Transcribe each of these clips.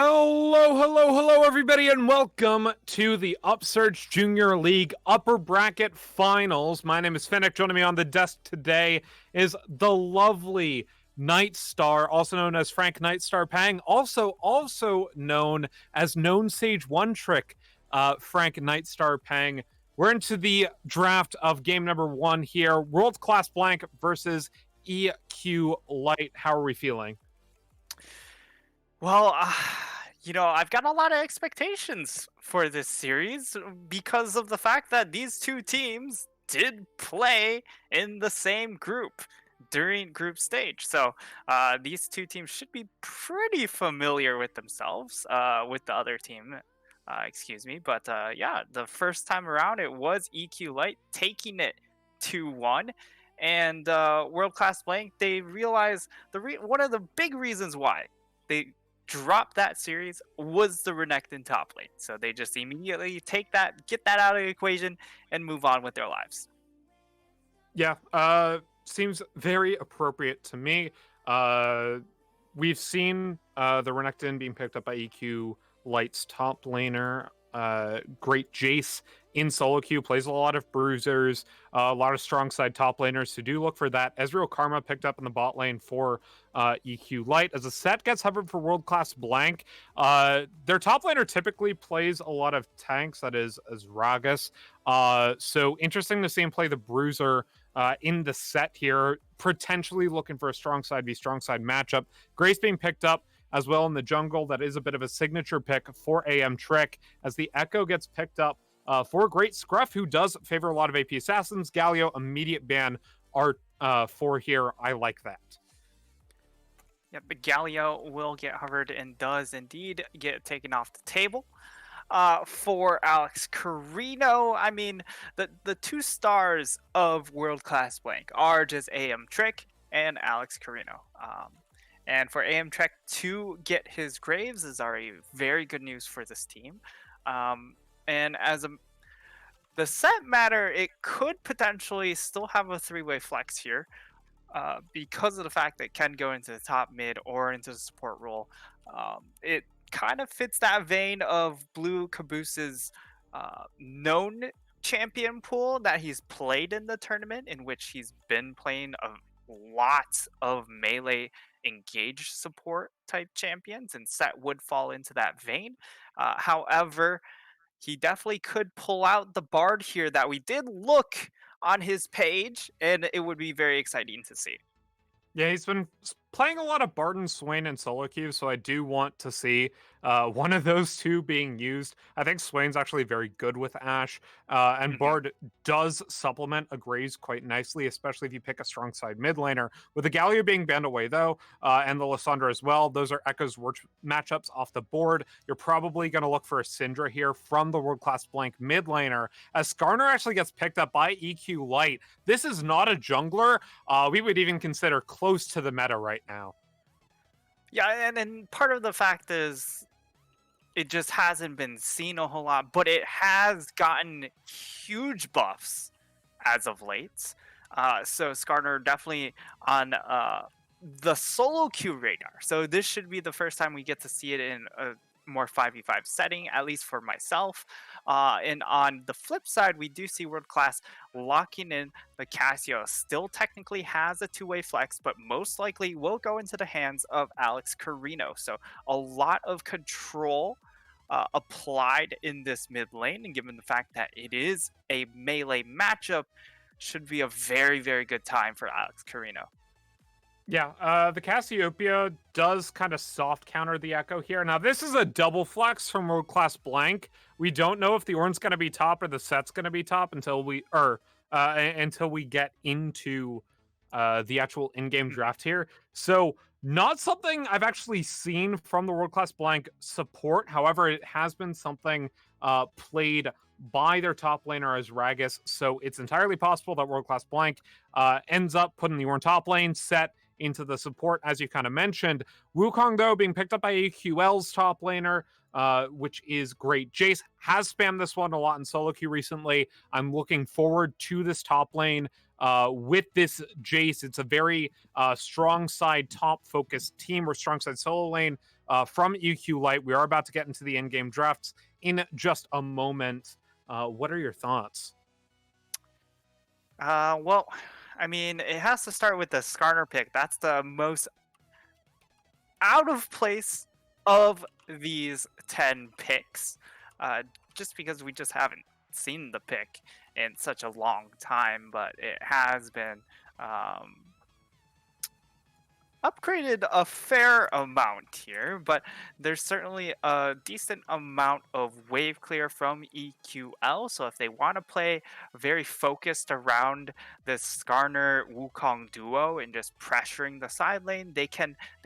Hello, hello, hello, everybody, and welcome to the Upsurge Junior League Upper Bracket Finals. My name is Finnick. Joining me on the desk today is the lovely Nightstar, also known as Frank Nightstar Pang, also known as Known Sage One Trick, Frank Nightstar Pang. We're into the draft of game number one here. World Class Blank versus EQ Light. How are we feeling? Well, I've got a lot of expectations for this series because of the fact that these two teams did play in the same group during group stage. So these two teams should be pretty familiar with themselves, with the other team. Excuse me. But yeah, the first time around, it was EQ Light taking it 2-1. And World Class Blank, they realized one of the big reasons why they drop that series was the Renekton top lane. So they just immediately take that, get that out of the equation, and move on with their lives. Yeah, seems very appropriate to me. We've seen the Renekton being picked up by EQ Light's top laner. Great Jace in solo queue, plays a lot of bruisers, a lot of strong side top laners. So do look for that. Ezreal Karma picked up in the bot lane for EQ Light. As a set gets hovered for World Class Blank, their top laner typically plays a lot of tanks, that is as Ragus. So interesting to see him play the bruiser in the set here, potentially looking for a strong side v strong side matchup. Grace being picked up as well in the jungle. That is a bit of a signature pick for AM Trick, as the Echo gets picked up for Great Scruff, who does favor a lot of AP assassins. Galio, immediate ban art for here. I like that. Yeah, but Galio will get hovered and does indeed get taken off the table. For Alex Carino, I mean, the two stars of World Class Blank are just AM Trick and Alex Carino. And for AM Trick to get his Graves is already very good news for this team. And as the set matter, it could potentially still have a three-way flex here. Because of the fact that it can go into the top mid or into the support role. It kind of fits that vein of Blue Caboose's known champion pool that he's played in the tournament, in which he's been playing a lot of melee engage support type champions, and Set would fall into that vein. However, he definitely could pull out the Bard here that we did look on his page, and it would be very exciting to see. Yeah, he's been playing a lot of Barton, Swain, and solo queue, so I do want to see one of those two being used. I think Swain's actually very good with Ashe, and Mhm. Bard does supplement a Graves quite nicely, especially if you pick a strong side mid laner. With the Galio being banned away, though, and the Lissandra as well, those are Echo's worst matchups off the board. You're probably going to look for a Syndra here from the World Class Blank mid laner, as Skarner actually gets picked up by EQ Light. This is not a jungler we would even consider close to the meta right now. Yeah, and part of the fact is it just hasn't been seen a whole lot, but it has gotten huge buffs as of late. So Skarner definitely on the solo queue radar. So this should be the first time we get to see it in a more 5v5 setting, at least for myself. And on the flip side, we do see World Class locking in the Cassio. Still technically has a two-way flex, but most likely will go into the hands of Alex Carino. So a lot of control applied in this mid lane, and given the fact that it is a melee matchup, should be a very, very good time for Alex Carino. Yeah, the Cassiopeia does kind of soft counter the Echo here. Now, this is a double flex from World Class Blank. We don't know if the Ornn's going to be top or the set's going to be top until we get into the actual in-game draft here. So, not something I've actually seen from the World Class Blank support. However, it has been something played by their top laner as Ragus. So it's entirely possible that World Class Blank ends up putting the Ornn top lane set into the support, as you kind of mentioned. Wukong, though, being picked up by AQL's top laner, which is great. Jace has spammed this one a lot in solo queue recently. I'm looking forward to this top lane with this Jace. It's a very strong side top focused team, or strong side solo lane from EQ Light. We are about to get into the in game drafts in just a moment. What are your thoughts? Well, I mean, it has to start with the Skarner pick. That's the most out of place of these 10 picks. Uh, just because we just haven't seen the pick in such a long time, but it has been um, upgraded a fair amount here, but there's certainly a decent amount of wave clear from EQL. So if they want to play very focused around the Skarner Wukong duo and just pressuring the side lane, they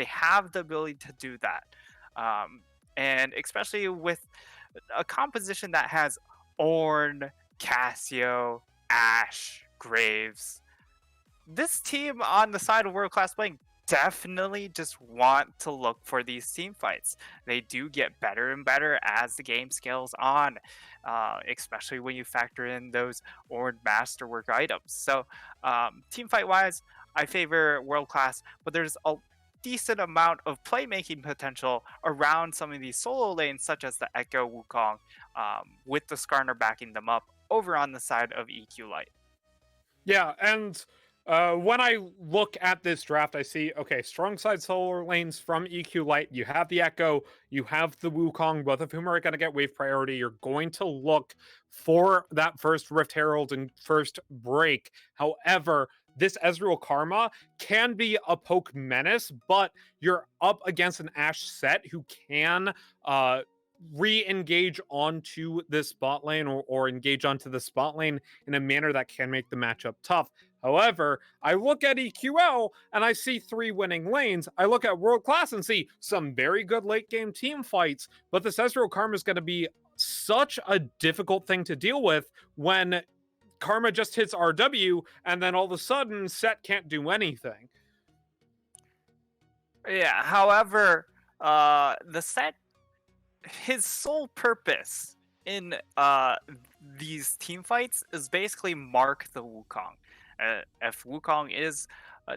have the ability to do that. Um, and especially with a composition that has Ornn, Cassio, Ashe, Graves, this team on the side of world class playing definitely just want to look for these team fights. They do get better and better as the game scales on, especially when you factor in those Ornn masterwork items. So, team fight wise, I favor world class, but there's a decent amount of playmaking potential around some of these solo lanes, such as the Echo Wukong, with the Skarner backing them up over on the side of EQ Light. Yeah, and when I look at this draft, I see okay, strong side solar lanes from EQ Light. You have the Echo, you have the Wukong, both of whom are going to get wave priority. You're going to look for that first Rift Herald and first break. However, this Ezreal Karma can be a poke menace, but you're up against an Ashe set who can re-engage onto this bot lane or engage onto the spot lane in a manner that can make the matchup tough. However, I look at EQL and I see 3 winning lanes. I look at World Class and see some very good late game team fights, but this Ezreal Karma is going to be such a difficult thing to deal with when Karma just hits RW and then all of a sudden Set can't do anything. Yeah, however, the set, his sole purpose in these team fights is basically mark the Wukong. If Wukong is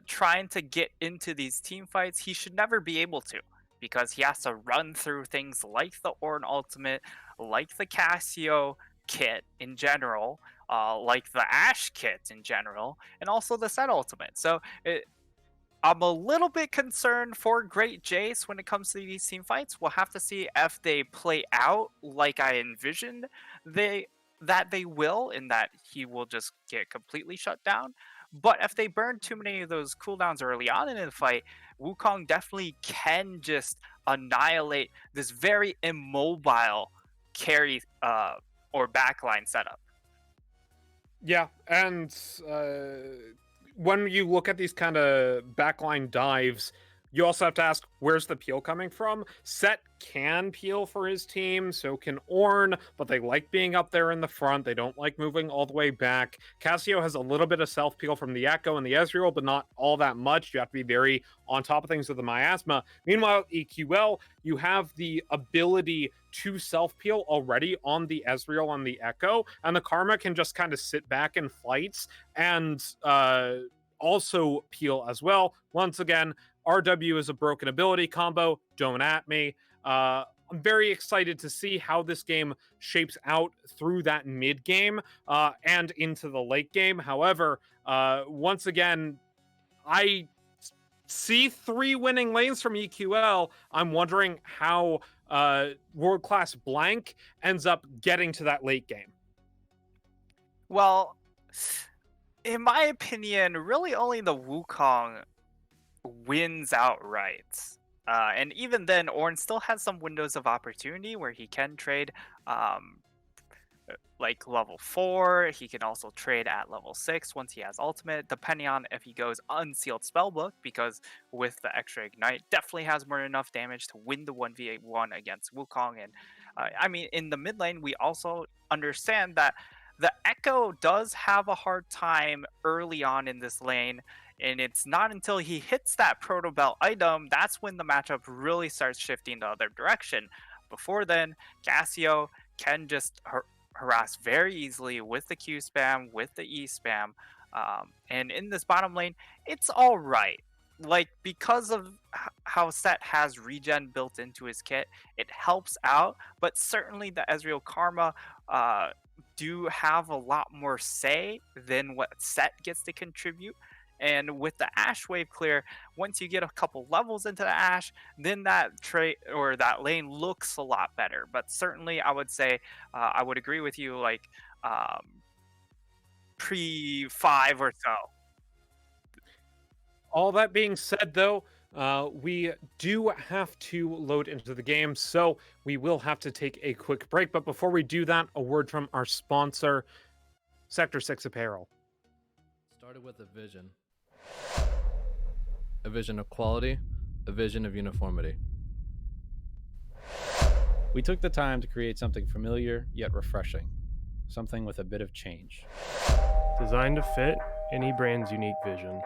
trying to get into these team fights, he should never be able to, because he has to run through things like the Ornn ultimate, like the Cassio kit in general, like the Ashe kit in general, and also the Set ultimate. So I'm a little bit concerned for Great Jace when it comes to these team fights. We'll have to see if they play out like I envisioned that they will, in that he will just get completely shut down. But if they burn too many of those cooldowns early on in the fight, Wukong definitely can just annihilate this very immobile carry or backline setup. Yeah, and when you look at these kind of backline dives, you also have to ask, where's the peel coming from? Set can peel for his team, so can Ornn, but they like being up there in the front. They don't like moving all the way back. Cassio has a little bit of self peel from the Echo and the Ezreal, but not all that much. You have to be very on top of things with the miasma. Meanwhile, EQL, you have the ability to self peel already on the Ezreal and the Echo, and the Karma can just kind of sit back in fights and also peel as well. Once again, RW is a broken ability combo. Don't at me. I'm very excited to see how this game shapes out through that mid game and into the late game. However, once again, I see 3 winning lanes from EQL. I'm wondering how World Class Blank ends up getting to that late game. Well, in my opinion, really only the Wukong wins outright. And even then, Ornn still has some windows of opportunity where he can trade like level 4. He can also trade at level 6 once he has ultimate, depending on if he goes unsealed spellbook, because with the extra ignite, definitely has more than enough damage to win the 1v1 against Wukong. And I mean, in the mid lane, we also understand that the Echo does have a hard time early on in this lane, and it's not until he hits that Proto Belt item that's when the matchup really starts shifting the other direction. Before then, Cassio can just harass very easily with the Q spam, with the E spam, and in this bottom lane, it's all right. like because of how Set has regen built into his kit, it helps out. But certainly the Ezreal Karma uh, do have a lot more say than what Set gets to contribute. And with the Ash wave clear, once you get a couple levels into the Ash, then that trait or that lane looks a lot better. But certainly, I would say I would agree with you. Like pre 5 or so. All that being said, though, we do have to load into the game, so we will have to take a quick break. But before we do that, a word from our sponsor, Sector 6 Apparel. Started with a vision of quality, a vision of uniformity. We took the time to create something familiar yet refreshing, something with a bit of change. Designed to fit any brand's unique vision.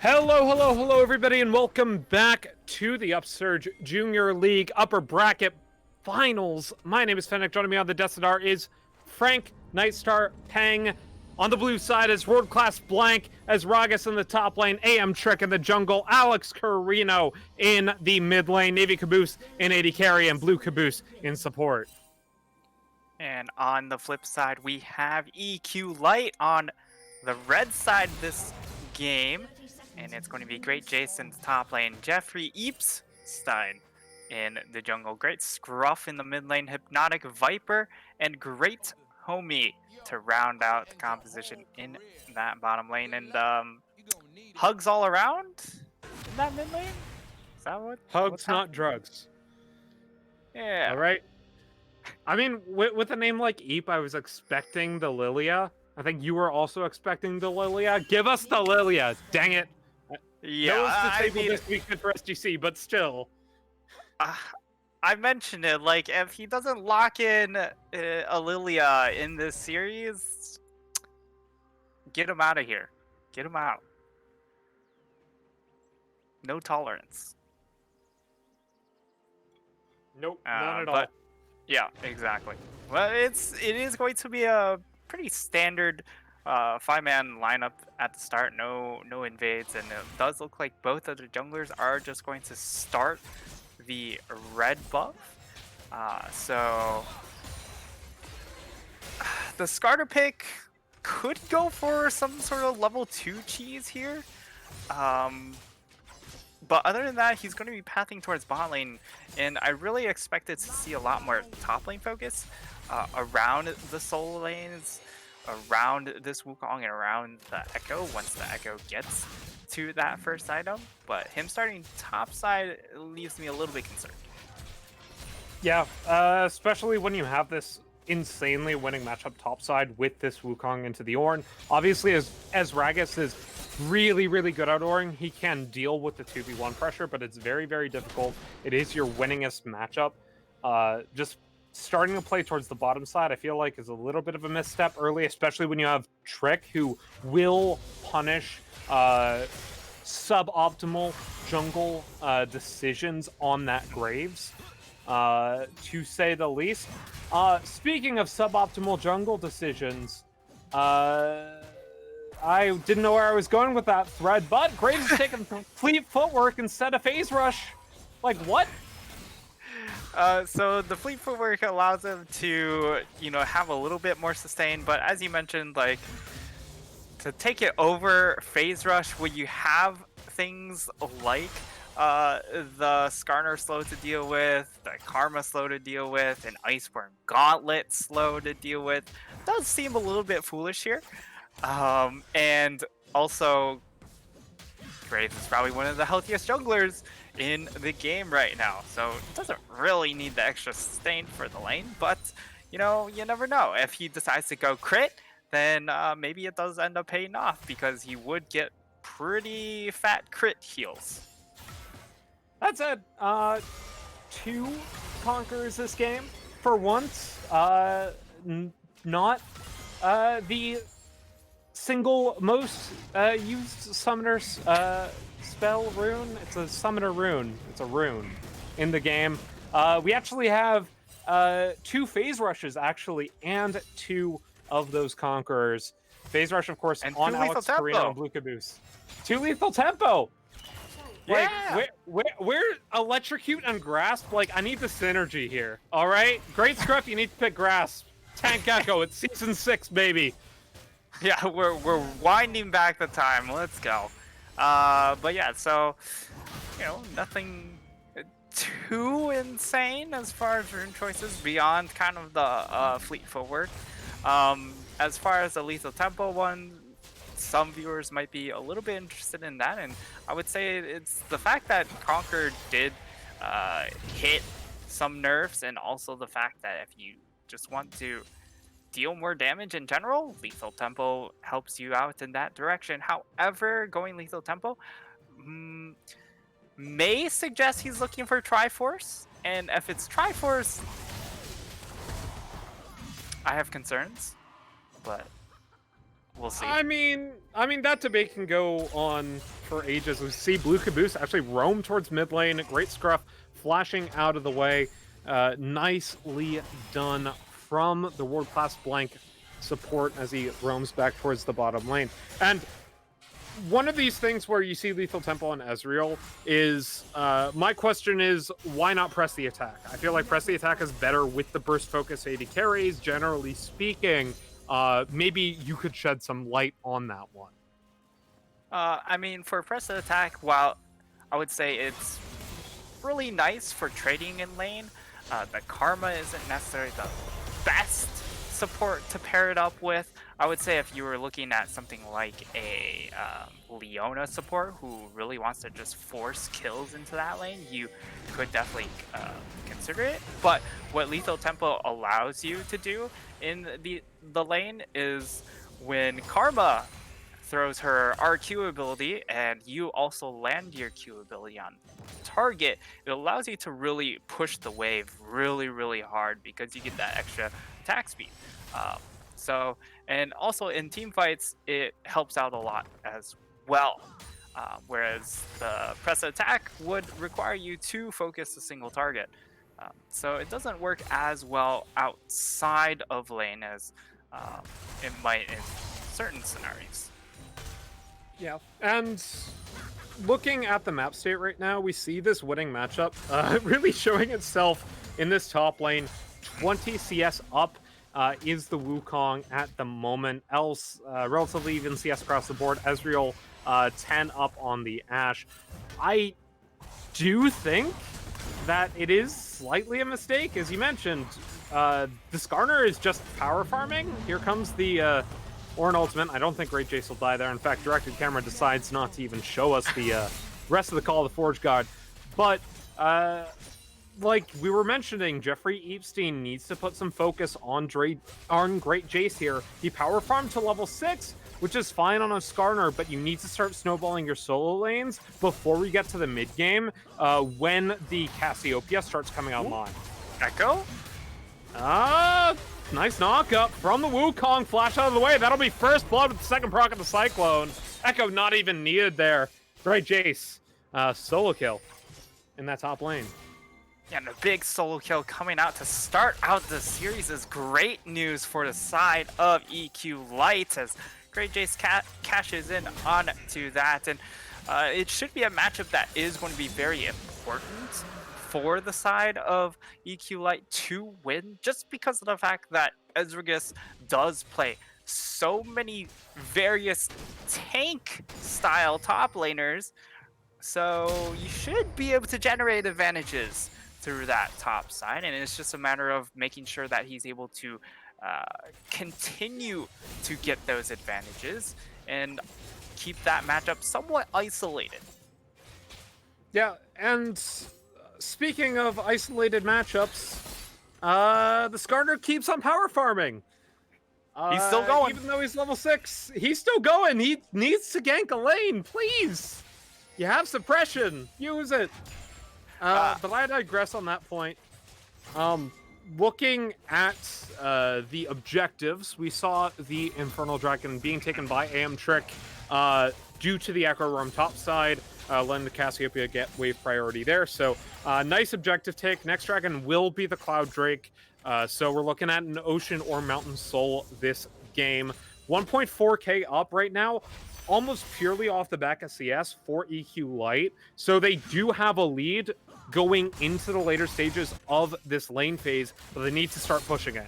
Hello, everybody, and welcome back to the Upsurge Junior League Upper Bracket Finals. My name is Fennec. Joining me on the Death Star is Frank, Nightstar, Pang. On the blue side is World Class Blank, as Ragas in the top lane, AM Trick in the jungle, Alex Carino in the mid lane, Navy Caboose in AD carry, and Blue Caboose in support. And on the flip side, we have EQ Light on the red side this game. And it's going to be Great Jason's top lane, Jeffrey Eepstein in the jungle, Great Scruff in the mid lane, Hypnotic Viper, and Great Homie to round out the composition in that bottom lane. And hugs all around in that mid lane? Is that what? Hugs, not drugs. Yeah. All right. I mean, with a name like Eep, I was expecting the Lilia. I think you were also expecting the Lilia. Give us the Lilia. Dang it. Yeah, no one's I disabled mean, this week good for SGC, but still. I mentioned it, like, if he doesn't lock in a Lilia in this series, get him out of here. Get him out. No tolerance. Nope, not at all. But, yeah, exactly. Well, it is going to be a pretty standard 5-man lineup at the start. No invades, and it does look like both of the junglers are just going to start the red buff. So the starter pick could go for some sort of level 2 cheese here. But other than that, he's going to be pathing towards bot lane, and I really expected to see a lot more top lane focus around the solo lanes. around this Wukong and around the Echo once the Echo gets to that first item. But him starting top side leaves me a little bit concerned. Yeah, especially when you have this insanely winning matchup topside with this Wukong into the Ornn. Obviously, as Ragus is really, really good at Ornn, he can deal with the 2v1 pressure, but it's very, very difficult. It is your winningest matchup. Just starting to play towards the bottom side, I feel like is a little bit of a misstep early, especially when you have Trick, who will punish suboptimal jungle decisions on that Graves. To say the least. Speaking of suboptimal jungle decisions, I didn't know where I was going with that thread, but Graves is taking fleet footwork instead of phase rush. Like, what? So the fleet footwork allows him to, have a little bit more sustain, but as you mentioned, like, to take it over phase rush when you have things like the Skarner slow to deal with, the Karma slow to deal with, an Iceborne Gauntlet slow to deal with, does seem a little bit foolish here. And also, Graves is probably one of the healthiest junglers in the game right now, so it doesn't really need the extra sustain for the lane, but you never know. If he decides to go crit, then maybe it does end up paying off because he would get pretty fat crit heals. That said, 2 conquerors this game. For once, not the single most used summoner's spell rune. It's a summoner rune. It's a rune in the game. We actually have 2 phase rushes, actually, and 2 of those conquerors. Phase rush, of course, and on Alex Carino and Blue Caboose. 2 lethal tempo! Like, Yeah. where electrocute and grasp? Like, I need the synergy here. All right, great Scruff, you need to pick grasp. Tank Echo, it's season 6, baby. Yeah, we're winding back the time. Let's go. But yeah, so nothing too insane as far as rune choices beyond kind of the fleet footwork. As far as the lethal tempo one, some viewers might be a little bit interested in that, and I would say it's the fact that Conquer did hit some nerfs, and also the fact that if you just want to deal more damage in general, lethal tempo helps you out in that direction. However, going lethal tempo may suggest he's looking for Triforce, and if it's Triforce, I have concerns, but we'll see. I mean that debate can go on for ages. We see Blue Caboose actually roam towards mid lane. Great Scruff flashing out of the way. Nicely done from the World Class Blank support as he roams back towards the bottom lane. And one of these things where you see lethal tempo on Ezreal is, my question is, why not press the attack? I feel like press the attack is better with the burst focus AD carries, generally speaking. Maybe you could shed some light on that one. I mean, for press the attack, while I would say it's really nice for trading in lane, the Karma isn't necessarily the best support to pair it up with. I would say if you were looking at something like a Leona support who really wants to just force kills into that lane, you could definitely consider it. But what lethal tempo allows you to do in the lane is when Karma throws her RQ ability and you also land your Q ability on target, it allows you to really push the wave really, really hard because you get that extra attack speed. And also in team fights, it helps out a lot as well. Whereas the press attack would require you to focus a single target. So it doesn't work as well outside of lane as it might in certain scenarios. Yeah, and looking at the map state right now, we see this winning matchup really showing itself in this top lane. 20 CS up is the Wukong at the moment. Else, relatively even CS across the board. Ezreal 10 up on the Ashe. I do think that it is slightly a mistake, as you mentioned. the Skarner is just power farming. Here comes the Orin ultimate. I don't think Great Jace will die there. In fact, directed camera decides not to even show us the rest of the Call of the Forge God. But like we were mentioning, Jeffrey Epstein needs to put some focus on Great Jace here. He power farmed to level 6, which is fine on a Skarner, but you need to start snowballing your solo lanes before we get to the mid game when the Cassiopeia starts coming online. Echo? Nice knock-up from the Wukong. Flash out of the way. That'll be first blood with the second proc of the Cyclone. Echo not even needed there. Great Jace. Solo kill in that top lane. Yeah, and a big solo kill coming out to start out the series is great news for the side of EQ Light as Great Jace cashes in onto that. And it should be a matchup that is going to be very important for the side of EQ Light to win, just because of the fact that Ezregus does play so many various tank-style top laners, so you should be able to generate advantages through that top side, and it's just a matter of making sure that he's able to continue to get those advantages and keep that matchup somewhat isolated. Yeah, and speaking of isolated matchups, the Skarner keeps on power farming. He's still going. Even though he's level 6, he's still going. He needs to gank a lane, please. You have suppression. Use it. But I digress on that point. Looking at the objectives, we saw the Infernal Dragon being taken by AM Trick due to the Echo Roam top side, letting the Cassiopeia get wave priority there. So nice objective take. Next dragon will be the Cloud Drake. So we're looking at an Ocean or Mountain Soul this game. 1.4k up right now, almost purely off the back of CS for EQ Light. So they do have a lead going into the later stages of this lane phase, but they need to start pushing it.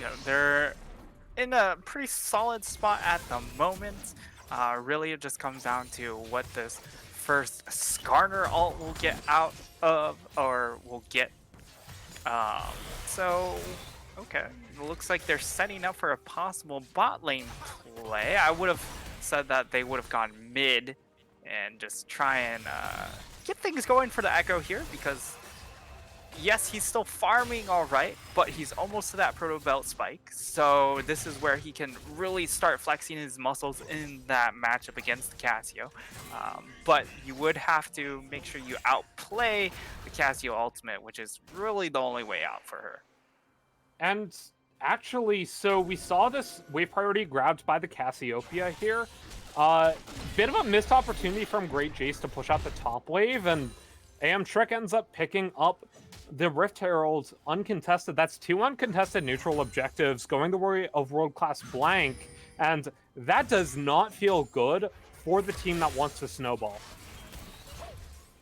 Yeah, they're in a pretty solid spot at the moment. Really, it just comes down to what this first Skarner ult will get out of, or will get. So, okay. It looks like they're setting up for a possible bot lane play. I would have said that they would have gone mid and just try and get things going for the Echo here, because yes, he's still farming all right, but he's almost to that proto belt spike. So this is where he can really start flexing his muscles in that matchup against the Cassio. But you would have to make sure you outplay the Cassio ultimate, which is really the only way out for her. And actually, so we saw this wave priority grabbed by the Cassiopeia here. Bit of a missed opportunity from Great Jace to push out the top wave, and AM Trick ends up picking up the Rift Herald uncontested. That's 2 uncontested neutral objectives going the way of world-class blank, and that does not feel good for the team that wants to snowball.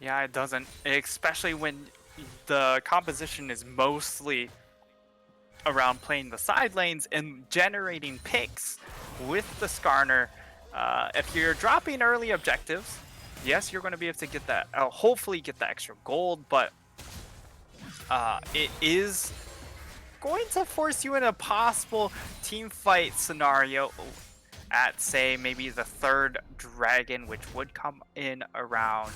Yeah, it doesn't, especially when the composition is mostly around playing the side lanes and generating picks with the Skarner. If you're dropping early objectives, yes, you're going to be able to get that, hopefully get the extra gold, but it is going to force you in a possible team fight scenario at, say, maybe the third dragon, which would come in around,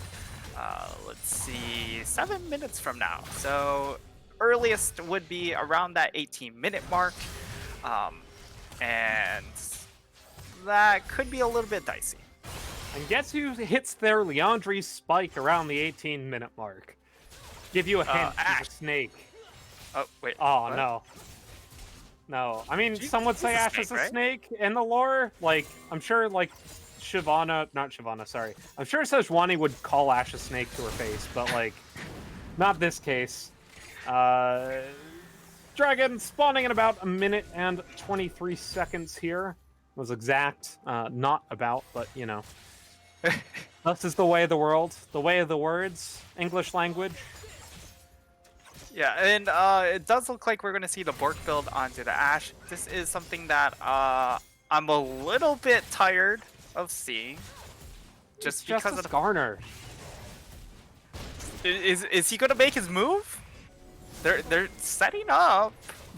let's see, 7 minutes from now. So earliest would be around that 18-minute mark, and that could be a little bit dicey. And guess who hits their Leandri's spike around the 18-minute mark? Give you a hint, he's a snake. Oh, wait. Oh, what? no. No. I mean, She's- some would she's say a Ash snake, is a right? snake in the lore. Like, I'm sure, like, not Shyvana, sorry. I'm sure Sejuani would call Ash a snake to her face, but, like, not this case. Dragon spawning in about 1 minute and 23 seconds here. Was exact, not about, but, you know. This is the way of the world, the way of the words, English language. Yeah, and it does look like we're going to see the Bork build onto the Ashe. This is something that I'm a little bit tired of seeing. Just because a of the... Skarner. Is he going to make his move? they're setting up.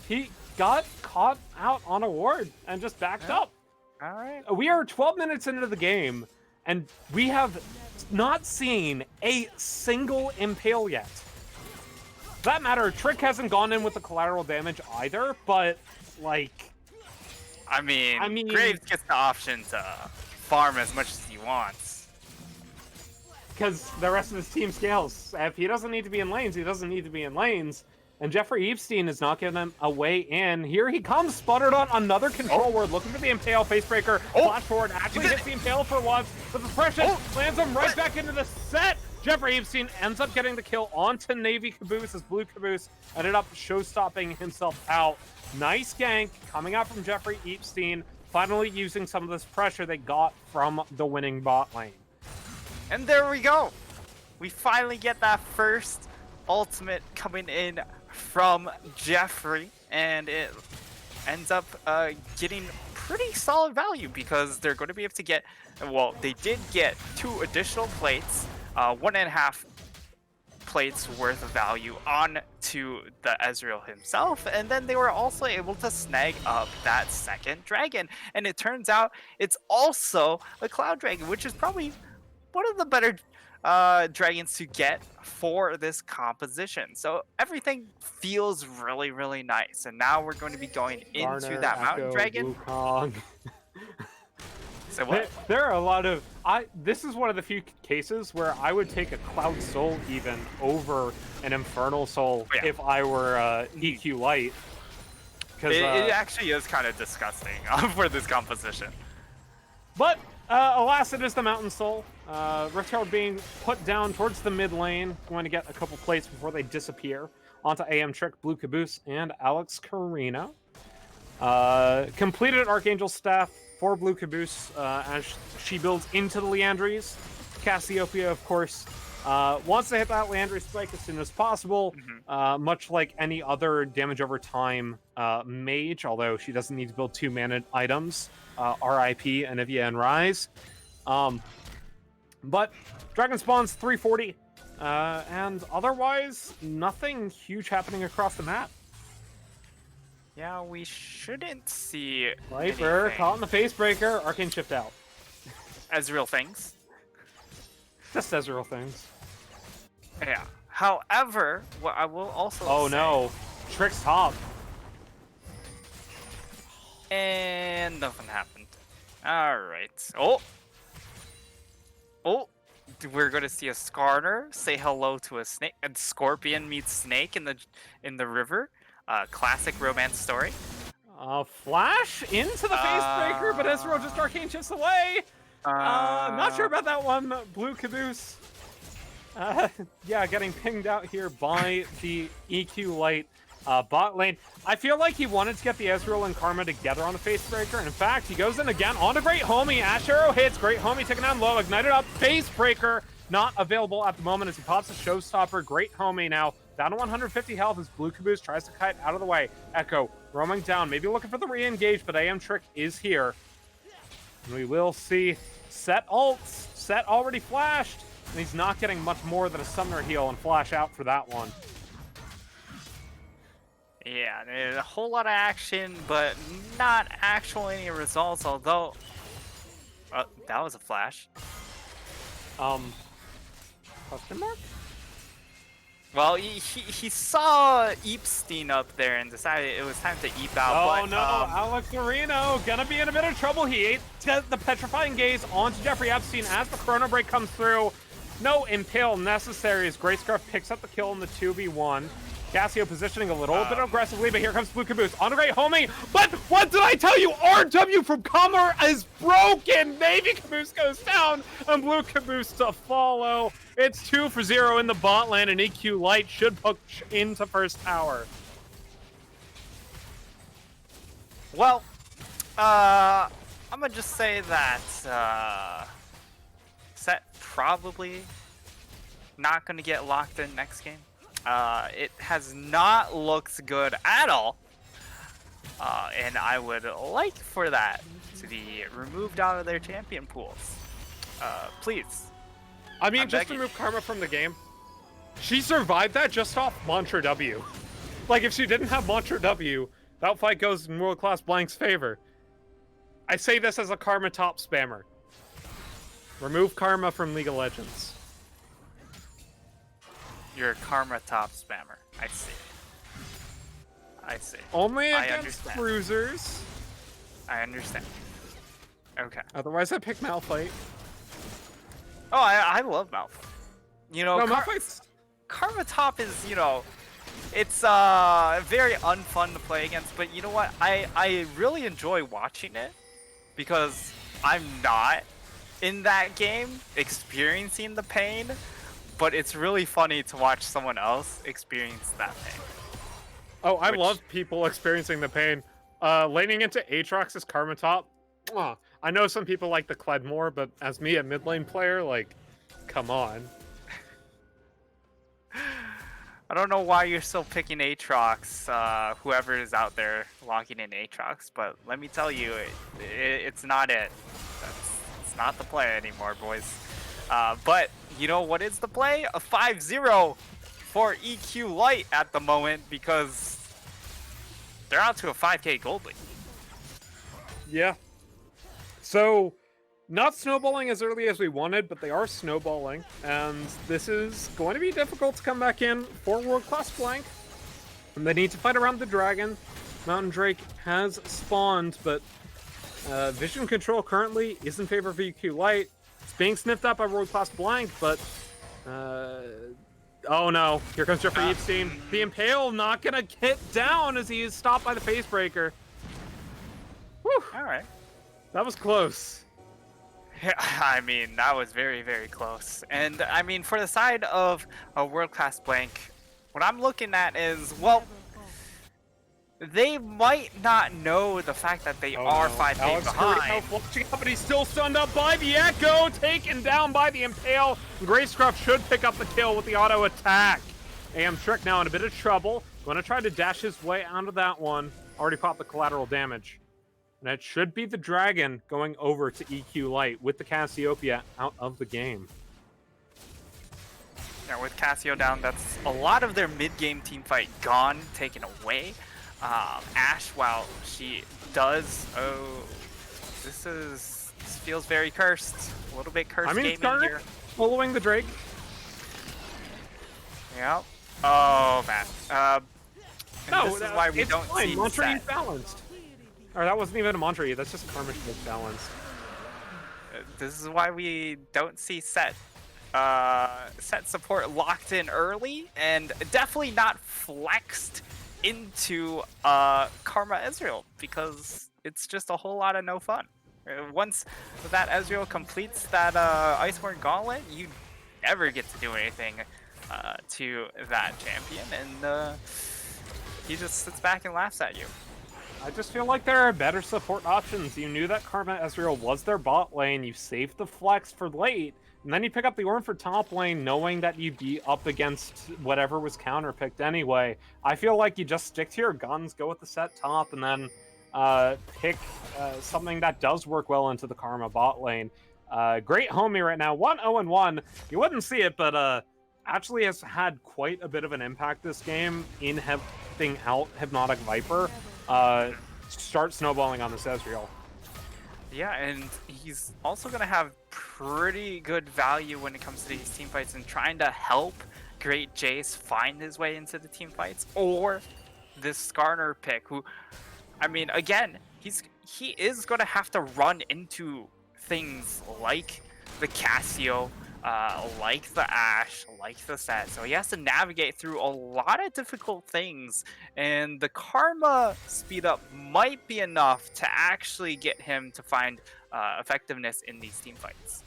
He got caught out on a ward and just backed up. All right. We are 12 minutes into the game, and we have not seen a single impale yet. For that matter, Trick hasn't gone in with the collateral damage either, but, like... I mean, Graves gets the option to farm as much as he wants. Because the rest of his team scales. If he doesn't need to be in lanes, he doesn't need to be in lanes. And Jeffrey Epstein is not giving him a way in. Here he comes, sputtered on another control ward, looking for the Impale Facebreaker. Flash forward, actually hits the Impale for once, but the suppression lands him right back into the set. Jeffrey Epstein ends up getting the kill onto Navy Caboose as Blue Caboose ended up show-stopping himself out. Nice gank coming out from Jeffrey Epstein, finally using some of this pressure they got from the winning bot lane. And there we go. We finally get that first ultimate coming in from Jeffrey, and it ends up getting pretty solid value because they're going to be able to get, well, they did get 2 additional plates, 1.5 plates worth of value on to the Ezreal himself, and then they were also able to snag up that second dragon, and it turns out it's also a Cloud Dragon, which is probably one of the better dragons to get for this composition. So everything feels really, really nice. And now we're going to be going into Garner, that Echo, Mountain Dragon. Wukong. So what? There are a lot of... This is one of the few cases where I would take a Cloud Soul even over an Infernal Soul if I were EQ Light. It actually is kind of disgusting for this composition. But alas, it is the Mountain Soul. Rift Herald being put down towards the mid lane, going to get a couple plates before they disappear. Onto AM Trick, Blue Caboose, and Alex Carino. Completed Archangel Staff for Blue Caboose as she builds into the Leandries. Cassiopeia, of course, wants to hit that Leandry spike as soon as possible, much like any other damage over time mage, although she doesn't need to build 2 mana items. RIP, Anivia, and Rise. But Dragon spawns 340, and otherwise, nothing huge happening across the map. Yeah, we shouldn't see Viper anything. caught in the Facebreaker, Arcane Shift out. Ezreal things. Just Ezreal things. Yeah. However, what I will also Oh say, no, Trick's top. and nothing happened. All right. Oh, we're gonna see a Skarner say hello to a snake, and Scorpion meets Snake in the river. Classic romance story. Flash into the Facebreaker, but Ezreal just Arcane Shifts away. Not sure about that one, Blue Caboose. Yeah, getting pinged out here by the EQ Light bot lane. I feel like he wanted to get the Ezreal and Karma together on the Facebreaker, and in fact, he goes in again on a Great Homie. Ash Arrow hits, Great Homie taken down low, ignited up, Facebreaker not available at the moment as he pops a Showstopper. Great Homie now down to 150 health as Blue Caboose tries to kite out of the way. Echo roaming down, maybe looking for the re-engage, but AM Trick is here. And we will see Set ults. Set already flashed, and he's not getting much more than a Summoner heal and flash out for that one. Yeah, there's a whole lot of action, but not actually any results, although... that was a flash. Question mark? Well, he saw Epstein up there and decided it was time to Eep out. Oh but, no, Alex Marino gonna be in a bit of trouble. He ate the Petrifying Gaze onto Jeffrey Epstein as the Chrono Break comes through. No Impale necessary as Grayscarf picks up the kill in the 2v1. Cassio positioning a little bit aggressively, but here comes Blue Caboose on a Great Homie. But what did I tell you? RW from Comer is broken. Navy Caboose goes down, and Blue Caboose to follow. It's 2-0 in the bot lane, and EQ Light should push into first tower. Well, I'm gonna just say that Set probably not gonna get locked in next game. It has not looked good at all, and I would like for that to be removed out of their champion pools. Please. I mean, I'm just begging. remove Karma from the game. She survived that just off Mantra W. Like, if she didn't have Mantra W, that fight goes in World Class Blank's favor. I say this as a Karma top spammer. Remove Karma from League of Legends. You're a Karma top spammer. I see. I see. Only I against understand. bruisers. I understand. Okay. Otherwise, I pick Malphite. Oh, I love Malphite. You know, No, Malphite's... Karma top is, you know, it's very unfun to play against, but you know what? I really enjoy watching it because I'm not in that game experiencing the pain, but it's really funny to watch someone else experience that pain. Oh, I love people experiencing the pain. Laning into Aatrox's Karma top. I know some people like the Kled more, but as me, a mid lane player, like, come on. I don't know why you're still picking Aatrox, whoever is out there locking in Aatrox, but let me tell you, it's not it. It's not the play anymore, boys. But you know what is the play? A 5-0 for EQ Light at the moment because they're out to a 5k gold lead. Yeah. So, not snowballing as early as we wanted, but they are snowballing, and this is going to be difficult to come back in for World Class Blank. And they need to fight around the dragon. Mountain Drake has spawned, but vision control currently is in favor of EQ Light. It's being sniffed out by World Class Blank, but oh no, here comes Jeffrey Epstein. The Impale not gonna get down as he is stopped by the Facebreaker. Whew. All right. That was close. I mean, that was very, very close. And I mean, for the side of a world-class blank, what I'm looking at is, well, they might not know the fact that they are 5k Alex behind. Carino flushing up, but he's still stunned up by the Echo, taken down by the Impale. Gracecroft should pick up the kill with the auto attack. AM Trick now in a bit of trouble. Going to try to dash his way out of that one. Already popped the collateral damage. And it should be the Dragon going over to EQ Light with the Cassiopeia out of the game. Yeah, with Cassio down, that's a lot of their mid-game team fight gone, taken away. Ashe, while she does, this feels very cursed. A little bit cursed gaming here. Following the Drake. Yeah. Oh man. No, this is why we it's don't fine. see Mantra set. is balanced. Or that wasn't even a Mantra, that's just Karma balanced. This is why we don't see set support locked in early, and definitely not flexed into Karma Ezreal, because it's just a whole lot of no fun. Once that Ezreal completes that Iceborne Gauntlet, you never get to do anything to that champion, and he just sits back and laughs at you. I just feel like there are better support options. You knew that Karma Ezreal was their bot lane, you saved the flex for late, and then you pick up the Ornn for top lane knowing that you'd be up against whatever was counterpicked anyway. I feel like you just stick to your guns, go with the set top, and then pick something that does work well into the Karma bot lane. Great homie right now, 1-0-1. You wouldn't see it, but actually has had quite a bit of an impact this game in helping out Hypnotic Viper start snowballing on this Ezreal. Yeah, and he's also going to have pretty good value when it comes to these team fights and trying to help Great Jace find his way into the team fights, or this Skarner pick, who, I mean, again, he is going to have to run into things like the Cassio, like the Ashe, like the Set, so he has to navigate through a lot of difficult things, and the Karma speed up might be enough to actually get him to find effectiveness in these team fights.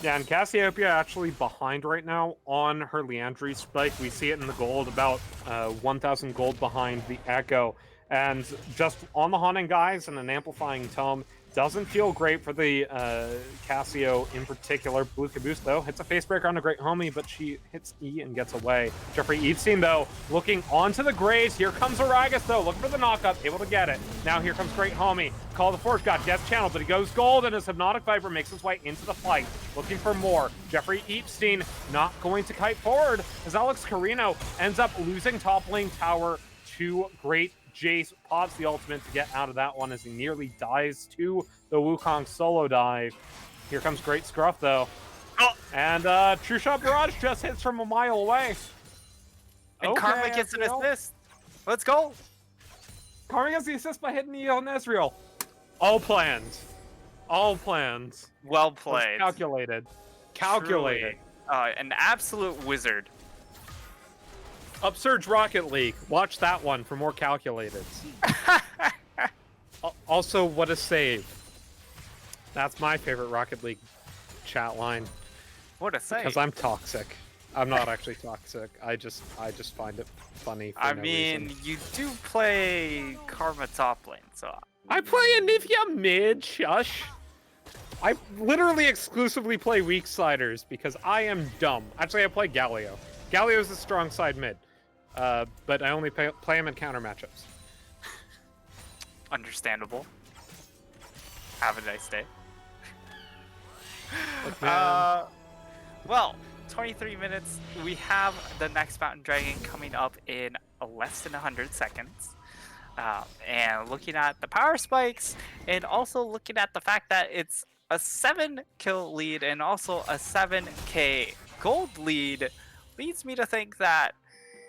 Yeah, and Cassiopeia actually behind right now on her Leandry spike. We see it in the gold, about 1,000 gold behind the Echo. And just on the Haunting Guys and an Amplifying Tome, Doesn't feel great for the Casio in particular. Blue Caboose, though, hits a facebreaker on a great homie, but she hits E and gets away. Jeffrey Epstein, though, looking onto the Graves. Here comes Aragus, though, looking for the knockup, able to get it. Now here comes great homie. Call the Forge God, gets channeled, but he goes gold, and his Hypnotic Viper makes his way into the fight, looking for more. Jeffrey Epstein not going to kite forward, as Alex Carino ends up losing top lane tower to great Jace. Pops the ultimate to get out of that one as he nearly dies to the Wukong solo dive. Here comes great Scruff, though. And True Shot Barrage just hits from a mile away. And Karma gets an assist. Let's go. Karma gets the assist by hitting the on Ezreal. All planned. All planned. Well played. Calculated. Calculated. An absolute wizard. Upsurge Rocket League. Watch that one for more calculated. Also, what a save. That's my favorite Rocket League chat line. What a save. Because I'm toxic. I'm not actually toxic. I just find it funny. For no reason. You do play Karma top lane, so I play Anivia mid, shush. I literally exclusively play weak sliders because I am dumb. Actually, I play Galio. Galio's a strong side mid. But I only play him in counter matchups. understandable. Have a nice day. Look, man. Well, 23 minutes. We have the next Mountain Dragon coming up in less than 100 seconds. And looking at the power spikes, and also looking at the fact that it's a 7 kill lead and also a 7k gold lead, leads me to think that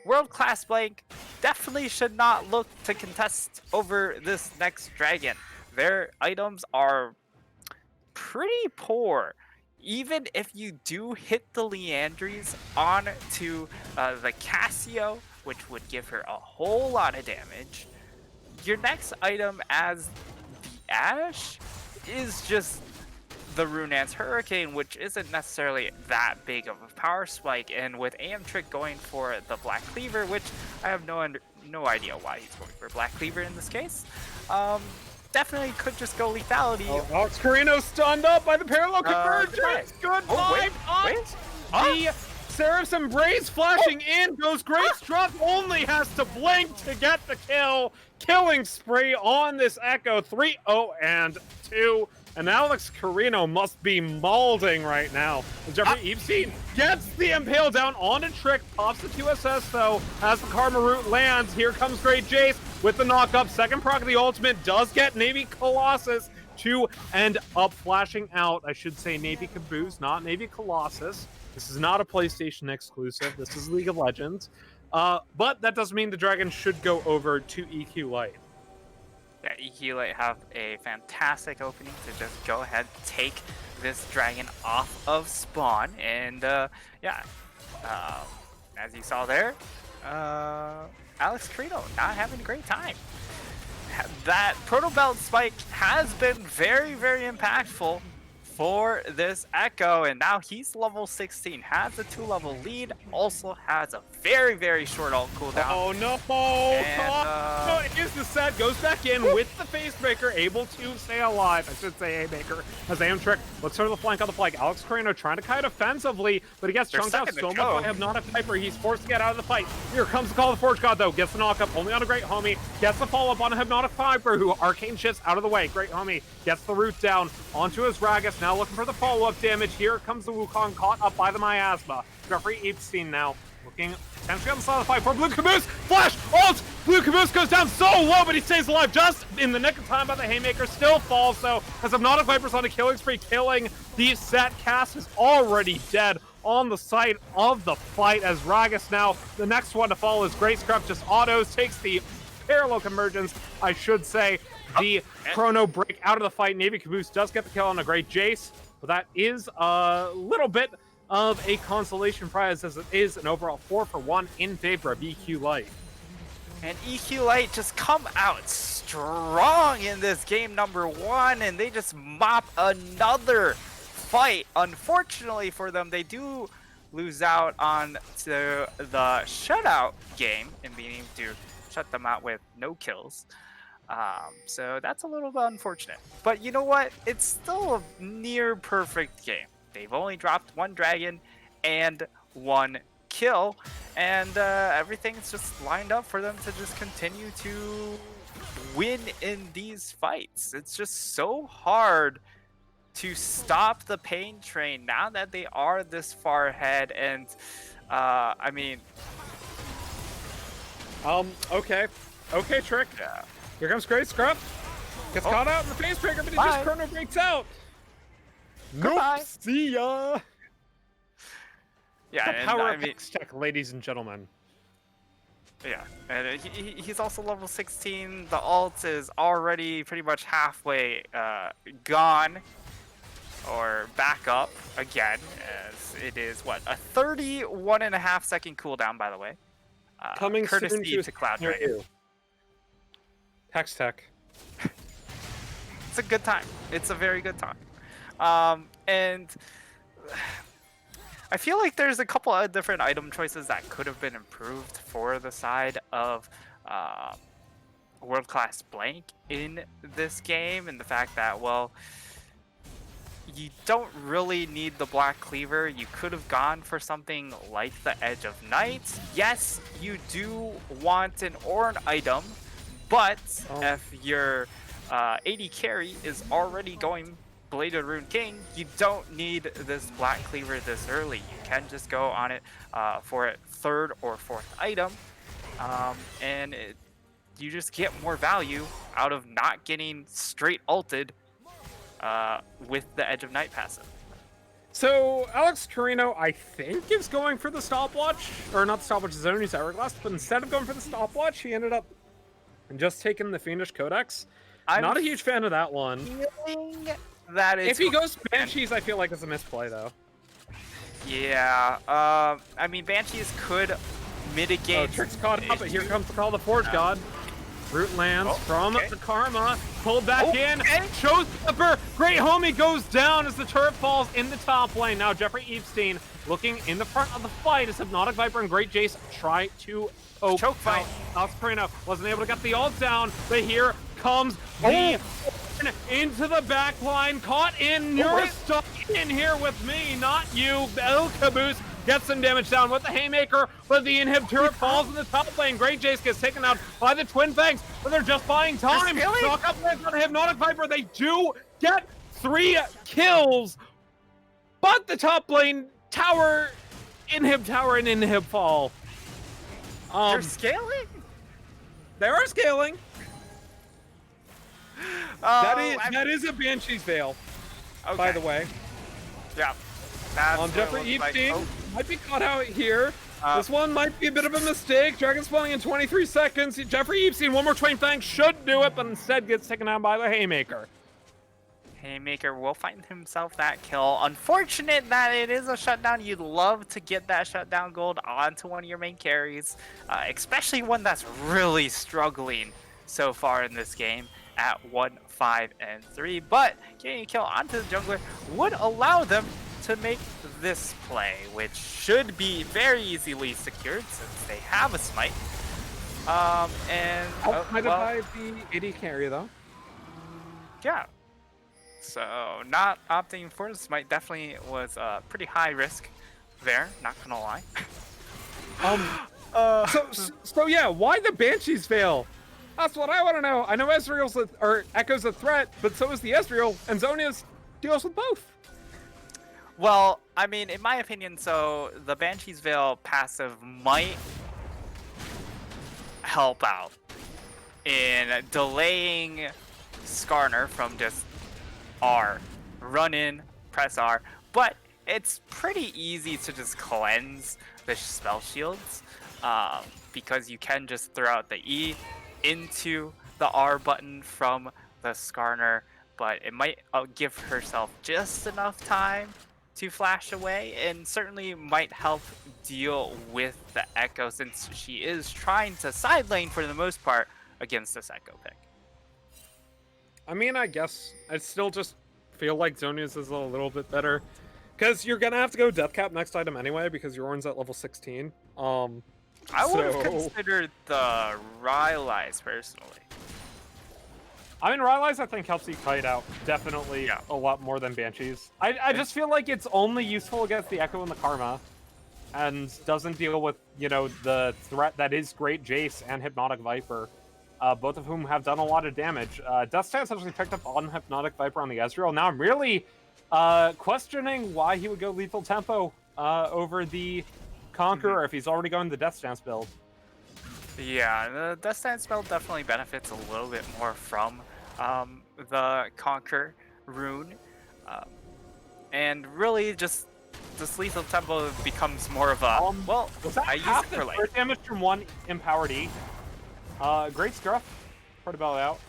World Class Blank definitely should not look to contest over this next dragon. Their items are pretty poor. Even if you do hit the Leandries onto the Casio, which would give her a whole lot of damage, your next item as the Ash is just the Runeance Hurricane, which isn't necessarily that big of a power spike, and with Amtrick going for the Black Cleaver, which I have no idea why he's going for Black Cleaver in this case, definitely could just go lethality. Oh, Carino stunned up by the parallel convergence. Good wait. The Seraph's Embrace flashing in. Goes Great Struck. Only has to blink to get the kill. Killing spree on this Echo. 3-0-2. And Alex Carino must be mauling right now. Jeffrey Epstein gets the Impale down on a Trick, pops the QSS though, as the Karma Root lands. Here comes Great Jace with the knock-up. Second proc of the ultimate does get Navy Colossus to end up flashing out. I should say Navy Caboose, not Navy Colossus. This is not a PlayStation exclusive. This is League of Legends. But that doesn't mean the Dragon should go over to EQ Light. Yeah, EQ Light have a fantastic opening to just go ahead, take this dragon off of spawn, and as you saw there, Alex Carino not having a great time. That Proto Belt spike has been very, very impactful for this Echo, and now he's level 16, has a 2-level lead, also has a very, very short ult cooldown. Oh no! No, it is the set, goes back in with the Facebreaker, able to stay alive. I should say Haymaker, as Amtrick looks over the flank on the flank. Alex Carino trying to kite offensively, but he gets chunked out so much by Hypnotic Viper, he's forced to get out of the fight. Here comes the Call of the Forge God though, gets the knock up, only on a Great Homie, gets the follow up on a Hypnotic Viper, who Arcane shifts out of the way. Great Homie gets the root down onto his Ragus, now looking for the follow-up damage. Here comes the Wukong, caught up by the Miasma. Jeffrey Epstein now looking potentially on the side of the fight for Blue Caboose. Flash! Ult! Blue Caboose goes down so low, but he stays alive just in the nick of time by the Haymaker. Still falls, though, as Hypnotic Viper's on a killing spree, killing the set. Cass is already dead on the site of the fight, as Ragus now, the next one to fall is Great Scrub, just autos, takes the parallel convergence, I should say. The Chrono break out of the fight. Navy Caboose does get the kill on a Great Jace, but that is a little bit of a consolation prize, as it is an overall 4-for-1 in favor of EQ Light. And EQ Light just come out strong in this game number 1, and they just mop another fight. Unfortunately for them, they do lose out on the shutout game and being able to shut them out with no kills. So that's a little bit unfortunate. But you know what? It's still a near perfect game. They've only dropped 1 dragon and 1 kill, and everything's just lined up for them to just continue to win in these fights. It's just so hard to stop the pain train now that they are this far ahead. And I mean, Okay, Trick. yeah. Here comes Great Scruff. Gets caught out in the face breaker, but he Bye. just chrono breaks out. Goodbye. Nope. See ya. Yeah, The and power I of mean, Hex Tech, ladies and gentlemen. yeah, and he's also level 16. The ult is already pretty much halfway gone, or back up again, as it is what, a 31.5-second cooldown, by the way. Coming soon courtesy to Cloud near Dragon. you. Hex Tech. It's a good time. It's a very good time. And I feel like there's a couple of different item choices that could have been improved for the side of World Class Blank in this game, and the fact that, well, you don't really need the Black Cleaver. You could have gone for something like the Edge of Night. Yes, you do want an Ornn item, but if your AD carry is already going Bladed Rune King, you don't need this Black Cleaver this early. You can just go on it for a 3rd or 4th item, and you just get more value out of not getting straight ulted with the Edge of Night passive. So Alex Carino, I think, is going for the stopwatch, or not the stopwatch, Zony's Hourglass, but instead of going for the stopwatch, he ended up just taking the Fiendish Codex. I'm Not a huge fan of that one. feeling that it's If he goes Banshees, I feel like it's a misplay, though. yeah. I mean, Banshees could mitigate. Oh, Trick's caught up, but here comes the Call of the Forge God. Root lands from the Karma, pulled back in, shows Pepper, great homie goes down as the turret falls in the top lane. Now Jeffrey Epstein looking in the front of the fight as Hypnotic Viper and Great Jace try to Choke fight. Alex Carino wasn't able to get the ult down, but here comes the into the back line, caught in, you're stuck in here with me, not you. El Caboose gets some damage down with the Haymaker, but the inhib turret falls in the top lane. Great Jace gets taken out by the Twin Fangs, but they're just buying time. Knock up on the Hypnotic Viper, they do get 3 kills, but the top lane tower, inhib tower and inhib fall. They're scaling? They are scaling. Oh, That is a Banshee's Veil, by the way. Yeah. That's what it Jeffrey looks like. Epstein might be caught out here. This one might be a bit of a mistake. Dragon spawning in 23 seconds. Jeffrey Epstein, one more Twin Fang should do it, but instead gets taken out by the Haymaker. Haymaker will find himself that kill. Unfortunate that it is a shutdown. You'd love to get that shutdown gold onto one of your main carries, especially one that's really struggling so far in this game at 1, 5, and 3. But getting a kill onto the jungler would allow them to make this play, which should be very easily secured since they have a smite. Might have the AD carry though. Yeah. So not opting for the smite definitely was a pretty high risk there, not gonna lie. So yeah, why the Banshees fail? That's what I want to know. I know Echo's a threat, but so is the Ezreal, and Zonia's deals with both. Well, I mean, in my opinion, so the Banshee's Veil passive might help out in delaying Skarner from just run in, press R, but it's pretty easy to just cleanse the spell shields because you can just throw out the E into the R button from the Skarner, but it might give herself just enough time to flash away, and certainly might help deal with the Echo since she is trying to side lane for the most part against this Echo pick. I mean, I guess I still just feel like Zonia's is a little bit better, because you're gonna have to go Death Cap next item anyway, because your Ornn's at level 16. I would have considered the Rylai's personally. I mean, Rylai's, I think, helps you kite out definitely Yeah. a lot more than Banshees. I just feel like it's only useful against the Echo and the Karma, and doesn't deal with, you know, the threat that is Great Jace and Hypnotic Viper, both of whom have done a lot of damage. Death Stance actually picked up on Hypnotic Viper on the Ezreal. Now I'm really questioning why he would go Lethal Tempo over the Conqueror if he's already going the Death Stance build. Yeah, the Death Stance spell definitely benefits a little bit more from the Conquer rune. And really just this Lethal Tempo becomes more of a, well, Was that I use half it the for like... first damage from one Empowered E? Great Scruff. Portobello out.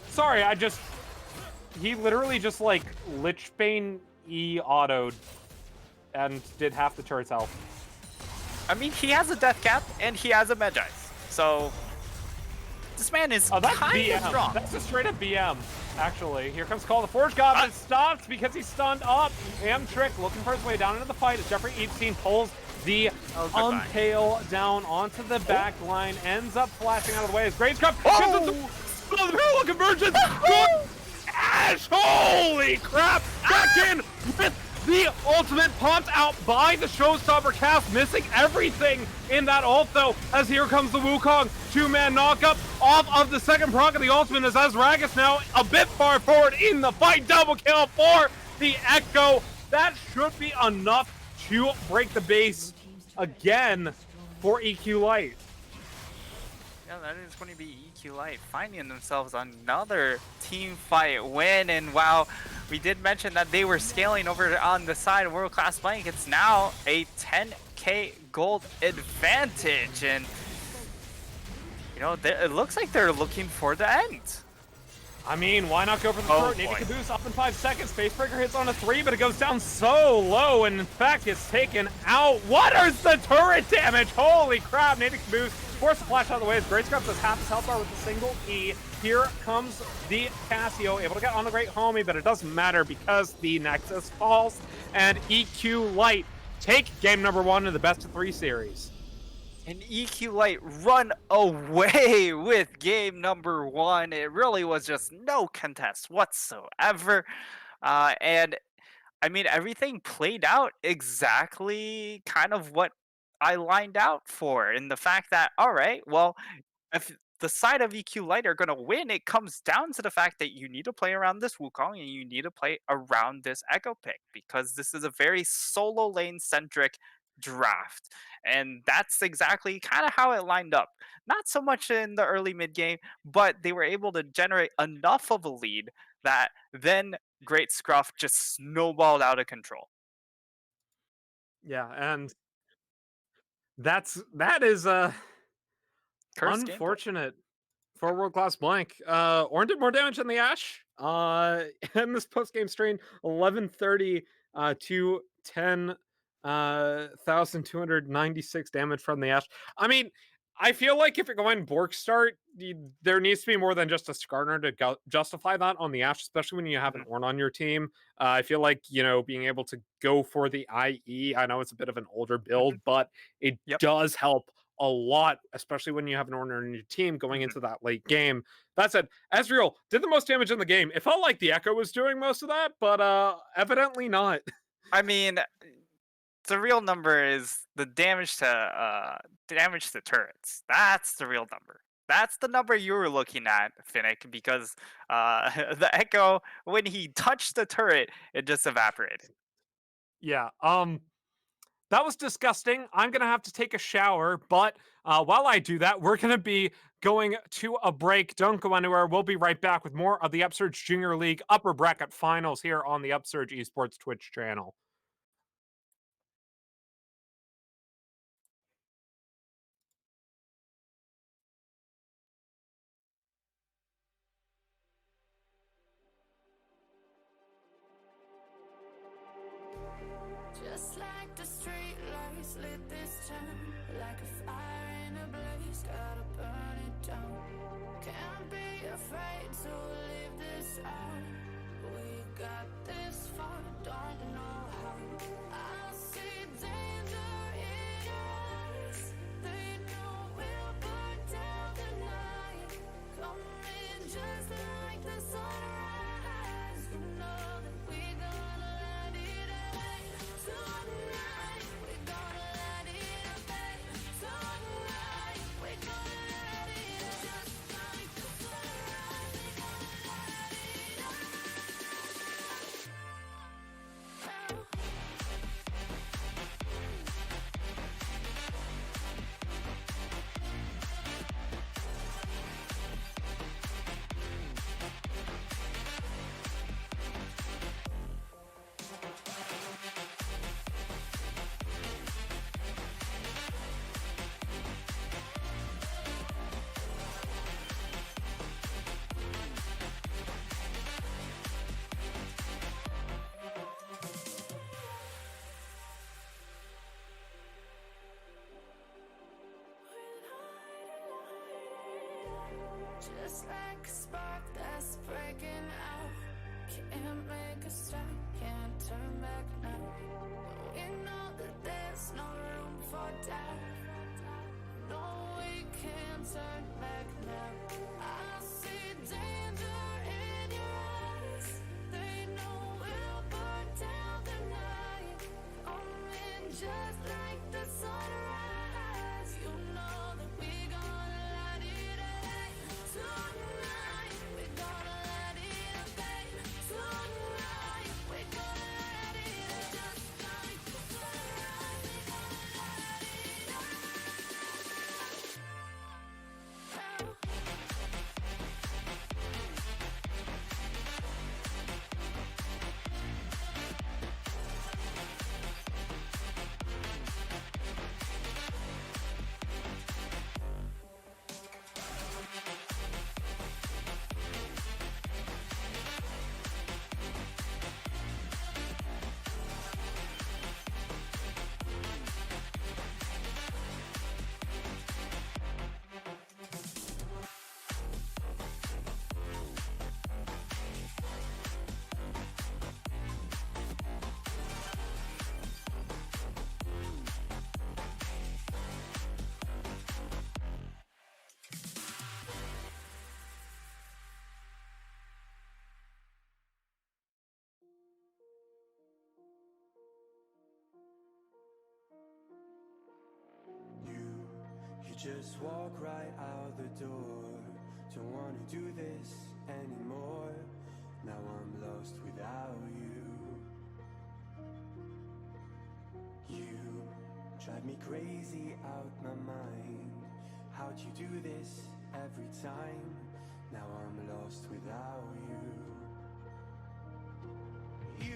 Sorry, he literally just, like, Lichbane E auto'd and did half the turret's health. I mean, he has a Death Cap and he has a Medjay. So, this man is Oh, that's kind of BM. strong. That's a straight up BM, actually. Here comes Call the Forge God, but it stops because he's stunned up. Trick looking for his way down into the fight as Jeffrey Epstein pulls the Unpale down onto the back line, ends up flashing out of the way as Great Scruff gets the parallel convergence. Good Ash! Holy crap! Back in with the ultimate, pumped out by the Showstopper cast, missing everything in that ult though, as here comes the Wukong. Two-man knockup off of the second proc of the ultimate as Azragus now a bit far forward in the fight. Double kill for the Echo. That should be enough to break the base again for EQ Light. Yeah, that is going to be EQ Light finding themselves another team fight win. And wow, we did mention that they were scaling over on the side of World Class Blank. It's now a 10k gold advantage. And, you know, it looks like they're looking for the end. I mean, why not go for the turret? Nady Caboose up in 5 seconds. Facebreaker hits on a 3, but it goes down so low, and in fact, it's taken out. What is the turret damage? Holy crap, Nady Caboose forced the flash out of the way as Great Scruff does half his health bar with a single E. Here comes the Casio, able to get on the Great Homie, but it doesn't matter because the Nexus falls, and EQ Light take game number 1 of the best of 3 series. And EQ Light run away with game number 1. It really was just no contest whatsoever. And I mean, everything played out exactly kind of what I lined out for. In the fact that, all right, well, if the side of EQ Light are going to win, it comes down to the fact that you need to play around this Wukong and you need to play around this Echo pick, because this is a very solo lane centric draft. And that's exactly kind of how it lined up. Not so much in the early mid game, but they were able to generate enough of a lead that then Great Scruff just snowballed out of control. Yeah, and that is Cursed unfortunate for World Class Blank. Ornn did more damage than the Ashe. In this post-game strain, 1130 to 10,296 damage from the Ashe. I mean, I feel like if you're going Bork start, there needs to be more than just a Skarner to justify that on the Ashe, especially when you have an Ornn on your team. I feel like, you know, being able to go for the IE, I know it's a bit of an older build, but it does help a lot, especially when you have an Ornn on your team going into that late game. That said, Ezreal did the most damage in the game. It felt like the Echo was doing most of that, but evidently not. I mean, the real number is the damage to turrets. That's the real number. That's the number you were looking at, Finnick, because the Echo, when he touched the turret, it just evaporated. Yeah, that was disgusting. I'm going to have to take a shower, but while I do that, we're going to be going to a break. Don't go anywhere. We'll be right back with more of the Upsurge Junior League Upper Bracket Finals here on the Upsurge Esports Twitch channel. Just like the street lights lit this town, like a fire in a blaze, gotta burn it down. Can't be afraid to leave this out. We got this far, don't know how. I see danger in us. They know we'll burn down the night. Come in just like just like a spark that's breaking out. Can't make a stop, can't turn back now. We know that there's no room for doubt. No, we can't turn back now. I see danger in your eyes. They know we'll burn down the night. Coming just like the sunrise. You know that we gonna light it up tonight. We gonna light it up, babe. Tonight we gonna light it up just like the sunrise. We gonna light it up. You just walk right out the door. Don't wanna do this anymore. Now I'm lost without you. You drive me crazy out my mind. How'd you do this every time? Now I'm lost without you.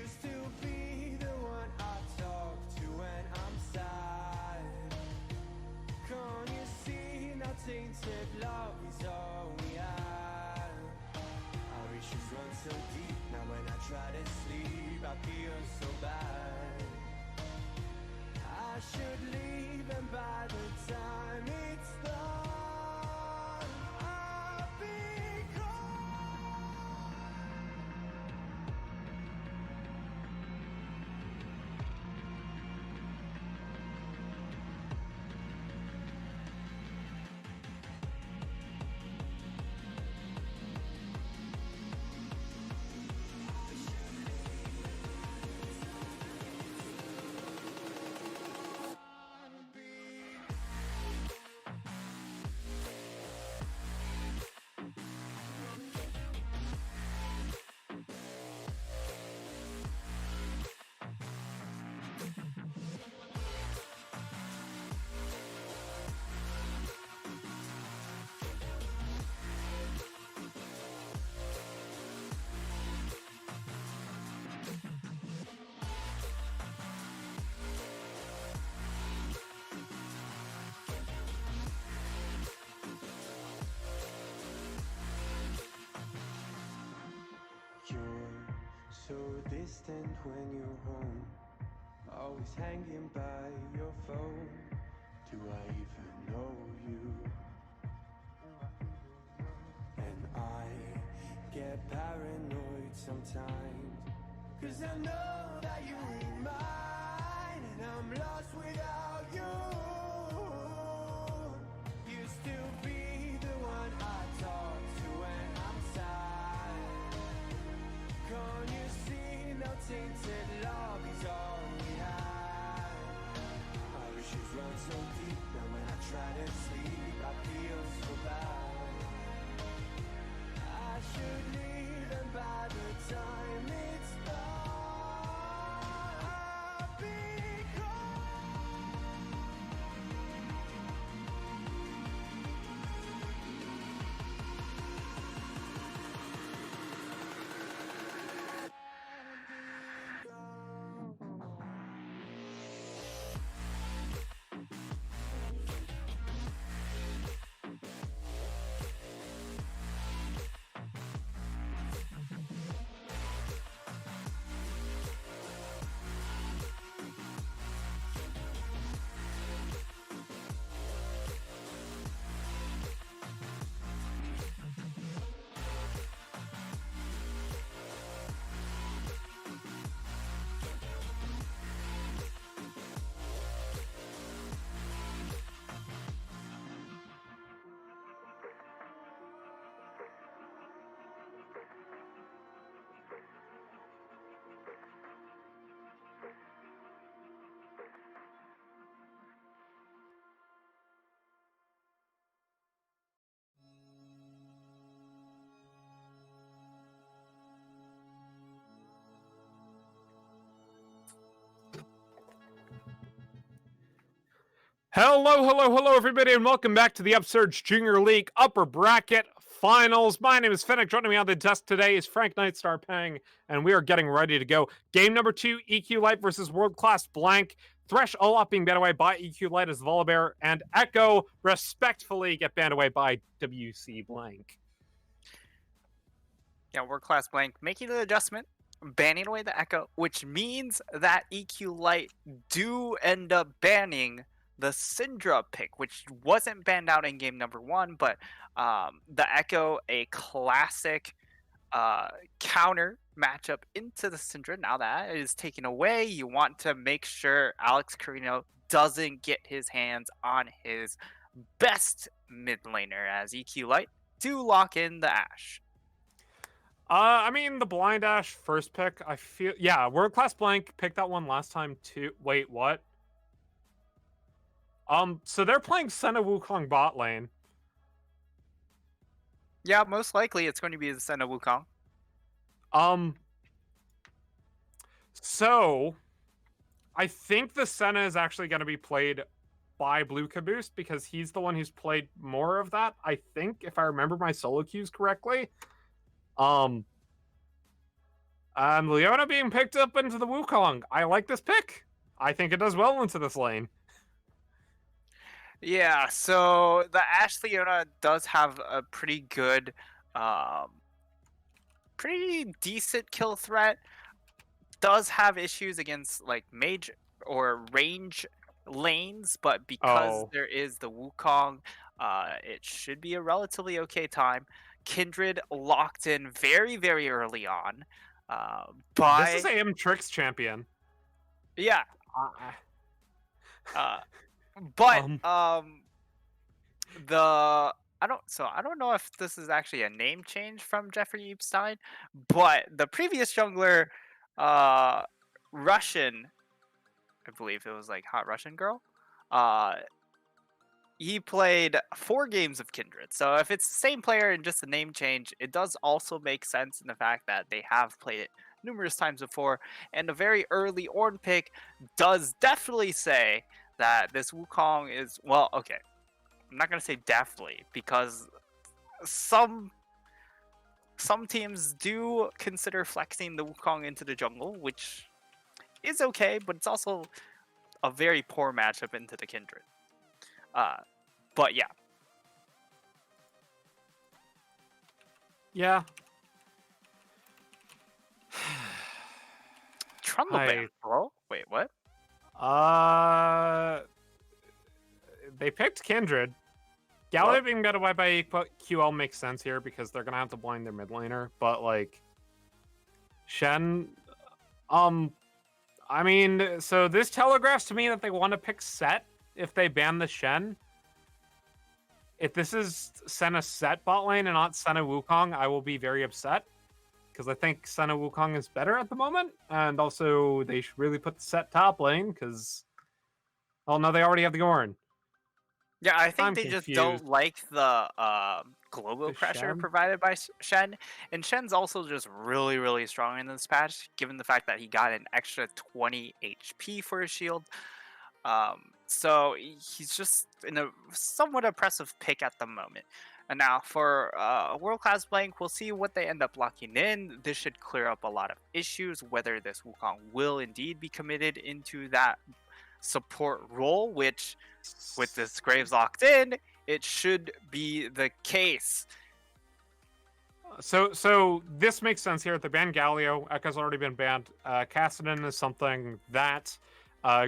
Used to be the one I talk to when I'm sad. Can't you see now tainted love is all we have? Our issues run so deep, now when I try to sleep I feel so bad. I should leave and by the time it's done I'll be gone. So distant when you're home, always hanging by your phone. Do I even know you? And I get paranoid sometimes, 'cause I know that you ain't mine, and I'm lost without you. Used to be the one I talk to when I'm sad. Can't you see now tainted love is all we have? Our issues run so deep, now when I try to sleep I feel so bad. I should leave and by the time it's done I'll be gone. Hello, everybody, and welcome back to the Upsurge Junior League Upper Bracket Finals. My name is Fennec. Joining me on the desk today is Frank Nightstar Pang, and we are getting ready to go. Game number 2, EQ Light versus World Class Blank. Thresh Olaf being banned away by EQ Light as Volibear, and Echo respectfully get banned away by WC Blank. Yeah, World Class Blank making the adjustment, banning away the Echo, which means that EQ Light do end up banning the Syndra pick, which wasn't banned out in game number 1, but the Echo, a classic counter matchup into the Syndra. Now that is taken away, you want to make sure Alex Carino doesn't get his hands on his best mid laner, as EQ Light do lock in the Ashe. I mean, the Blind Ash first pick, I feel... Yeah, World Class Blank picked that one last time, too. Wait, what? So they're playing Senna Wukong bot lane. Yeah, most likely it's going to be the Senna Wukong. So I think the Senna is actually going to be played by Blue Caboose because he's the one who's played more of that, I think, if I remember my solo queues correctly. And Leona being picked up into the Wukong. I like this pick. I think it does well into this lane. Yeah, so the Ashe Leona does have a pretty good, pretty decent kill threat. Does have issues against like mage or range lanes, but because there is the Wukong, it should be a relatively okay time. Kindred locked in very, very early on. This is AM Tricks champion. Yeah. I don't know if this is actually a name change from Jeffrey Epstein, but the previous jungler, Russian, I believe it was like Hot Russian Girl, he played 4 games of Kindred. So if it's the same player and just a name change, it does also make sense in the fact that they have played it numerous times before, and a very early Ornn pick does definitely say that this Wukong is, well, okay, I'm not going to say definitely, because some teams do consider flexing the Wukong into the jungle, which is okay, but it's also a very poor matchup into the Kindred. But yeah. Yeah. Trundle ban, bro? Wait, what? They picked Kindred. Galio being banned away by QL makes sense here because they're gonna have to blind their mid laner. But like, Shen, I mean, so this telegraphs to me that they want to pick Set if they ban the Shen. If this is Senna Set bot lane and not Senna Wukong, I will be very upset because I think Senna Wukong is better at the moment, and also they should really put the Set top lane because, oh no, they already have the Ornn. Yeah, I think I'm they just confused. don't like the global pressure Shen? provided by Shen. And Shen's also just really, really strong in this patch, given the fact that he got an extra 20 HP for his shield. So he's just in a somewhat oppressive pick at the moment. And now for World Class Blank, we'll see what they end up locking in. This should clear up a lot of issues, whether this Wukong will indeed be committed into that support role, which with this Graves locked in, it should be the case. So this makes sense here. They banned Galio. Echo's already been banned. Kassadin is something that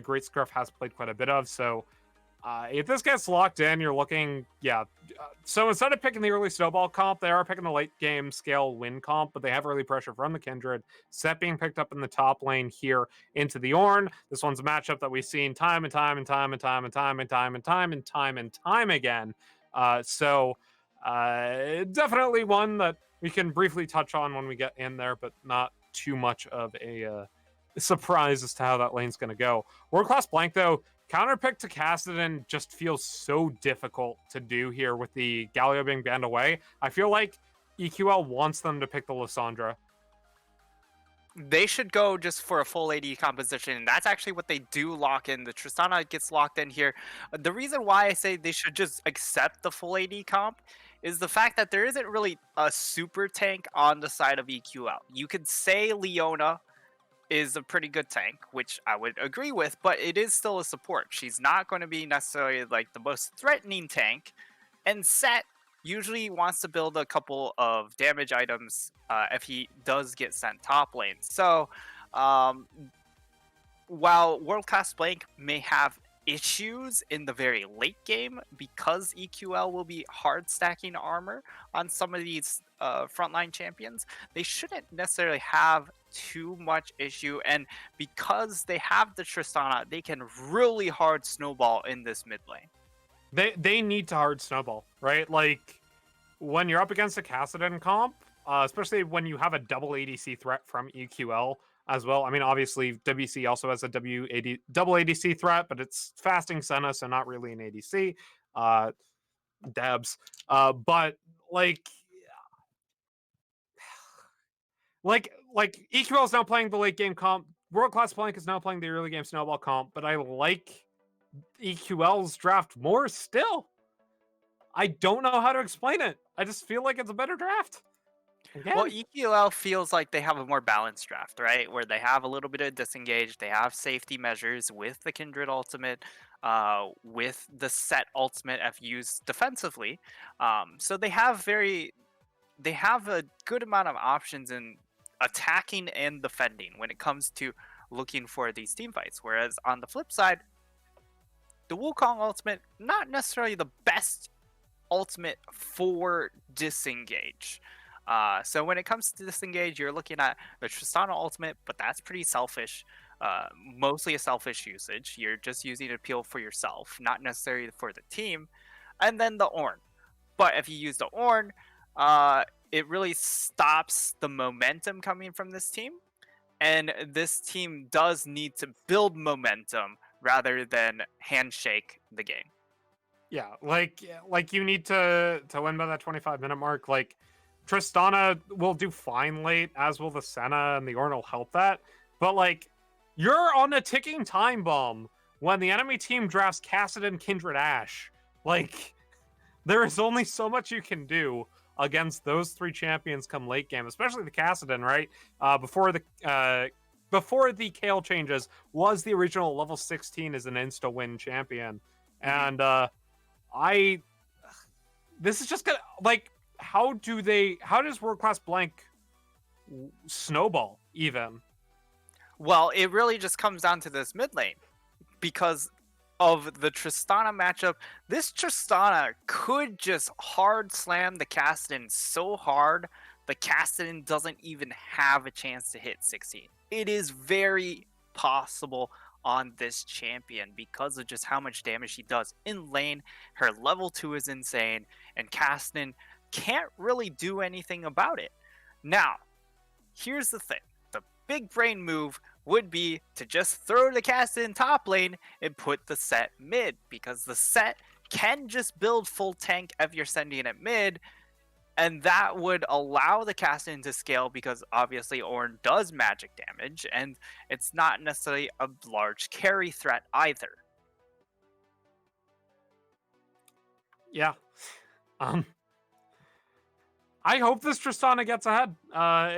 Great Scruff has played quite a bit of. So if this gets locked in, you're looking, so instead of picking the early snowball comp, they are picking the late game scale win comp, but they have early pressure from the Kindred. Set being picked up in the top lane here into the Ornn. This one's a matchup that we've seen time and time again. So definitely one that we can briefly touch on when we get in there, but not too much of a surprise as to how that lane's going to go. World Class Blank, though, counterpick to Kassadin just feels so difficult to do here with the Galio being banned away. I feel like EQL wants them to pick the Lissandra. They should go just for a full AD composition. And that's actually what they do lock in. The Tristana gets locked in here. The reason why I say they should just accept the full AD comp is the fact that there isn't really a super tank on the side of EQL. You could say Leona is a pretty good tank, which I would agree with, but it is still a support. She's not going to be necessarily like the most threatening tank. And Set usually wants to build a couple of damage items if he does get sent top lane. So while World Class Blank may have issues in the very late game because EQL will be hard stacking armor on some of these frontline champions, they shouldn't necessarily have too much issue. And because they have the Tristana, they can really hard snowball in this mid lane. They need to hard snowball, right? Like when you're up against a Kassadin comp, especially when you have a double ADC threat from EQL as well. I mean, obviously WC also has a double ADC threat, but it's fasting Senna, so not really an ADC. Dabs. But like EQL is now playing the late game comp. World Class Blank is now playing the early game snowball comp, but I like EQL's draft more still. I don't know how to explain it. I just feel like it's a better draft. Again. Well, EQL feels like they have a more balanced draft, right? Where they have a little bit of disengage, they have safety measures with the Kindred ultimate, with the Set ultimate if used defensively. So they have a good amount of options in attacking and defending when it comes to looking for these team fights. Whereas on the flip side, the Wukong ultimate, not necessarily the best ultimate for disengage. So when it comes to disengage, you're looking at the Tristana ultimate, but that's pretty selfish. Mostly a selfish usage. You're just using appeal for yourself, not necessarily for the team. And then the Ornn. But if you use the Ornn, it really stops the momentum coming from this team. And this team does need to build momentum rather than handshake the game. Yeah, like you need to win by that 25-minute mark. Like Tristana will do fine late, as will the Senna, and the Ornn will help that. But like, you're on a ticking time bomb when the enemy team drafts Kassadin, Kindred, Ashe. Like, there is only so much you can do against those three champions come late game, especially the Kassadin, right? Before the Kale changes, was the original level 16 as an insta-win champion. And this is just gonna, like, how does World Class Blank snowball even? Well, it really just comes down to this mid lane because of the Tristana matchup. This Tristana could just hard slam the Kassadin so hard the Kassadin doesn't even have a chance to hit 16. It is very possible on this champion because of just how much damage she does in lane. Her level 2 is insane, and Kassadin can't really do anything about it. Now, here's the thing. The big brain move would be to just throw the Kassadin top lane and put the Set mid, because the Set can just build full tank if you're sending it mid, and that would allow the Kassadin to scale because obviously Ornn does magic damage, and it's not necessarily a large carry threat either. Yeah. I hope this Tristana gets ahead.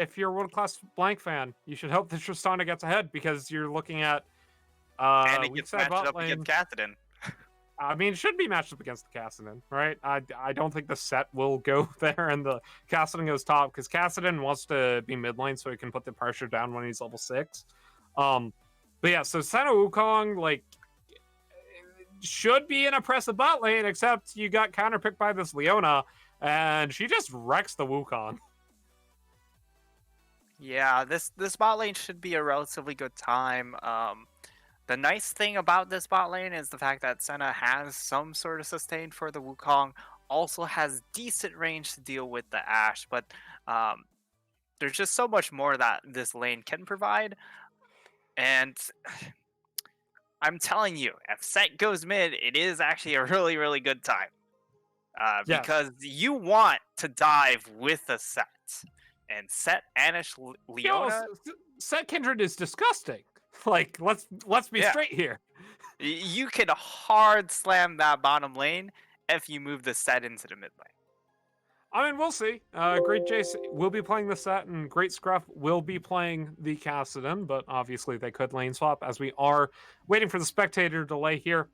If you're a World Class Blank fan, you should hope this Tristana gets ahead because you're looking at And it gets matched up against Kassadin. I mean, it should be matched up against the Kassadin, right? I don't think the Set will go there and the Kassadin goes top because Kassadin wants to be mid lane so he can put the pressure down when he's level 6. But yeah, so Senna Wukong, like, should be in a press of bot lane, except you got counterpicked by this Leona, and she just wrecks the Wukong. Yeah, this bot lane should be a relatively good time. The nice thing about this bot lane is the fact that Senna has some sort of sustain for the Wukong, also has decent range to deal with the Ashe, but there's just so much more that this lane can provide. And I'm telling you, if Set goes mid, it is actually a really, really good time. Yes. Because you want to dive with a Set. And Set, Anish, Leona... Set Kindred is disgusting. Like, let's be Yeah. straight here. You can hard slam that bottom lane if you move the set into the mid lane. I mean, we'll see. Great Jace will be playing the set, and Great Scruff will be playing the Cassidon, but obviously they could lane swap as we are waiting for the spectator delay here.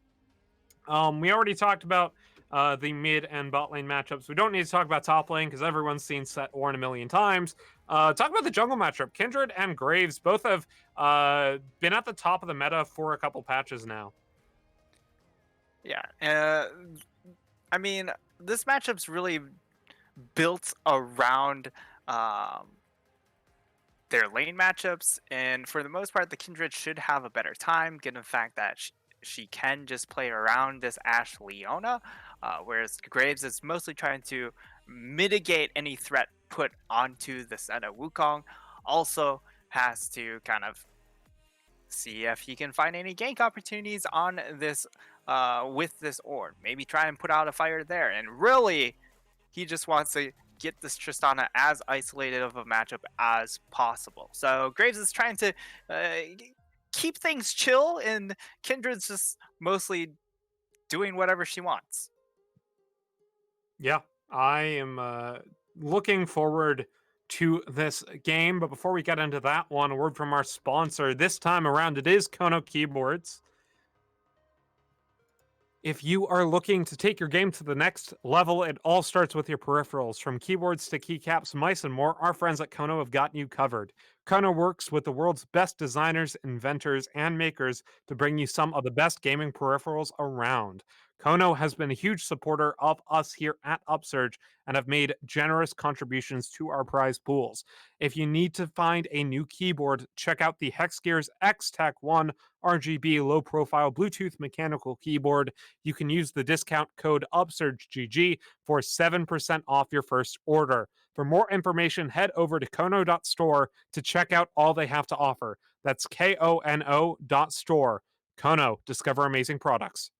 We already talked about the mid and bot lane matchups. We don't need to talk about top lane because everyone's seen Set Ornn a million times. Talk about the jungle matchup. Kindred and Graves both have been at the top of the meta for a couple patches now. Yeah. I mean, this matchup's really built around their lane matchups, and for the most part, the Kindred should have a better time, given the fact that she can just play around this Ashe Leona, whereas Graves is mostly trying to mitigate any threat put onto the set of Wukong. Also has to kind of see if he can find any gank opportunities on this with this Ornn. Maybe try and put out a fire there, and really he just wants to get this Tristana as isolated of a matchup as possible. So Graves is trying to keep things chill, and Kindred's just mostly doing whatever she wants. Yeah, I am looking forward to this game. But before we get into that one, a word from our sponsor. This time around, it is Kono Keyboards. If you are looking to take your game to the next level, it all starts with your peripherals. From keyboards to keycaps, mice, and more, our friends at Kono have got you covered. Kono works with the world's best designers, inventors, and makers to bring you some of the best gaming peripherals around. Kono has been a huge supporter of us here at Upsurge and have made generous contributions to our prize pools. If you need to find a new keyboard, check out the Hexgears X-Tech 1 RGB low-profile Bluetooth mechanical keyboard. You can use the discount code UpsurgeGG for 7% off your first order. For more information, head over to kono.store to check out all they have to offer. That's KONO.store. Kono, discover amazing products.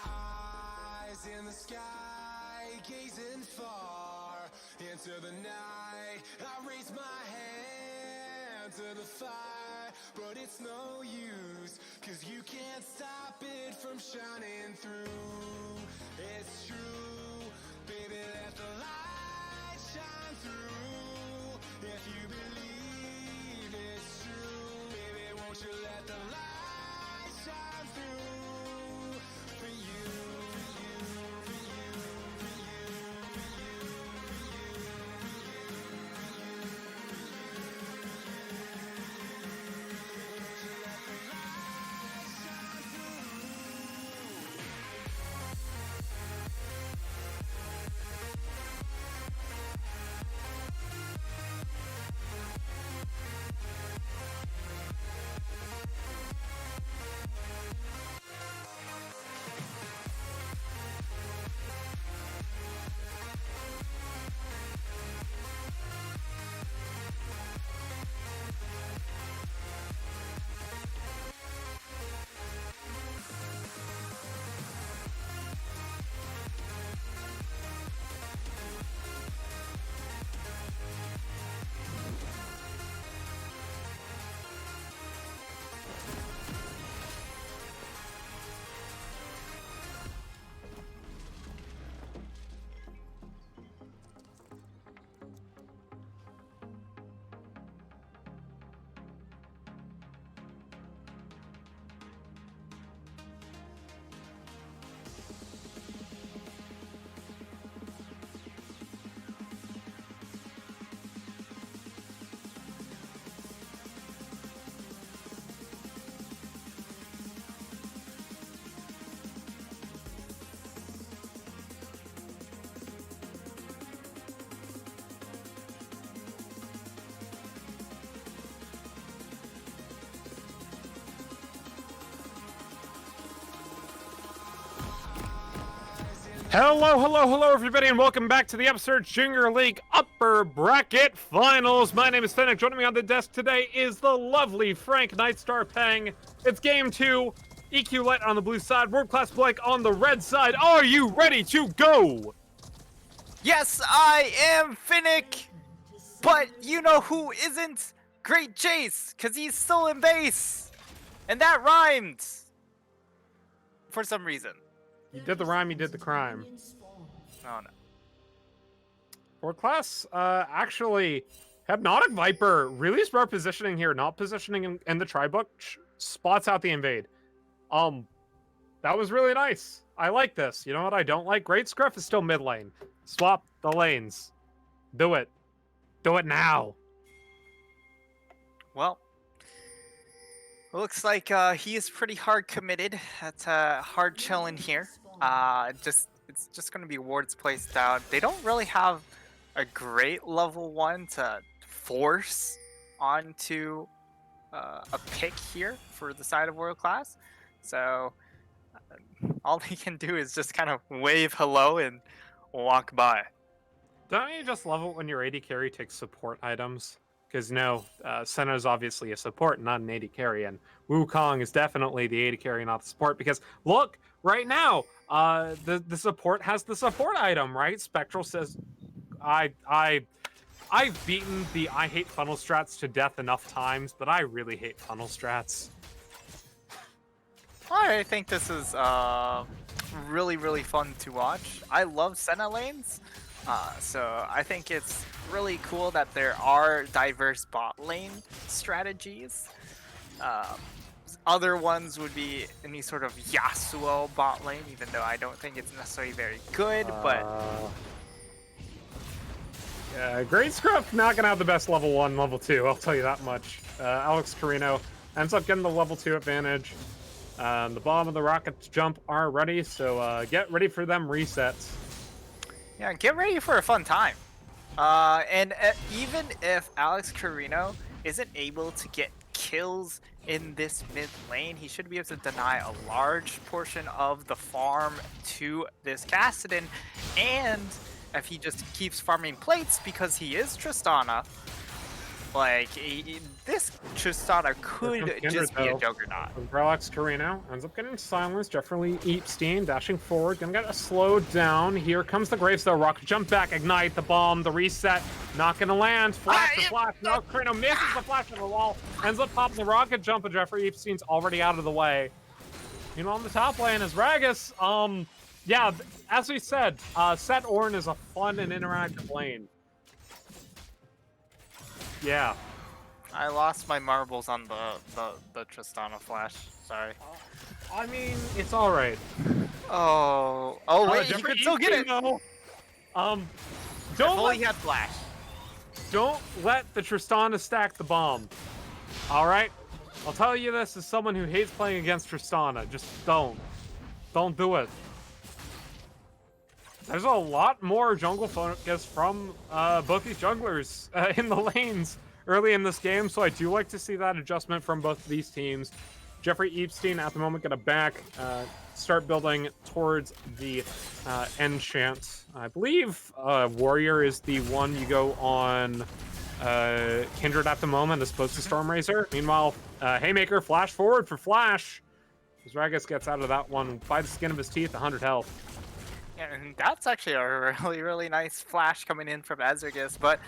Eyes in the sky, gazing far into the night. I raise my hand to the fire, but it's no use, 'cause you can't stop it from shining through. It's true, baby, let the light shine through. If you believe it's true, baby, won't you let the light shine through for you, for you, for you, for you, for you, Hello, everybody, and welcome back to the Upsurge Junior League Upper Bracket Finals. My name is Fennec. Joining me on the desk today is the lovely Frank Nightstar Peng. It's game 2. EQ Light on the blue side, World Class Blank on the red side. Are you ready to go? Yes, I am Finnick! But you know who isn't? Great Jace, because he's still in base! And that rhymed! For some reason. You did the rhyme, you did the crime. Oh no. World Class, actually, Hypnotic Viper, really smart positioning here, not positioning in the tri-book, spots out the invade. That was really nice. I like this. You know what I don't like? Great Scruff is still mid lane. Swap the lanes. Do it. Do it now. Well, looks like he is pretty hard committed. That's hard chilling here. It's just gonna be wards placed down. They don't really have a great level 1 to force onto a pick here for the side of World Class. So all they can do is just kind of wave hello and walk by. Don't you just love it when your AD carry takes support items? Because no, Senna is obviously a support, not an AD carry, and Wukong is definitely the AD carry, not the support. Because look, right now, the support has the support item, right? Spectral says, I've beaten the I hate funnel strats to death enough times, but I really hate funnel strats. I think this is really, really fun to watch. I love Senna lanes, so I think it's really cool that there are diverse bot lane strategies. Other ones would be any sort of Yasuo bot lane, even though I don't think it's necessarily very good, but... Yeah, Great Scruff not gonna have the best level 1, level 2, I'll tell you that much. Alex Carino ends up getting the level 2 advantage. The bomb and the rocket jump are ready, so get ready for them resets. Yeah, get ready for a fun time. Even if Alex Carino isn't able to get kills in this mid lane, he should be able to deny a large portion of the farm to this Kassadin. And if he just keeps farming plates because he is Tristana, like, this Tristana could just be a juggernaut. Alex Carino ends up getting silenced. Jeffrey Epstein dashing forward, gonna get a slow down. Here comes the Gravestone rocket, jump back, ignite the bomb, the reset, not gonna land. Flash to flash. No, Carino misses the flash on the wall, ends up popping the rocket jump, and Jeffrey Epstein's already out of the way. You know, on the top lane is Ragus. Yeah, as we said, Set Ornn is a fun and interactive lane. Yeah. I lost my marbles on the Tristana flash. Sorry. I mean, it's all right. Oh wait, you can still get it. Though. Don't he had flash. Don't let the Tristana stack the bomb. All right, I'll tell you this as someone who hates playing against Tristana. Just don't do it. There's a lot more jungle focus from both these junglers in the lanes early in this game, so I do like to see that adjustment from both of these teams. Jeffrey Epstein at the moment gonna start building towards the enchant. I believe Warrior is the one you go on Kindred at the moment as opposed to Stormrazor. Meanwhile, Haymaker flash forward for Flash. As Ragus gets out of that one by the skin of his teeth, 100 health. And that's actually a really, really nice flash coming in from Azergus, but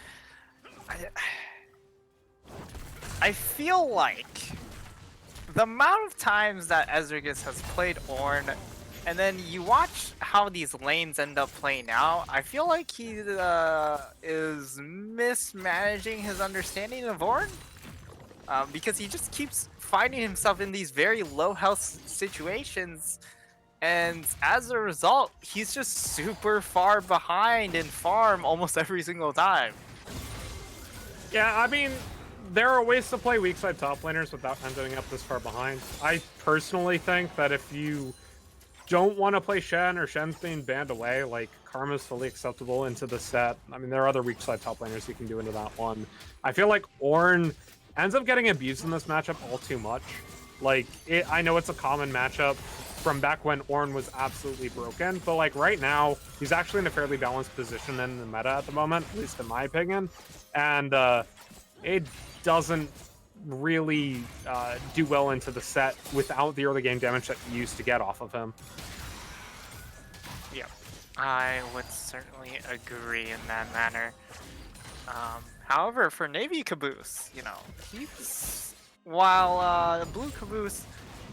I feel like the amount of times that Azergus has played Ornn, and then you watch how these lanes end up playing out, I feel like he is mismanaging his understanding of Ornn, because he just keeps finding himself in these very low health situations. And as a result, he's just super far behind in farm almost every single time. Yeah, I mean, there are ways to play weak side top laners without ending up this far behind. I personally think that if you don't want to play Shen or Shen's being banned away, like, Karma's fully acceptable into the set. I mean, there are other weak side top laners you can do into that one. I feel like Ornn ends up getting abused in this matchup all too much. Like, I know it's a common matchup from back when Ornn was absolutely broken, but like right now, he's actually in a fairly balanced position in the meta at the moment, at least in my opinion. And it doesn't really do well into the set without the early game damage that you used to get off of him. Yeah, I would certainly agree in that manner. However, for Navy Caboose, you know, he's while Blue Caboose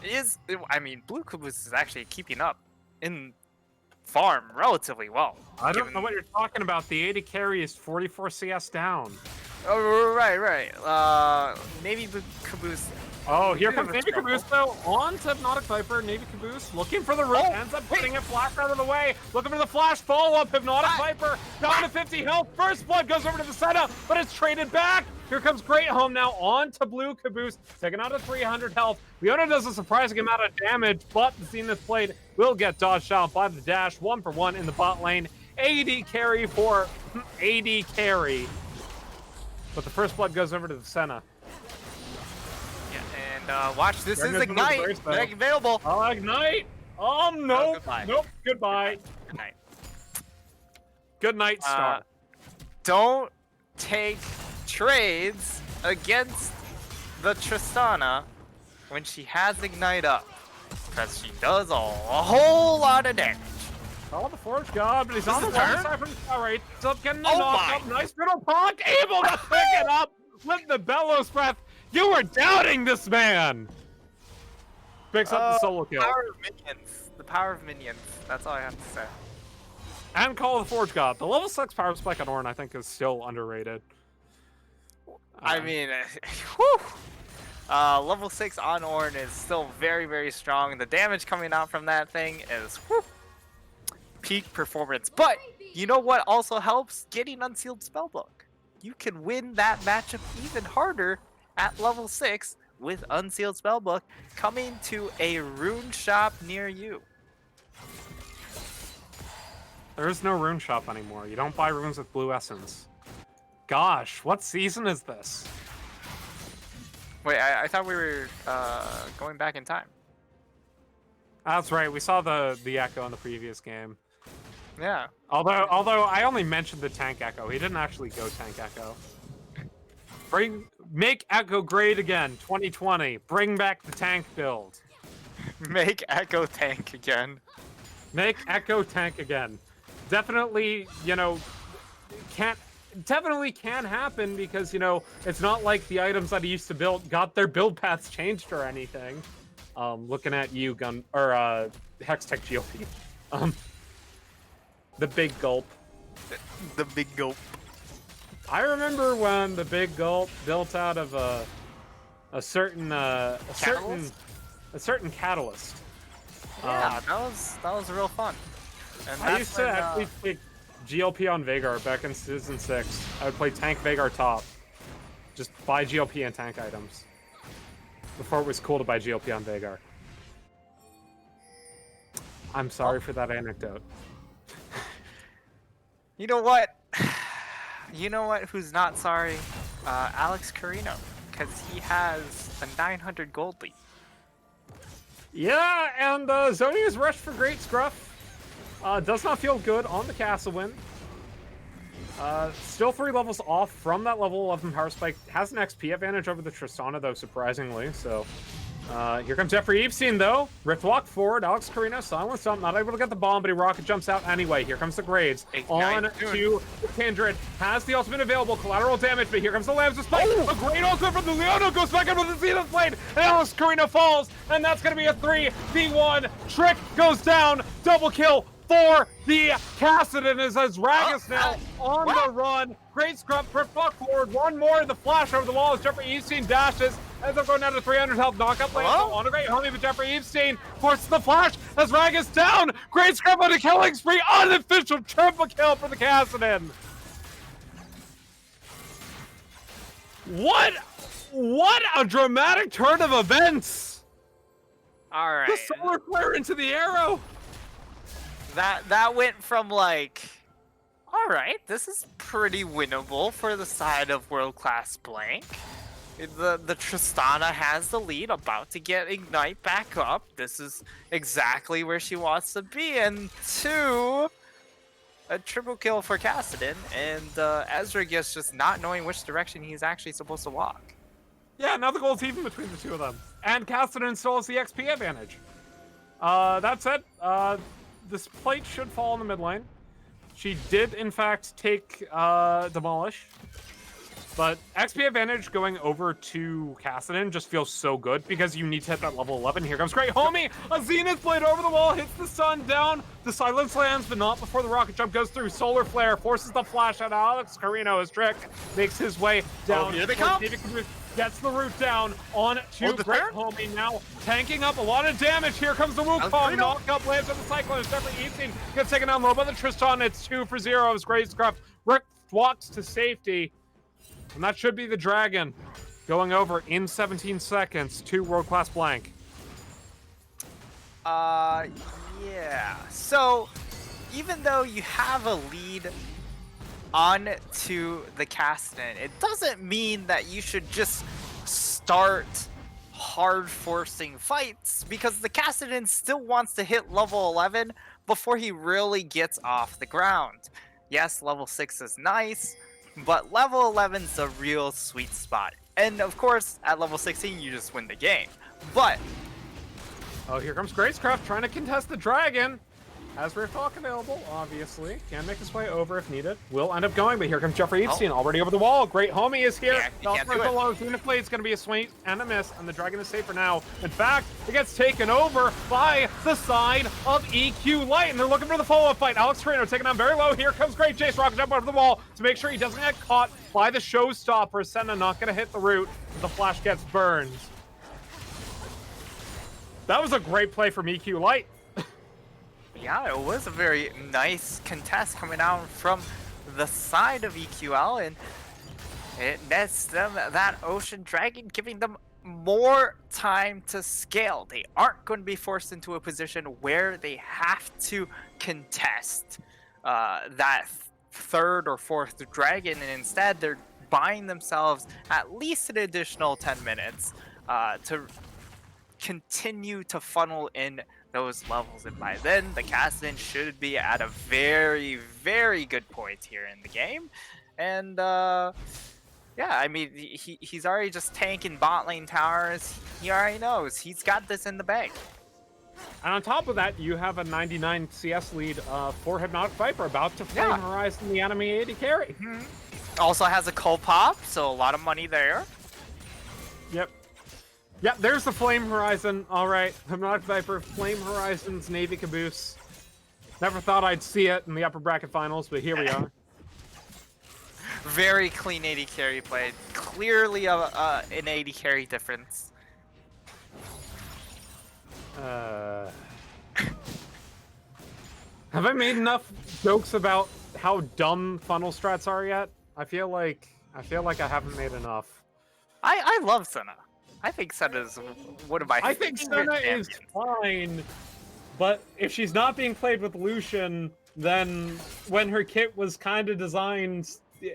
is, I mean, Blue Caboose is actually keeping up in farm relatively well. I don't know what you're talking about. The 80 carry is 44 CS down. Oh, right. Navy Caboose. Oh, here Bit comes of a Navy struggle. Caboose, though. On to Hypnotic Viper. Navy Caboose looking for the root. Oh, Ends up wait. getting it flashed out of the way. Looking for the flash follow-up. Hypnotic Viper down to 50 health. First blood goes over to the setup, but it's traded back. Here comes Great Home now on to Blue Caboose. Taking out a 300 health. Leona does a surprising amount of damage, but the Zenith Blade will get dodged out by the dash. 1-for-1 in the bot lane. 80 carry for 80 carry. But the first blood goes over to the Senna. Yeah, and watch, this There is goes Ignite. another burst, though. They're available. Oh, Ignite! Oh, no! goodbye. Nope, goodbye. Good night. Good night, Star. Don't take trades against the Tristana when she has Ignite up, because she does a whole lot of damage. Oh, the Forge God, but he's on the is wrong her? side from the tower. He's up, getting the Oh knock my. up. Nice little punk, able to pick it up. Let the bellows breath. You were doubting this man. Picks up the solo kill. Power of minions. The power of minions. That's all I have to say. And Call of the Forge God. The level 6 power spike on Ornn, I think, is still underrated. I mean, whew. Level 6 on Ornn is still very, very strong. The damage coming out from that thing is whew, peak performance. But you know what also helps? Getting Unsealed Spellbook. You can win that matchup even harder at level 6 with Unsealed Spellbook coming to a rune shop near you. There is no rune shop anymore. You don't buy runes with blue essence. Gosh, what season is this? Wait, I thought we were going back in time. That's right. We saw the Echo in the previous game. Yeah. Although I only mentioned the tank Echo. He didn't actually go tank Echo. Make Echo great again. 2020. Bring back the tank build. Make Echo tank again. Make Echo tank again. Definitely, you know, definitely can happen because, you know, it's not like the items that he used to build got their build paths changed or anything. Looking at you, Hextech GOP. The Big Gulp. The big gulp. I remember when the Big Gulp built out of a certain catalyst. Yeah, that was real fun. And I that's used to when, actually play GLP on Vagar back in Season 6. I would play tank Vagar top. Just buy GLP and tank items. Before it was cool to buy GLP on Vagar. I'm sorry for that anecdote. You know what? You know what? Who's not sorry? Alex Carino, because he has a 900 gold lead. Yeah, and Zonia's rush for Great Scruff does not feel good on the castle win. Still 3 levels off from that level 11 power spike. Has an XP advantage over the Tristana, though, surprisingly. So here comes Jeffrey Epstein, though. Rift walk forward. Alex Carino, silence up, not able to get the bomb, but he rocket jumps out anyway. Here comes the grades. On to Kindred. Has the ultimate available. Collateral damage, but here comes the Lambs of Spike. A great ultimate from the Leona goes back in with the Zenith Blade. And Alex Carino falls. And that's going to be a 3v1. Trick goes down. Double kill for the Cassidon as Ragus now on the run. Great scrub, Rift walk forward. One more. The flash over the wall as Jeffrey Epstein dashes. Ends up going down to 300 health. Knockup lane on a great homie, but Jeffrey Epstein forces the flash as Ragus down. Great scrub on a killing spree. Unofficial triple kill for the Cassidon. What a dramatic turn of events. All right. The solar flare into the arrow. That went from like, all right, this is pretty winnable for the side of World Class Blank. The Tristana has the lead, about to get Ignite back up. This is exactly where she wants to be. And 2, a triple kill for Cassidon, and Ezra just not knowing which direction he's actually supposed to walk. Yeah, now the goal's even between the two of them. And Cassidy still has the XP advantage. That said, this plate should fall in the mid lane. She did, in fact, take Demolish. But XP advantage going over to Cassidy just feels so good because you need to hit that level 11. Here comes Great Homie! A Zenith Blade over the wall, hits the sun down. The silence lands, but not before the rocket jump goes through. Solar Flare forces the flash out of Alex Carino. His trick makes his way down. Here they come! Gets the root down on to Great Homie, now tanking up a lot of damage. Here comes the Wukong. Knockup lands on the Cyclone. It's definitely 18. Gets taken down low by the Tristan. It's 2-0 as Gravescraft. Rick walks to safety. And that should be the Dragon going over in 17 seconds to world-class blank. Yeah. So, even though you have a lead on to the Cassidy, it doesn't mean that you should just start hard forcing fights, because the Cassidy still wants to hit level 11 before he really gets off the ground. Yes, level 6 is nice, but level 11's a real sweet spot. And of course, at level 16, you just win the game. But oh, here comes Gracecraft trying to contest the Dragon. Has Rift Hawk available, obviously. Can make his way over if needed. Will end up going, but here comes Jeffrey Epstein already over the wall. Great Homie is here. Yeah, Below. Zenith Blade's going to be a swing and a miss, and the Dragon is safe for now. In fact, it gets taken over by the side of EQ Light, and they're looking for the follow-up fight. Alex Carino taken down very low. Here comes Great Jace, rocket jump over the wall to make sure he doesn't get caught by the showstopper. Senna not going to hit the root. The flash gets burned. That was a great play from EQ Light. yeah, it was a very nice contest coming out from the side of EQL, and it nets them that Ocean Dragon, giving them more time to scale. They aren't going to be forced into a position where they have to contest that third or fourth dragon, and instead they're buying themselves at least an additional 10 minutes to continue to funnel in those levels, and by then the Cassidy should be at a very, very good point here in the game. And yeah, I mean, he's already just tanking bot lane towers. He already knows he's got this in the bag. And on top of that, you have a 99 CS lead for Hypnotic Viper, about to Flame Horizon the enemy AD carry. Also has a cold pop, so a lot of money there. Yep. Yep, there's the Flame Horizon. All right, Hypnotic Viper, Flame Horizon's Navy Caboose. Never thought I'd see it in the upper bracket finals, but here we are. Very clean AD carry play. Clearly an AD carry difference. Have I made enough jokes about how dumb funnel strats are yet? I feel like I haven't made enough. I love Senna. I think Senna is one of my I think Senna is fine, but if she's not being played with Lucian, then when her kit was kind of designed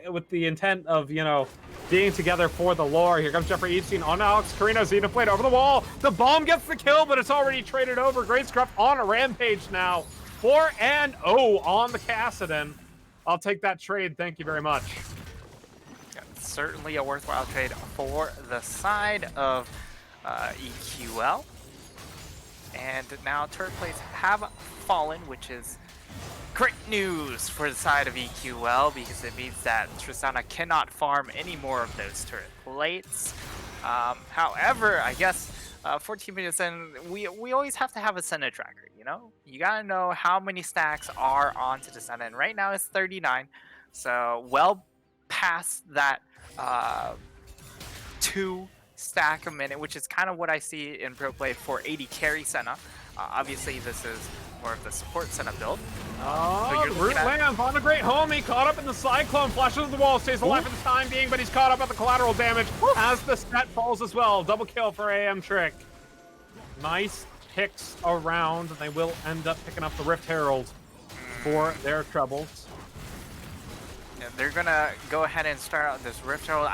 with the intent of, you know, being together for the lore. Here comes Jeffrey Epstein on Alex Carino. Zenith Blade over the wall. The bomb gets the kill, but it's already traded over. Gravescraft on a rampage now. 4-0 on the Cassidy. I'll take that trade. Thank you very much. Yeah, certainly a worthwhile trade for the side of EQL. And now turret plates have fallen, which is great news for the side of EQL, because it means that Tristana cannot farm any more of those turret plates. However, I guess 14 minutes in, we always have to have a Senna tracker, you know? You gotta know how many stacks are onto the Senna, and right now it's 39, so well past that 2 stack a minute, which is kind of what I see in pro play for 80 carry Senna. Obviously, this is more of the support Senna build. So root lands on a Great Homie, caught up in the Cyclone, flashes the wall, stays alive for the time being, but he's caught up at the collateral damage as the set falls as well. Double kill for AM Trick. Nice picks around, and they will end up picking up the Rift Herald for their troubles. Yeah, they're gonna go ahead and start out this Rift Herald.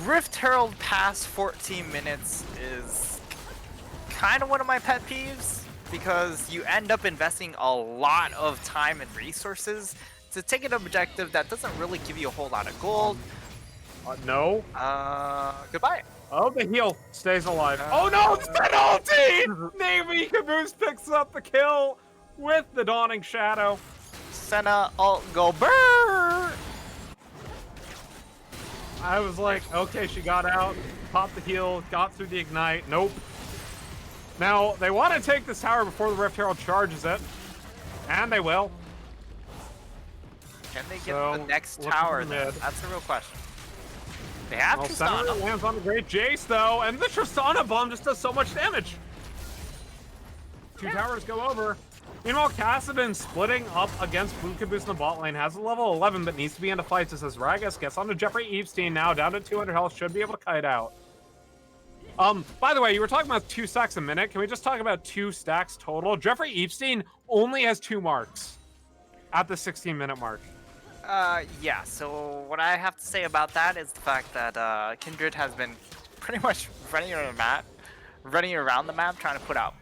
Rift Herald past 14 minutes is kind of one of my pet peeves, because you end up investing a lot of time and resources to take an objective that doesn't really give you a whole lot of gold. No. Goodbye. Oh, the heal stays alive. Oh no, it's penalty! Navy Caboose picks up the kill with the Dawning Shadow. Senna alt go burr. I was like, okay, she got out, popped the heal, got through the ignite. Nope. Now, they want to take this tower before the Rift Herald charges it. And they will. Can they get So, the next looking tower for then? mid. That's a real question. They have Well, Tristana. Senator lands on the Great Jace, though, and the Tristana bomb just does so much damage. Two towers go over. Meanwhile, Kassadin splitting up against Blue Caboose in the bot lane has a level 11 but needs to be into fights. This as Ragus gets onto Jeffrey Epstein now, down to 200 health, should be able to kite out. By the way, you were talking about 2 stacks a minute. Can we just talk about 2 stacks total? Jeffrey Epstein only has 2 marks at the 16-minute mark. Yeah, so what I have to say about that is the fact that Kindred has been pretty much running around the map trying to put out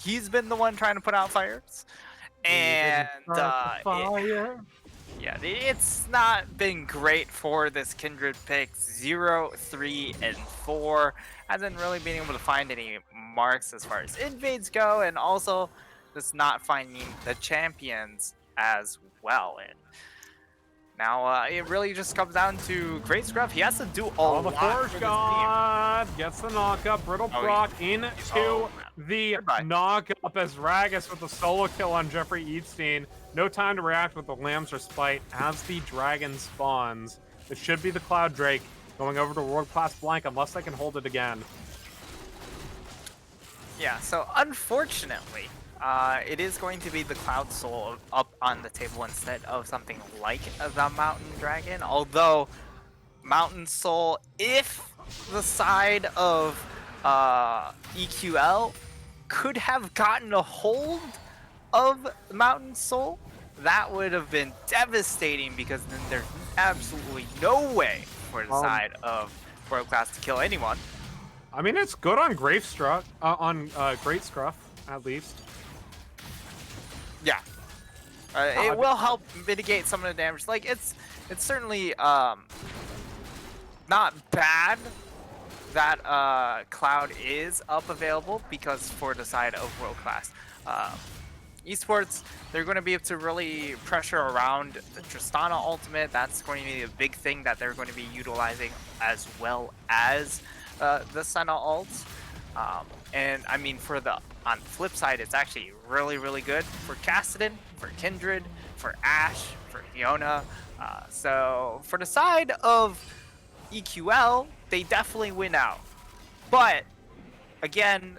he's been the one trying to put out fires, and it's not been great for this Kindred pick. 0, 3, and 4 hasn't really been able to find any marks as far as invades go, and also just not finding the champions as well. And now it really just comes down to Great Scruff. He has to do a lot The for Forge this team. God gets the knockup. Brittle Proc into the Goodbye. knockup as Ragus with the solo kill on Jeffrey Epstein. No time to react with the Lamb's Respite as the dragon spawns. It should be the Cloud Drake going over to World Class Blank unless they can hold it again. Yeah, so unfortunately, it is going to be the Cloud Soul up on the table instead of something like the Mountain Dragon. Although, Mountain Soul, if the side of EQL could have gotten a hold of Mountain Soul, that would have been devastating, because then there's absolutely no way for the side of World Class to kill anyone. I mean, it's good on Great Scruff, at least. Yeah, it will help mitigate some of the damage. Like it's certainly not bad that Cloud is up available, because for the side of World Class Esports, they're going to be able to really pressure around the Tristana ultimate. That's going to be a big thing that they're going to be utilizing, as well as the Senna ults. And I mean, on the flip side, it's actually really good for Kassadin, for Kindred, for Ashe, for Fiona. So for the side of EQL, they definitely win out. But again,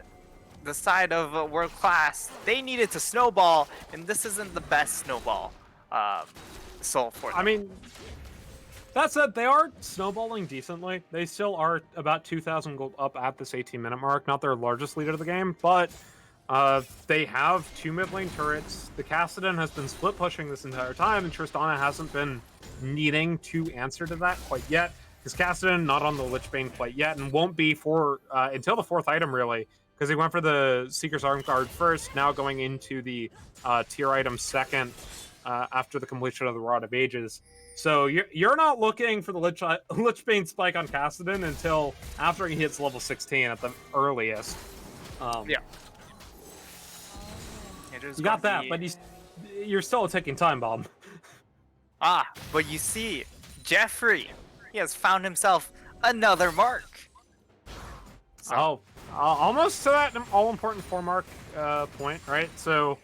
the side of World Class, they needed to snowball, and this isn't the best snowball soul for them. I mean, that said, they are snowballing decently. They still are about 2,000 gold up at this 18-minute mark. Not their largest lead of the game, but they have 2 mid lane turrets. The Kassadin has been split pushing this entire time, and Tristana hasn't been needing to answer to that quite yet. Because Kassadin not on the Lichbane quite yet, and won't be for until the 4th item, really. Because he went for the Seeker's Arm Guard first, now going into the tier item second after the completion of the Rod of Ages. So you're not looking for the Lichbane spike on Kassadin until after he hits level 16 at the earliest. Yeah. You got that, but you're still a ticking time bomb. But you see, Jeffrey, he has found himself another mark. So, almost to that all-important 4-mark point, right? So,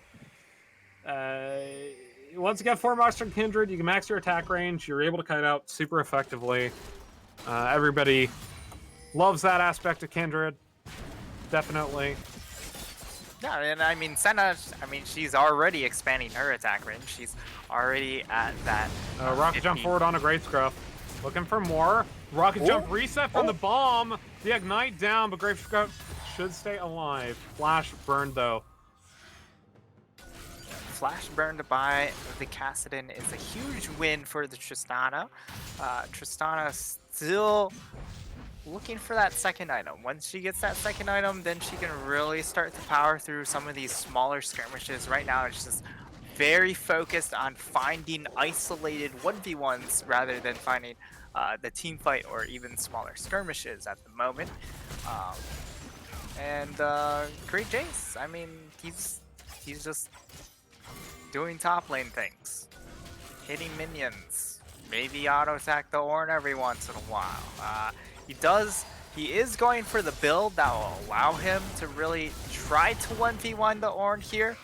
once you get 4 marks from Kindred, you can max your attack range. You're able to kite out super effectively. Everybody loves that aspect of Kindred. Definitely. yeah, and I mean, Senna, she's already expanding her attack range. She's already at that. Rocket jump 15. forward on a Great Scruff. Looking for more. Rocket jump reset from the bomb. The ignite down, but Great Scruff should stay alive. Flash burned, though. Flash burned by the Kassadin is a huge win for the Tristana. Tristana still looking for that second item. Once she gets that second item, then she can really start to power through some of these smaller skirmishes. Right now, it's just very focused on finding isolated 1v1s rather than finding the team fight or even smaller skirmishes at the moment. And Great Jace, I mean, he's just doing top lane things, hitting minions, maybe auto attack the Ornn every once in a while. He is going for the build that will allow him to really try to 1v1 the Ornn here.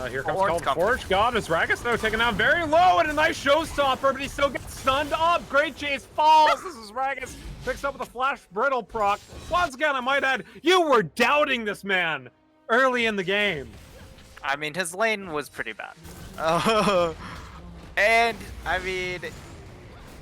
Here comes Ornn's Call Forge God as Ragus though taken down very low and a nice showstopper, but he still gets stunned up. Great Chase falls. This is Ragus picks up with a flash brittle proc. Once again, I might add, you were doubting this man early in the game. I mean, his lane was pretty bad. And I mean,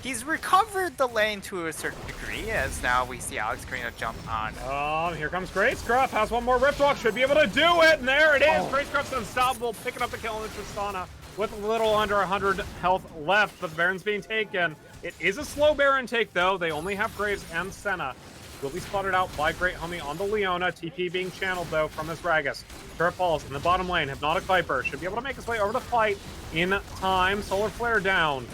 he's recovered the lane to a certain degree, as now we see Alex Carino jump on. Here comes Great Scruff, has one more Riftwalk, should be able to do it, and there it is. Great Scruff's unstoppable, picking up the kill on the Tristana with a little under 100 health left, but the Baron's being taken. It is a slow Baron take, though. They only have Graves and Senna. Will be spotted out by Great Homie on the Leona. TP being channeled, though, from his Ragus. Turret falls in the bottom lane. Hypnotic Viper should be able to make his way over to fight in time. Solar Flare down.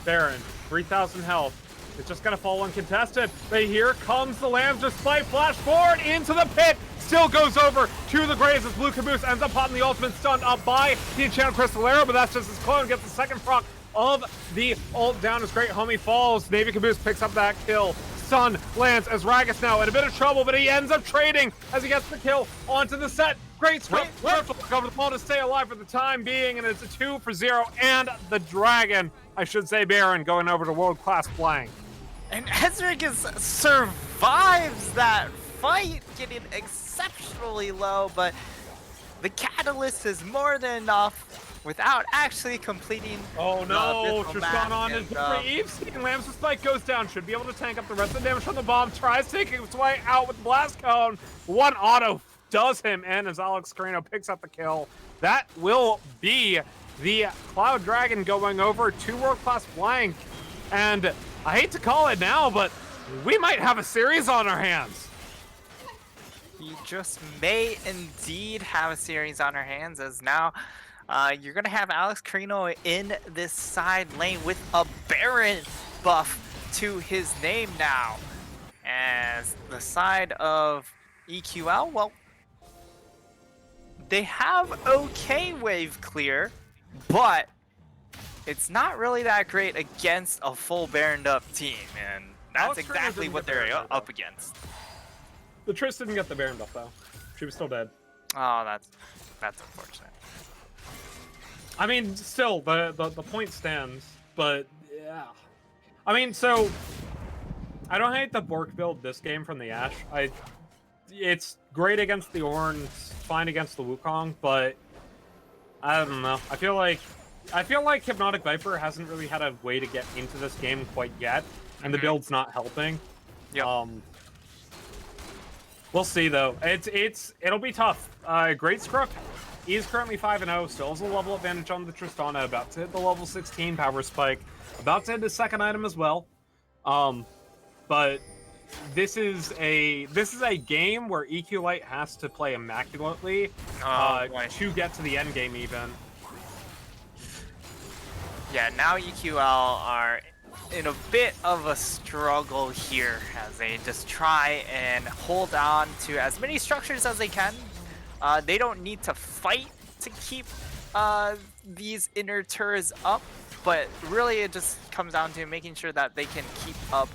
Baron, 3,000 health. It's just going to fall uncontested. But here comes the Lambs, despite flash forward into the pit. Still goes over to the Graves as Blue Caboose ends up popping the ultimate, stunned up by the Enchanted Crystal Arrow, but that's just his clone. Gets the second proc of the ult down as Great Homie falls. Navy Caboose picks up that kill. Sun lands as Ragus now in a bit of trouble, but he ends up trading as he gets the kill onto the set. Great scrap over the ball to stay alive for the time being, and it's a 2-0, and the Dragon, I should say Baron, going over to world-class flank. And Ezreal survives that fight, getting exceptionally low, but the catalyst is more than enough without actually completing. Oh no, the Tristana on his Eve seeing Lamb's spike goes down, should be able to tank up the rest of the damage from the bomb, tries taking its way out with the blast cone. One auto does him in as Alex Carino picks up the kill. That will be the Cloud Dragon going over to world-class flank. And I hate to call it now, but we might have a series on our hands. He just may indeed have a series on our hands, as now you're going to have Alex Carino in this side lane with a Baron buff to his name now. As the side of EQL, well, they have okay wave clear, but it's not really that great against a full Baroned up team, and that's Alex Carino exactly didn't what get they're Baron up against. The Triss didn't get the Baron buff though. She was still dead. Oh, that's unfortunate. I mean, still, the point stands, but yeah. I mean, so I don't hate the Bork build this game from the Ashe. It's great against the Ornn, it's fine against the Wukong, but I don't know. I feel like Hypnotic Viper hasn't really had a way to get into this game quite yet, and the build's not helping. Yeah. We'll see though. It'll be tough. Great Scruff is currently 5-0, still has a level advantage on the Tristana, about to hit the level 16 power spike, about to hit his second item as well. But this is a game where EQ Light has to play immaculately to get to the end game even. Yeah, now EQL are in a bit of a struggle here as they just try and hold on to as many structures as they can. They don't need to fight to keep these inner turrets up, but really it just comes down to making sure that they can keep up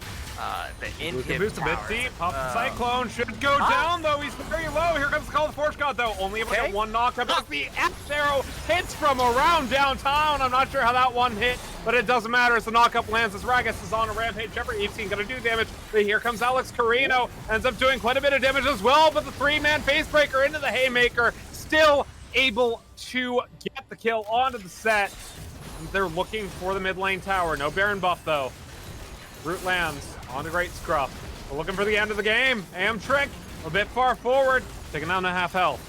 the inhib Boost a bit towers. deep. Pop Cyclone should go down though. He's very low. Here comes the Call of Forge God though. Only able to get one knocked up. As the Axe Arrow hits from around downtown. I'm not sure how that one hit, but it doesn't matter as the knockup lands as Ragus is on a rampage. Jeffrey Epstein gonna do damage, but here comes Alex Carino. Ends up doing quite a bit of damage as well, but the 3-man Facebreaker into the Haymaker, still able to get the kill onto the set. They're looking for the mid lane tower. No Baron buff though. Root lands on the Great Scruff. We're looking for the end of the game. Am Trick a bit far forward, taking down to half health.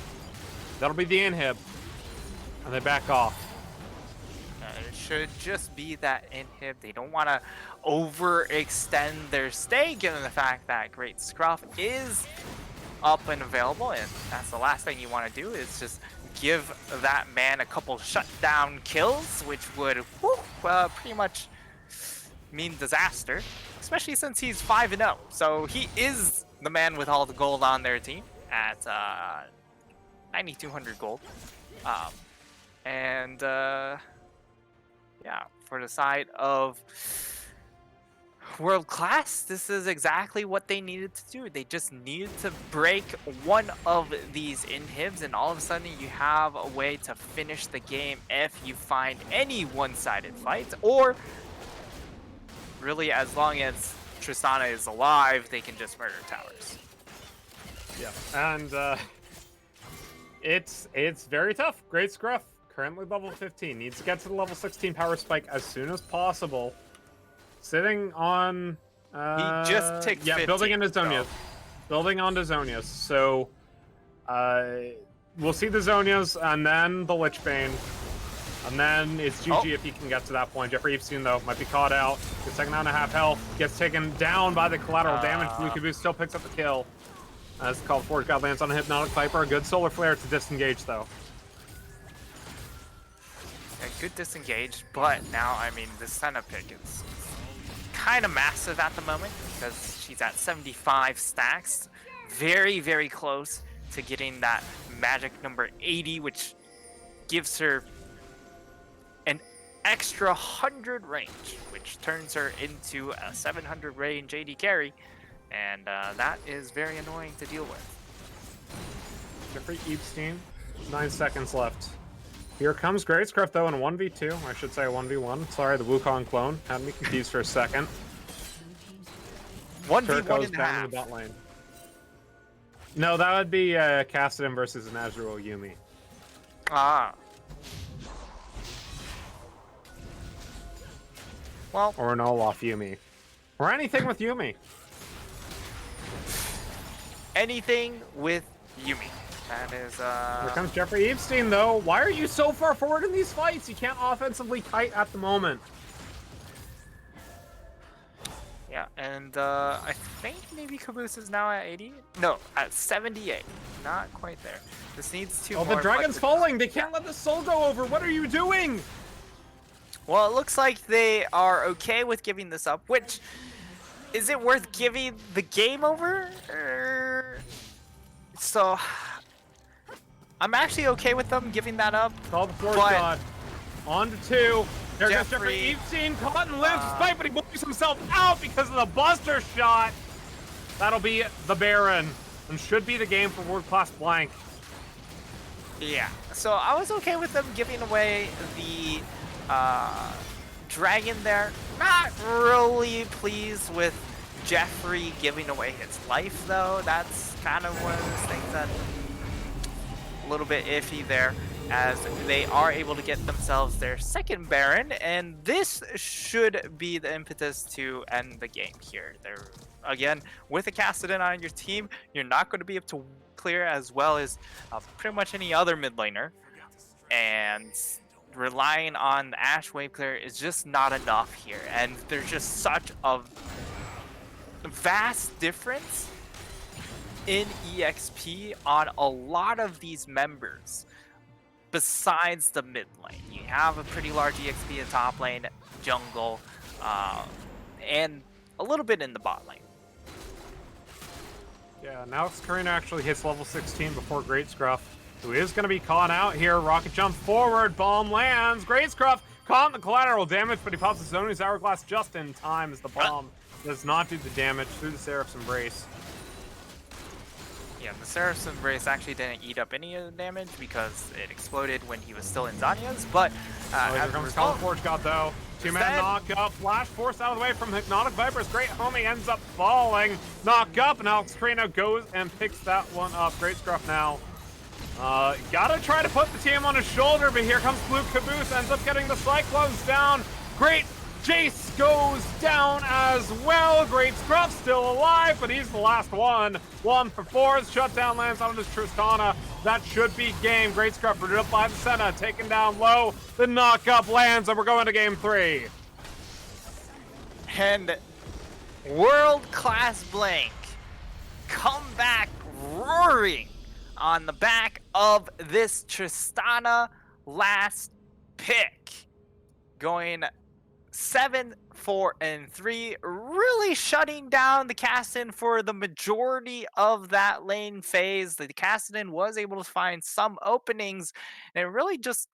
That'll be the inhib. And they back off. It should just be that inhib. They don't want to overextend their stay, given the fact that Great Scruff is up and available, and that's the last thing you want to do is just give that man a couple shutdown kills, which would pretty much mean disaster, especially since he's 5-0. So he is the man with all the gold on their team at 9,200 gold. Yeah, for the side of World Class, this is exactly what they needed to do. They just needed to break one of these inhibs, and all of a sudden you have a way to finish the game if you find any one-sided fights, or really, as long as Tristana is alive, they can just murder towers. Yeah, and it's very tough. Great Scruff, currently level 15, needs to get to the level 16 power spike as soon as possible. Sitting on He just ticked 15, building into so- Zonias. Building onto Zonias. So we'll see the Zonias and then the Lichbane. And then it's GG if he can get to that point. Jeffrey Epstein, though, might be caught out. Gets taken down to half health. Gets taken down by the collateral damage. Blue Caboose still picks up the kill. As the called Forge God lands on a Hypnotic Viper. A good Solar Flare to disengage, though. A good disengage, but now, I mean, the Senna pick is kind of massive at the moment because she's at 75 stacks. Very, very close to getting that magic number 80, which gives her an extra 100 range, which turns her into a 700 range AD carry, and that is very annoying to deal with. Jeffrey Epstein, 9 seconds left. Here comes Greatscruff, though, in a 1v2. I should say a 1v1. Sorry, the Wukong clone had me confused for a second. 1v1 Turco's and a down in half. the bot lane. No, that would be Kassadin versus an Azrael Yumi. Ah. Well, Or an Olaf Yumi. Or anything with Yumi. anything with Yumi. That is, Here comes Jeffrey Epstein, though. Why are you so far forward in these fights? You can't offensively kite at the moment. yeah, and I think maybe Caboose is now at 80? No, at 78. Not quite there. This needs two Oh, more. the dragon's falling. They can't let the soul go over. What are you doing? Well, it looks like they are okay with giving this up, which, is it worth giving the game over? So, I'm actually okay with them giving that up. Call the Forge But- God. On to 2. There goes Jeffrey, Jeffrey Epstein. Caught and lives despite, but he blows himself out because of the Buster shot. That'll be the Baron. And should be the game for World Class Blank. Yeah, so I was okay with them giving away the dragon there. Not really pleased with Jeffrey giving away his life, though. That's kind of one of those things that a little bit iffy there, as they are able to get themselves their second Baron, and this should be the impetus to end the game here. They're, again, with a Kassadin on your team, you're not going to be able to clear as well as pretty much any other mid laner, and relying on the Ash wave clear is just not enough here, and there's just such a vast difference in EXP on a lot of these members besides the mid lane. You have a pretty large EXP in top lane, jungle, and a little bit in the bot lane. Yeah, now Karina actually hits level 16 before Greatscruff, who is going to be caught out here. Rocket jump forward, bomb lands. Greatscruff caught in the collateral damage, but he pops his Zoni's Hourglass just in time as the bomb does not do the damage through the Seraph's Embrace. Yeah, the Seraph's Embrace actually didn't eat up any of the damage because it exploded when he was still in Zania's, but Here as a comes result, Forge God, though. Two-man dead. knock up. Flash forced out of the way from Hypnotic Viper's great homie ends up falling. Knock up, and Alex Carino goes and picks that one up. Greatscruff now. Gotta try to put the team on his shoulder, but here comes Blue Caboose. Ends up getting the Cyclones down. Great Jace goes down as well. Greatscruff still alive, but he's the last one. 1 for 4. His shutdown lands on his Tristana. That should be game. Greatscruff rooted up by the Senna, taken down low. The knock-up lands, and we're going to game 3. and World Class Blank come back roaring on the back of this Tristana last pick. Going 7, 4, and 3, really shutting down the Kassadin for the majority of that lane phase. The Kassadin was able to find some openings, and it really just...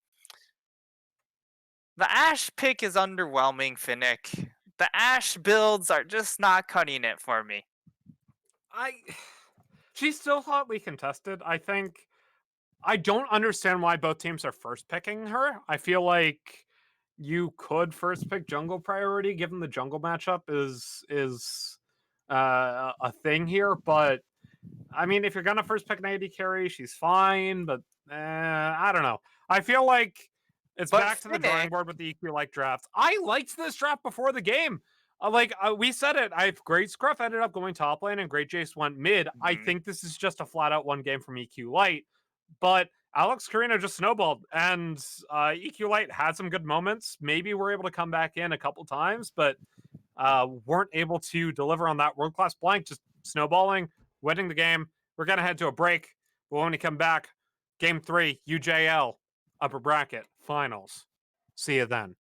The Ashe pick is underwhelming, Finnick. The Ashe builds are just not cutting it for me. She's still hotly contested. I don't understand why both teams are first picking her. I feel like you could first pick jungle priority given the jungle matchup is a thing here, but I mean, if you're gonna first pick an AD carry, she's fine, but I don't know. I feel like it's back to the drawing board with the EQ like draft. I liked this draft before the game. We said it. Great Scruff ended up going top lane and Great Jace went mid. I think this is just a flat out one game from EQ Light, but Alex Carino just snowballed, and EQ Light had some good moments. Maybe we're able to come back in a couple times, but weren't able to deliver on that world-class blank, just snowballing, winning the game. We're going to head to a break, but when we come back, Game 3, UJL, upper bracket, finals. See you then.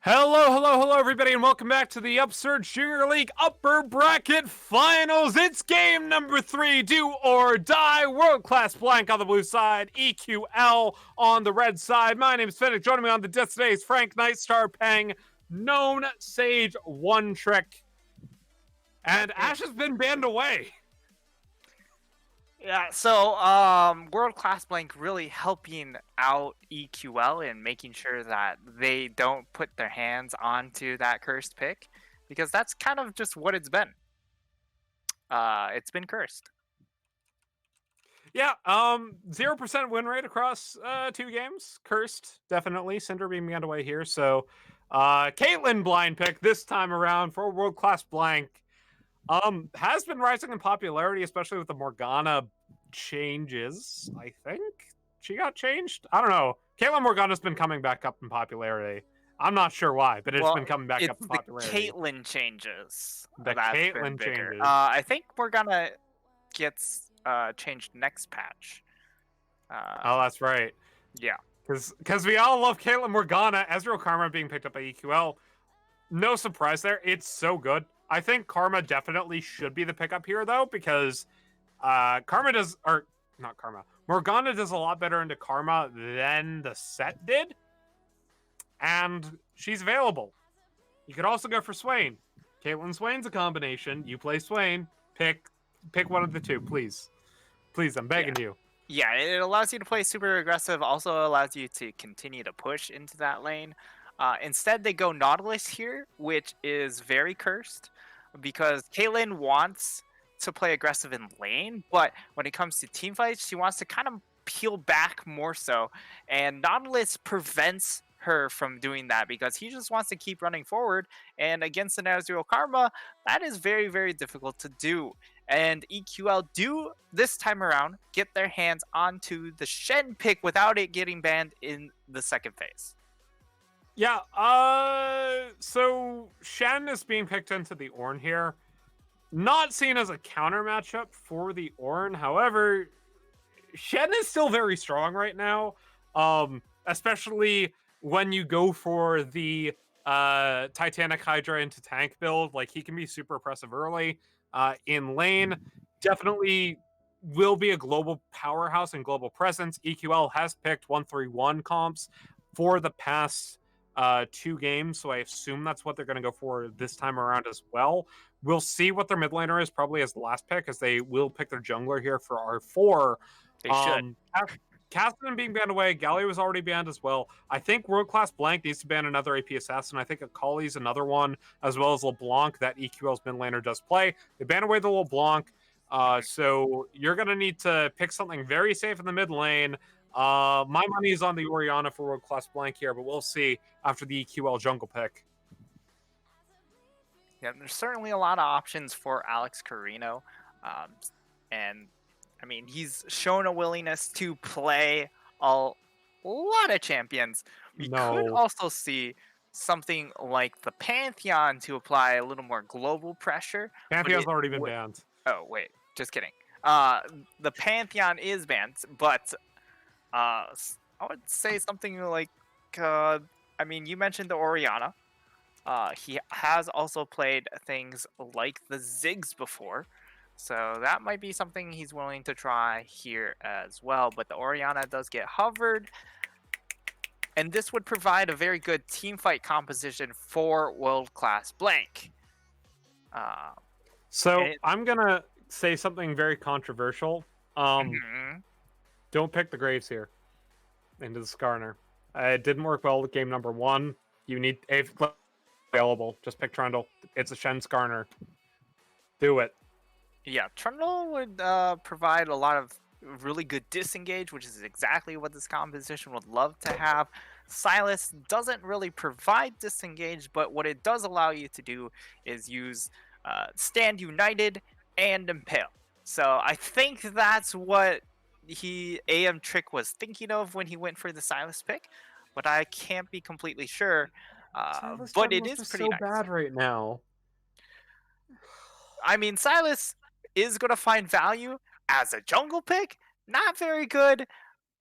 Hello, everybody, and welcome back to the Upsurge Junior League Upper Bracket Finals. It's game number 3, do or die. World Class Blank on the blue side, EQL on the red side. My name is Fennec. Joining me on the disc today is Frank Nightstar Peng, known Sage One Trick, and Ash has been banned away. Yeah, so World Class Blank really helping out EQL and making sure that they don't put their hands onto that cursed pick, because that's kind of just what it's been. It's been cursed. Yeah, 0% win rate across 2 games. Cursed, definitely. Cinder being banned away here. So, Caitlyn blind pick this time around for World Class Blank. Has been rising in popularity, especially with the Morgana changes. I think she got changed. I don't know. Caitlyn Morgana's been coming back up in popularity. I'm not sure why, but it's been coming back up in popularity. It's the Caitlyn changes. The Caitlyn changes. I think Morgana gets changed next patch. Oh, that's right. Yeah. Because we all love Caitlyn Morgana. Ezreal Karma being picked up by EQL. No surprise there. It's so good. I think Karma definitely should be the pickup here, though, because Morgana does a lot better into Karma than the set did, and she's available. You could also go for Swain. Caitlyn Swain's a combination. You play Swain. Pick one of the two, please. Please, I'm begging you. Yeah, it allows you to play super aggressive, also allows you to continue to push into that lane. Instead, they go Nautilus here, which is very cursed, because Caitlyn wants to play aggressive in lane, but when it comes to team fights, she wants to kind of peel back more so, and Nautilus prevents her from doing that because he just wants to keep running forward. And against the Nazriel Karma, that is very, very difficult to do. And EQL do this time around get their hands onto the Shen pick without it getting banned in the second phase. Yeah, so Shen is being picked into the Ornn here. Not seen as a counter matchup for the Ornn. However, Shen is still very strong right now. Especially when you go for the Titanic Hydra into tank build. Like, he can be super oppressive early. In lane, definitely will be a global powerhouse and global presence. EQL has picked 1-3-1 comps for the past 2 games, so I assume that's what they're going to go for this time around as well. We'll see what their mid laner is probably as the last pick, as they will pick their jungler here for R4. They should. Cassidy being banned away, Galio was already banned as well. I think World Class Blank needs to ban another AP Assassin. I think Akali's another one, as well as LeBlanc that EQL's mid laner does play. They ban away the LeBlanc, so you're going to need to pick something very safe in the mid lane. My money is on the Orianna for World Class Blank here, but we'll see after the EQL jungle pick. Yeah, there's certainly a lot of options for Alex Carino. And I mean, he's shown a willingness to play a lot of champions. We could also see something like the Pantheon to apply a little more global pressure. Pantheon's already been banned. Oh, wait, just kidding. The Pantheon is banned, but I would say something like, I mean, you mentioned the Orianna. He has also played things like the Ziggs before, so that might be something he's willing to try here as well. But the Orianna does get hovered, and this would provide a very good team fight composition for World Class Blank. I'm gonna say something very controversial. Don't pick the Graves here into the Skarner. It didn't work well with game number 1. You need available. Just pick Trundle. It's a Shen Skarner. Do it. Yeah, Trundle would provide a lot of really good disengage, which is exactly what this composition would love to have. Silas doesn't really provide disengage, but what it does allow you to do is use Stand United and Impale. So I think that's what AM Trick was thinking of when he went for the Silas pick, but I can't be completely sure. But it is pretty nice. Bad right now. I mean, Silas is going to find value as a jungle pick. Not very good.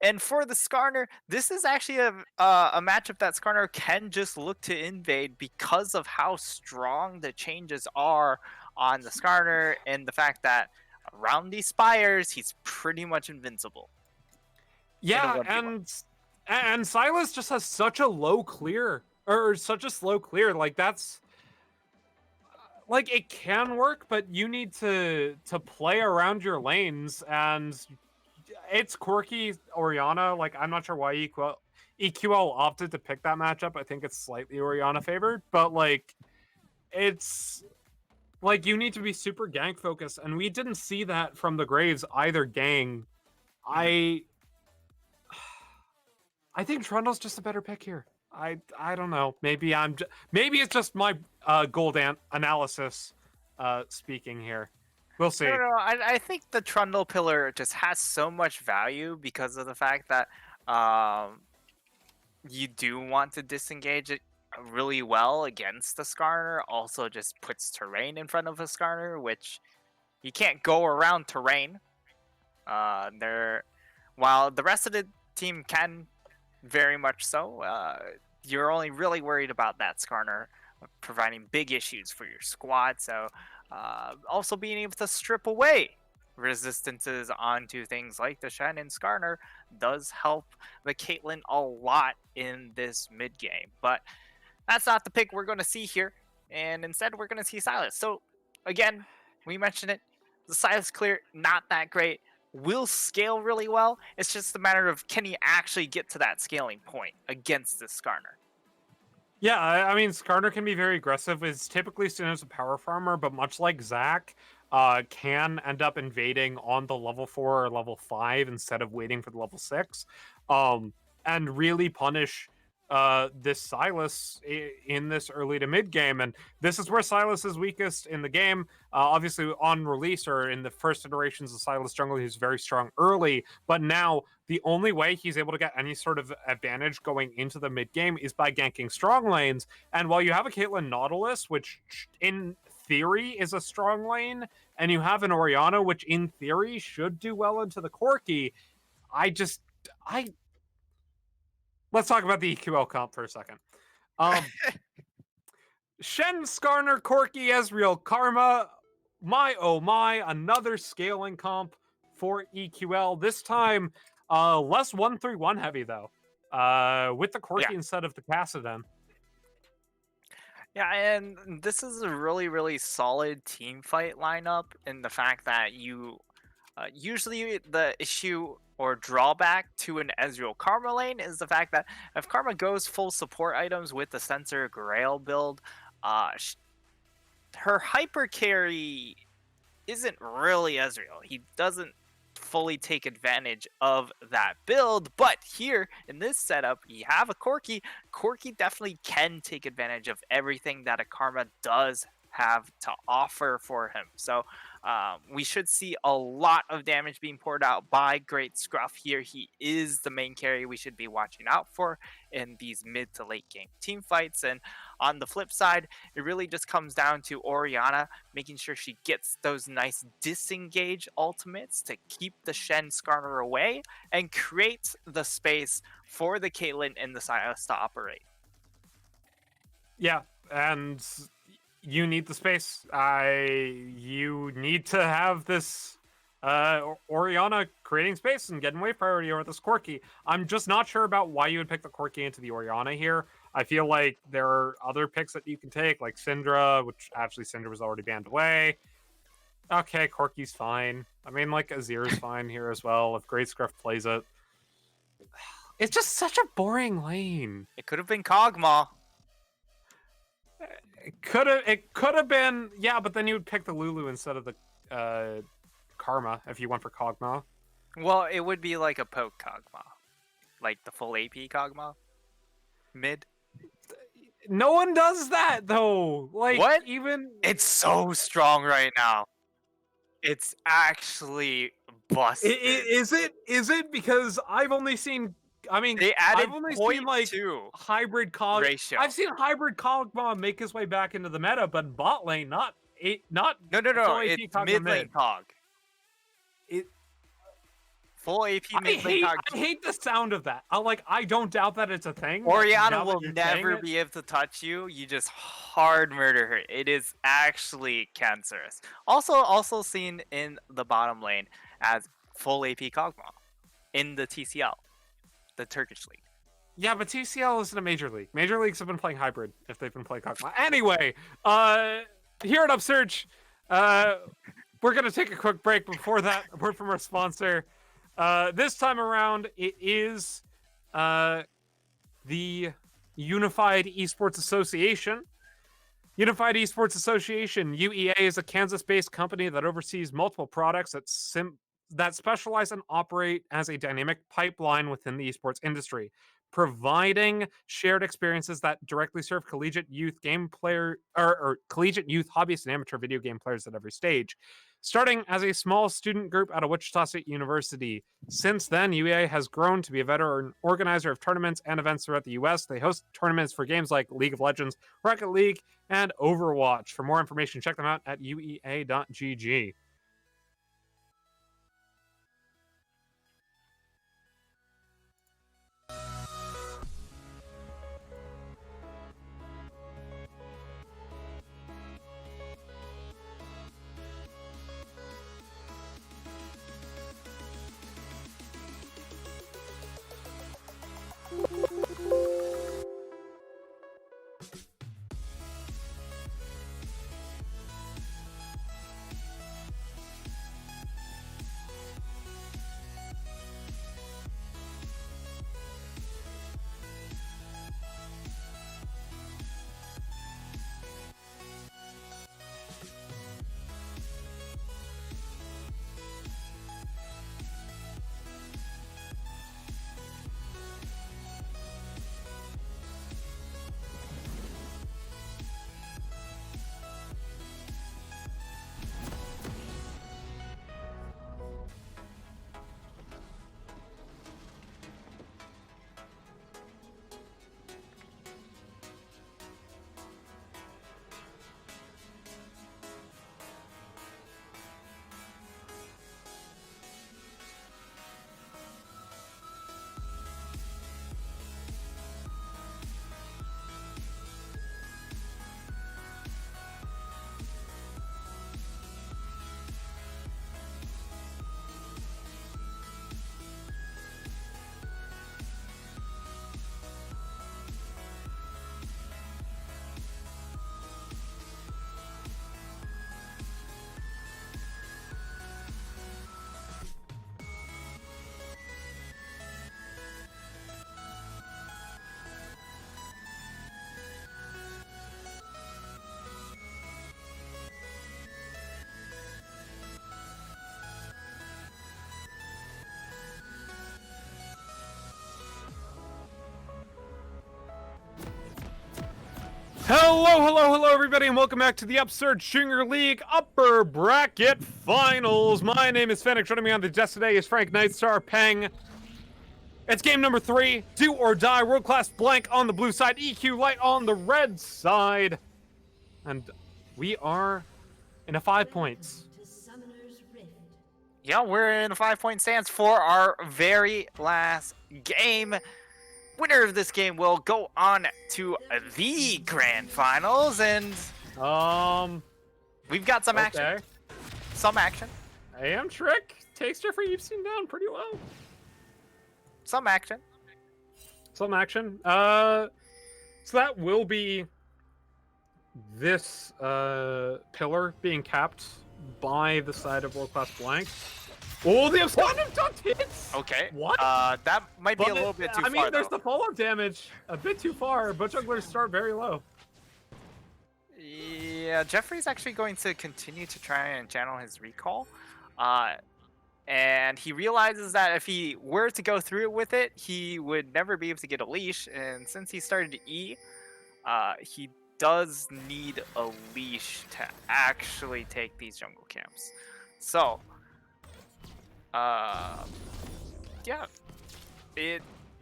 And for the Skarner, this is actually a matchup that Skarner can just look to invade because of how strong the changes are on the Skarner and the fact that around these spires, he's pretty much invincible. Yeah, and Silas just has such a low clear, or such a slow clear. Like, that's like, it can work, but you need to play around your lanes, and it's quirky Orianna. Like, I'm not sure why EQL opted to pick that matchup. I think it's slightly Orianna favored, but like, it's like, you need to be super gank focused, and we didn't see that from the Graves either gang. I think Trundle's just a better pick here. I don't know. Maybe maybe it's just my gold analysis speaking here. We'll see. No, I think the Trundle pillar just has so much value because of the fact that you do want to disengage it really well against the Skarner. Also just puts terrain in front of a Skarner, which you can't go around terrain. While the rest of the team can very much so, you're only really worried about that Skarner providing big issues for your squad. So also being able to strip away resistances onto things like the Shen and Skarner does help the Caitlyn a lot in this mid game. But that's not the pick we're going to see here, and instead we're going to see Silas. So again, we mentioned it, the Silas clear, not that great, will scale really well. It's just a matter of, can he actually get to that scaling point against this Skarner? Yeah, I mean, Skarner can be very aggressive. It's typically seen as a power farmer, but much like Zac, can end up invading on the level 4 or level 5 instead of waiting for the level 6, and really punish this Silas in this early to mid game. And this is where Silas is weakest in the game. Obviously, on release or in the first iterations of Silas Jungle, he's very strong early, but now the only way he's able to get any sort of advantage going into the mid game is by ganking strong lanes. And while you have a Caitlyn Nautilus, which in theory is a strong lane, and you have an Orianna, which in theory should do well into the Corki, let's talk about the EQL comp for a second. Shen, Skarner, Corki, Ezreal, Karma. My oh my, another scaling comp for EQL. This time, less 1-3-1 heavy though. With the Corki instead of the Kassadin. Yeah, and this is a really, really solid team fight lineup in the fact that you usually the issue or drawback to an Ezreal Karma lane is the fact that if Karma goes full support items with the Sensor Grail build, her hyper carry isn't really Ezreal. He doesn't fully take advantage of that build, but here in this setup you have a Corki. Corki definitely can take advantage of everything that a Karma does have to offer for him. So we should see a lot of damage being poured out by Great Scruff here. He is the main carry we should be watching out for in these mid to late game team fights. And on the flip side, it really just comes down to Orianna making sure she gets those nice disengage ultimates to keep the Shen Skarner away and create the space for the Caitlyn and the Sylas to operate. Yeah, and you need the space. You need to have this Orianna creating space and getting wave priority over this Corki. I'm just not sure about why you would pick the Corki into the Orianna here. I feel like there are other picks that you can take, like Syndra, which actually Syndra was already banned away. Okay, Corki's fine. I mean, like, Azir's fine here as well, if Great Scruff plays it. It's just such a boring lane. It could have been Kog'Maw. It could have been, yeah, but then you would pick the Lulu instead of the Karma if you went for Kog'Maw. Well, it would be like a poke Kog'Maw. Like the full AP Kog'Maw. Mid. No one does that though. Like, what? Even it's so strong right now. It's actually busted. Is it? Because I've only seen. I mean, they added I've only seen like hybrid Kog. Ratio. I've seen hybrid Kog'Maw make his way back into the meta, but bot lane, not. No. It's mid lane Cog. Full AP mid lane Cog. I hate the sound of that. I don't doubt that it's a thing. Orianna will never be able to touch you. You just hard murder her. It is actually cancerous. Also seen in the bottom lane as full AP Kog'Maw in the TCL, the Turkish league. Yeah, but TCL isn't a major league. Major leagues have been playing hybrid if they've been playing Kog'Maw. Anyway, here at Upsurge, we're going to take a quick break. Before that, a word from our sponsor. This time around, it is the Unified Esports Association. Unified Esports Association, UEA, is a Kansas-based company that oversees multiple products that specialize and operate as a dynamic pipeline within the esports industry, providing shared experiences that directly serve collegiate youth game player or collegiate youth hobbyists and amateur video game players at every stage. Starting as a small student group at a Wichita State University, since then, UEA has grown to be a veteran organizer of tournaments and events throughout the U.S. They host tournaments for games like League of Legends, Rocket League, and Overwatch. For more information, check them out at uea.gg. Hello, everybody, and welcome back to the Upsurge Junior League Upper Bracket Finals. My name is Fennec. Joining me on the desk today is Frank Nightstar Peng. It's game number 3, do or die, world class blank on the blue side, EQ light on the red side. And we are in a 5 points. Yeah, we're in a 5-point stance for our very last game. Winner of this game will go on to the grand finals, and we've got some action. Some action. AM Trick takes Jeffrey Epstein down pretty low. Some action. Some action. So that will be this pillar being capped by the side of World Class Blank. Oh, the absconded duct hits! Okay. What? That might be a little bit too far. I mean, there's though. the follow-up damage. A bit too far, but jugglers start very low. Yeah, Jeffrey's actually going to continue to try and channel his recall. And he realizes that if he were to go through with it, he would never be able to get a leash. And since he started to E, he does need a leash to actually take these jungle camps. So, yeah,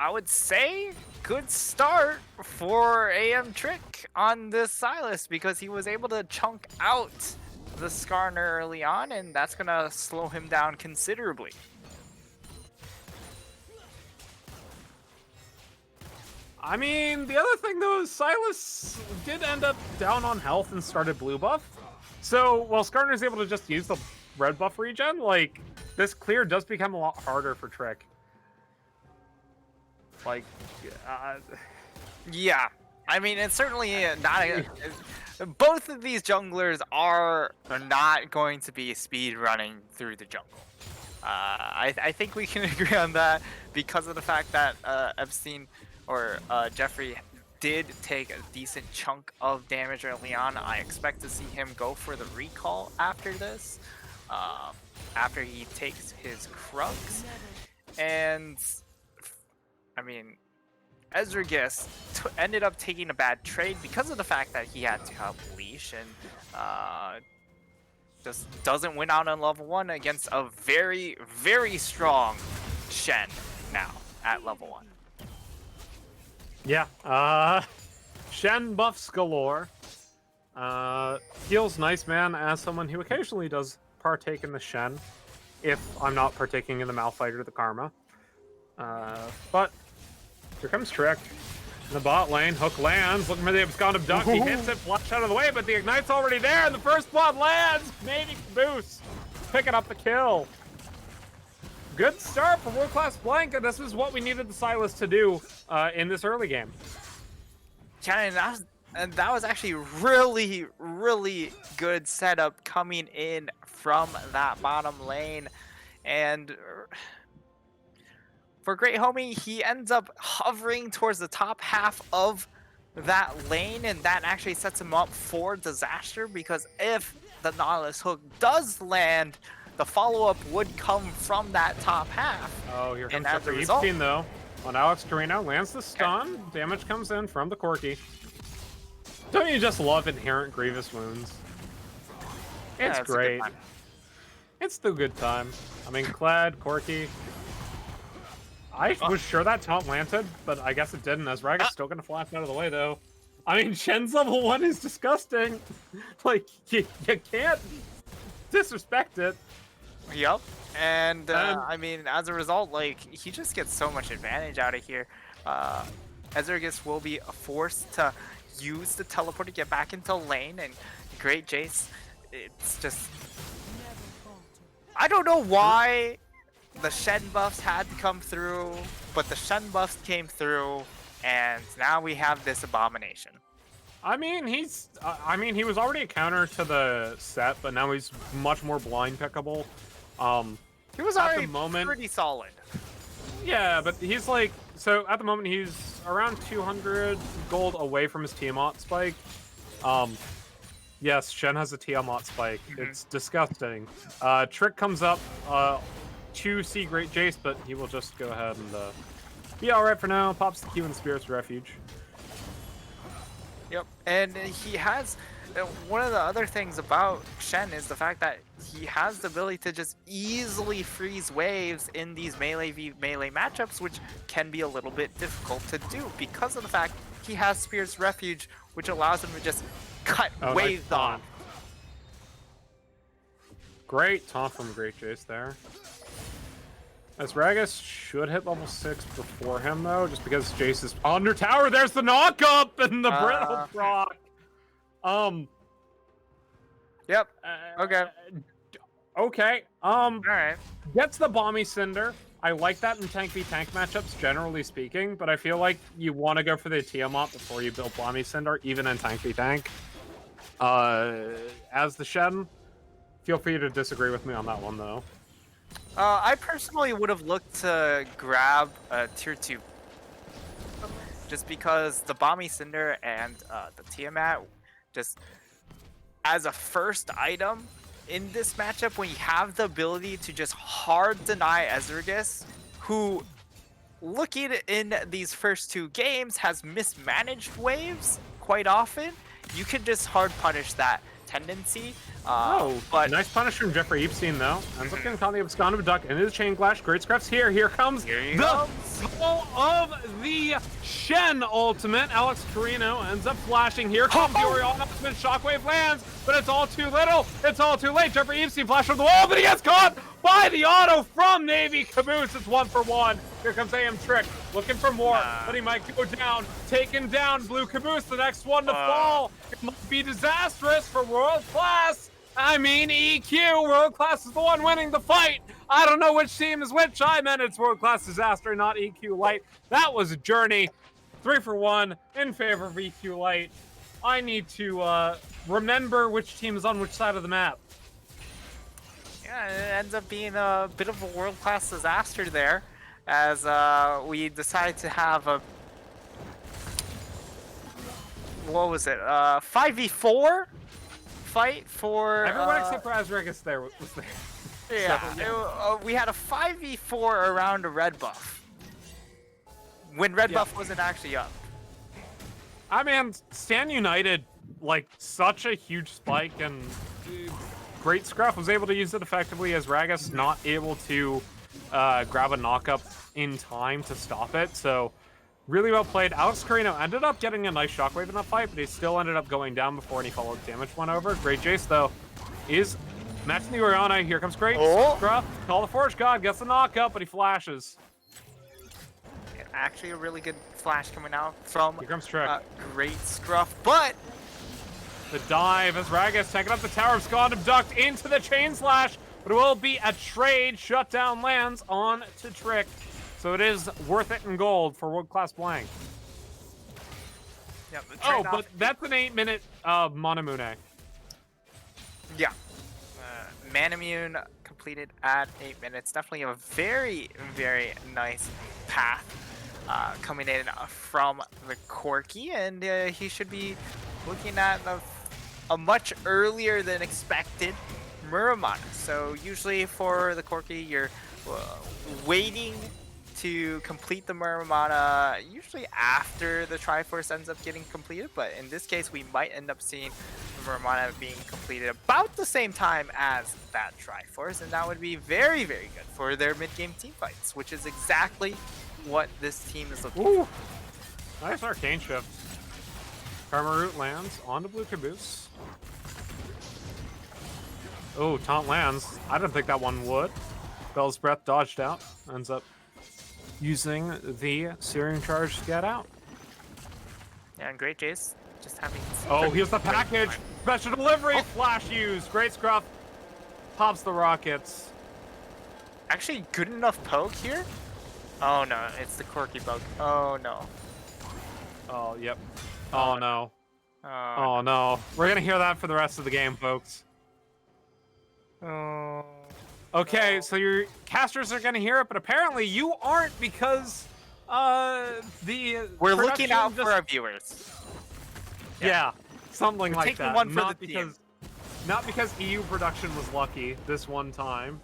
I would say good start for AM Trick on this Silas because he was able to chunk out the Skarner early on, and that's gonna slow him down considerably. I mean, the other thing though is Silas did end up down on health and started blue buff. So while Skarner is able to just use the red buff regen, like, this clear does become a lot harder for Trick. Like, yeah, I mean, it's certainly not both of these junglers are not going to be speed running through the jungle. I think we can agree on that because of the fact that Epstein or Jeffrey did take a decent chunk of damage early on. I expect to see him go for the recall after this. After he takes his Krugs, and I mean, Ezregus ended up taking a bad trade because of the fact that he had to help leash and just doesn't win out on level 1 against a very, very strong Shen now at level 1. yeah, Shen buffs galore. Feels nice, man, as someone who occasionally does partake in the Shen, if I'm not partaking in the Malphite or the Karma. But here comes Trick. In the bot lane, hook lands, looking for the absconded duck. He hits it, flush out of the way, but the ignite's already there, and the first blood lands! Mating boost, picking up the kill. Good start for World Class Blank, and this is what we needed the Silas to do in this early game. Yeah, and that was actually really, really good setup coming in from that bottom lane. And for Great Homie, he ends up hovering towards the top half of that lane, and that actually sets him up for disaster because if the Nautilus hook does land, the follow-up would come from that top half. Oh, here comes as a Jeffrey result- Epstein, though. On Alex Carino, lands the stun. Damage comes in from the Corki. Don't you just love inherent Grievous wounds? It's a good great. time. It's the good time. I mean, Clad, Corki. I was sure that taunt landed, but I guess it didn't, as Ragat's still gonna flash out of the way, though. I mean, Shen's level 1 is disgusting. Like, you can't disrespect it. Yep. And I mean, as a result, like, he just gets so much advantage out of here. Ezregus will be forced to use the teleport to get back into lane, and Great Jace, it's just... I don't know why the Shen buffs had to come through, but the Shen buffs came through, and now we have this abomination. I mean, he was already a counter to the set, but now he's much more blind pickable. He was At already the moment, pretty solid. yeah, but he's like, so at the moment he's around 200 gold away from his Tiamat spike. Yes, Shen has a Tiamat spike. It's disgusting. Trick comes up to see Great Jace, but he will just go ahead and be alright for now. Pops the Q in Spirit's Refuge. Yep, and he has one of the other things about Shen is the fact that he has the ability to just easily freeze waves in these melee v melee matchups, which can be a little bit difficult to do because of the fact he has Spear's Refuge, which allows him to just cut waves nice off. taunt. Great taunt from Great Jace there. Asragus should hit level 6 before him, though, just because Jace is under tower. There's the knock-up and the brittle proc. Yep. Okay. Okay. All right. Gets the Bomby Cinder. I like that in tank v tank matchups, generally speaking, but I feel like you want to go for the Tiamat before you build Bomby Cinder, even in tank v tank. As the Shen, feel free to disagree with me on that one, though. I personally would have looked to grab a tier 2. Just because the Bomby Cinder and the Tiamat, just as a first item in this matchup, when you have the ability to just hard deny Ezregus, who, looking in these first 2 games, has mismanaged waves quite often, you can just hard punish that tendency. But nice punish from Jeffrey Epstein, though. Ends up getting caught in the Abscond of Duck into the Chain Clash. Great Scruff's here. Here comes the pull of the Shen ultimate. Alex Carino ends up flashing. Here comes the Orion ultimate. Shockwave lands, but it's all too little. It's all too late. Jeffrey Epstein flashed from the wall, but he gets caught by the auto from Navy Caboose. It's 1 for 1. Here comes AM Trick, looking for more, but he might go down. Taken down, Blue Caboose, the next one to fall. It might be disastrous for World Class. I mean, EQ, World Class is the one winning the fight. I don't know which team is which. I meant it's World Class Disaster, not EQ Light. That was a journey. 3 for 1 in favor of EQ Light. I need to remember which team is on which side of the map. yeah, it ends up being a bit of a world-class disaster there, as we decided to have a, what was it, 5v4 fight for Everyone except for Azragus there was there. yeah, we had a 5v4 around a red buff when red buff wasn't actually up. I mean, Stan United, like, such a huge spike, and Great Scruff was able to use it effectively as Ragus not able to grab a knock-up in time to stop it, so really well played. Alex Carino ended up getting a nice shockwave in that fight, but he still ended up going down before any follow-up damage went over. Great Jace, though, is matching the Oriana. Here comes Great Scruff. Call the Forge God, gets the knock-up, but he flashes. Actually, a really good flash coming out from Here comes Trick. Great Scruff, but The dive as Ragus taking up the tower of Scond Abduct into the chain slash, but it will be a trade. Shutdown lands on to Trick. So it is worth it in gold for World Class Blank. yeah, the Oh, trade-off- but that's an 8-minute Monamune. yeah, Manamune completed at 8 minutes. Definitely a very, very nice path coming in from the Corki, and he should be looking at a much earlier than expected Muramana. So usually for the Corki, you're waiting to complete the Muramana usually after the Triforce ends up getting completed, but in this case we might end up seeing the Muramana being completed about the same time as that Triforce, and that would be very, very good for their mid-game team fights, which is exactly what this team is looking for. Nice arcane shift. Karma Root lands onto Blue Caboose. Oh, taunt lands. I didn't think that one would. Bell's Breath dodged out. Ends up using the Searing Charge to get out. Yeah, and Great Jace just having. Oh, here's the package. Special delivery. Flash use. Great Scruff. Pops the rockets. Actually, good enough poke here. Oh no, it's the Corki bug. Oh no. Oh, yep. Oh, no. Oh. Oh, no. We're going to hear that for the rest of the game, folks. Oh. Okay, No. so your casters are going to hear it, but apparently you aren't because the We're looking production out just- for our viewers. Yeah, something We're like taking that. one for not the team. not because EU production was lucky this one time.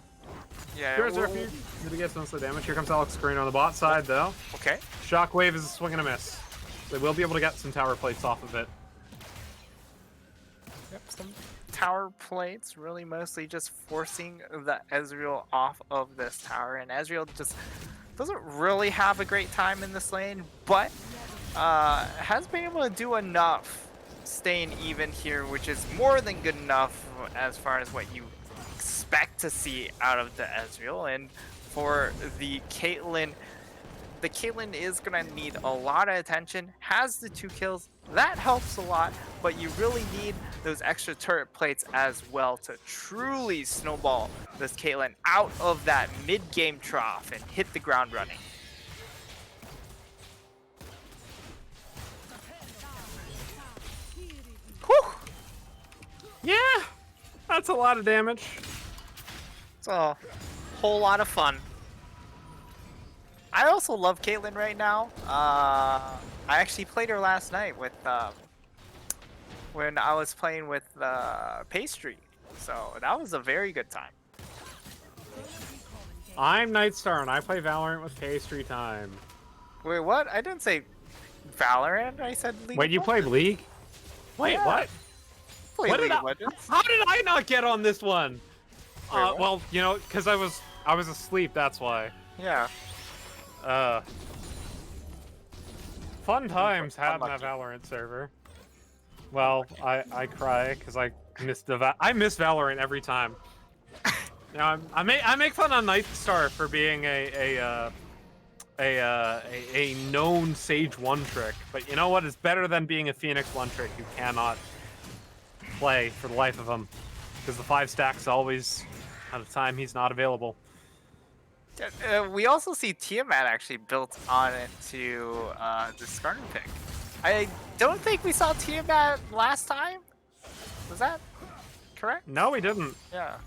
Yeah. Here's our few mitigates most of the damage. Here comes Alex Green on the bot side, though. Okay. Shockwave is a swing and a miss. They will be able to get some tower plates off of it. some tower plates, really mostly just forcing the Ezreal off of this tower, and Ezreal just doesn't really have a great time in this lane, but has been able to do enough staying even here, which is more than good enough as far as what you expect to see out of the Ezreal. And for the Caitlyn is going to need a lot of attention, has the 2 kills, that helps a lot, but you really need those extra turret plates as well to truly snowball this Caitlyn out of that mid-game trough and hit the ground running. Whew! Yeah, that's a lot of damage. It's a whole lot of fun. I also love Caitlyn right now. I actually played her last night with when I was playing with Pastry, so that was a very good time. I'm Nightstar and I play Valorant with Pastry Time. Wait, what? I didn't say Valorant. I said League. Wait, you played League? Wait, Yeah. what? Play What League did of Legends. How did I not get on this one? what? Well, you know, because I was asleep. That's why. Yeah. Fun times having that Unlucky. Valorant server. Well, I cry because I miss I miss Valorant every time. You know, I make fun on Nightstar for being a known Sage one trick, but you know what is better than being a Phoenix one trick who cannot play for the life of him because the 5 stacks always at a time he's not available. We also see Tiamat actually built on into the Skarner pick. I don't think we saw Tiamat last time. Was that correct? No, we didn't. Yeah.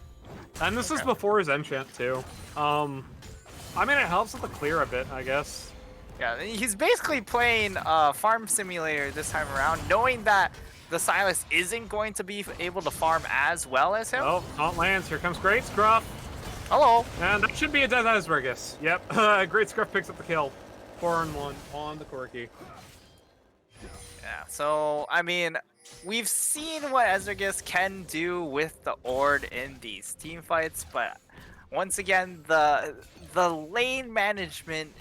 And this is before his enchant too. I mean, it helps with the clear a bit, I guess. Yeah, he's basically playing Farm Simulator this time around, knowing that the Sylas isn't going to be able to farm as well as him. Oh, taunt lands. Here comes Great Scruff. Hello. And that should be a dead Aspergus. Yep. Great Scruff picks up the kill. 4-1 on the Corki. Yeah, so, I mean, we've seen what Ezregus can do with the Ord in these team fights, but once again, the lane management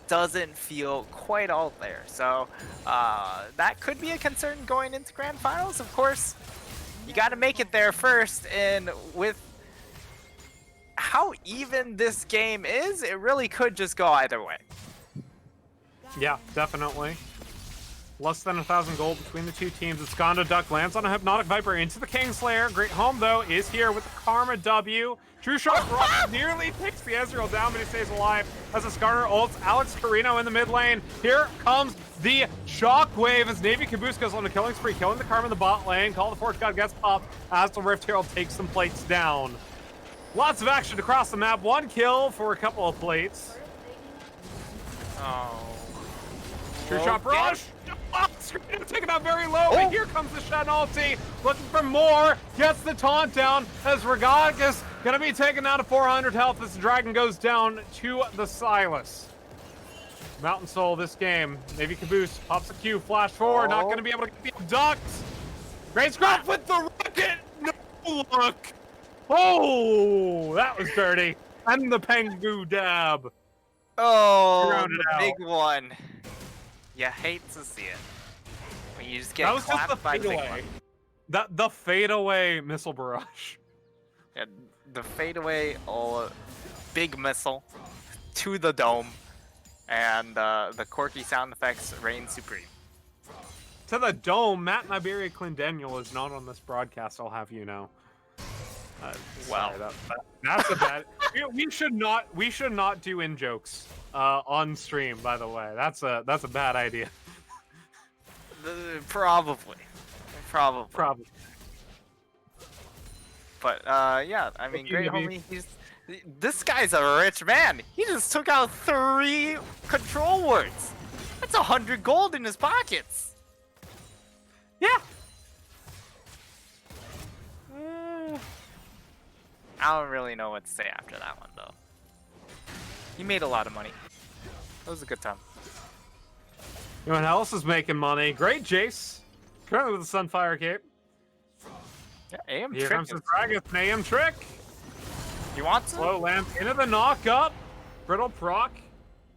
doesn't feel quite all there. So that could be a concern going into Grand Finals. Of course, you got to make it there first, and with how even this game is, it really could just go either way. Yeah, definitely. Less than 1,000 gold between the two teams. It's gone to Duck, lands on a Hypnotic Viper into the Kingslayer. Great Home, though, is here with the Karma W. True Shot Rock nearly takes the Ezreal down, but he stays alive as the Skarner ults Alex Carino in the mid lane. Here comes the Shockwave as Navy Caboose goes on a killing spree, killing the Karma in the bot lane. Call the Forge God gets popped as the Rift Herald takes some plates down. Lots of action across the map. 1 kill for a couple of plates. Oh. True Shot Rush. Oh, Scream taken out very low, but here comes the Shen ulti, looking for more, gets the taunt down as Ragagas gonna be taken down to 400 health as the Dragon goes down to the Sylas. Mountain Soul this game, Navy Caboose pops a Q, flash forward, not gonna be able to get the abduct. Great Scruff with the rocket, no look. Oh, that was dirty. And the Pengu dab. Oh, Rounded the out. big one. You hate to see it. When you just get That was just the clapped by the big fadeaway. one. The fadeaway missile barrage. Yeah, the fadeaway, big missile to the dome, and the quirky sound effects reign supreme. To the dome, Matt and Iberia Clendaniel is not on this broadcast, I'll have you know. Well. sorry, that's a bad. we should not do in jokes on stream. By the way, that's a bad idea. Probably. Probably. But yeah, I mean, Okay, great maybe. homie. This guy's a rich man. He just took out 3 control words. That's 100 gold in his pockets. Yeah. I don't really know what to say after that one though. He made a lot of money. That was a good time. You know what else is making money? Great Jace. Currently with the Sunfire Cape. Yeah, AM Here trick. comes the Dragon, AM trick. You want to? Slow lamp into the knock up. Brittle proc.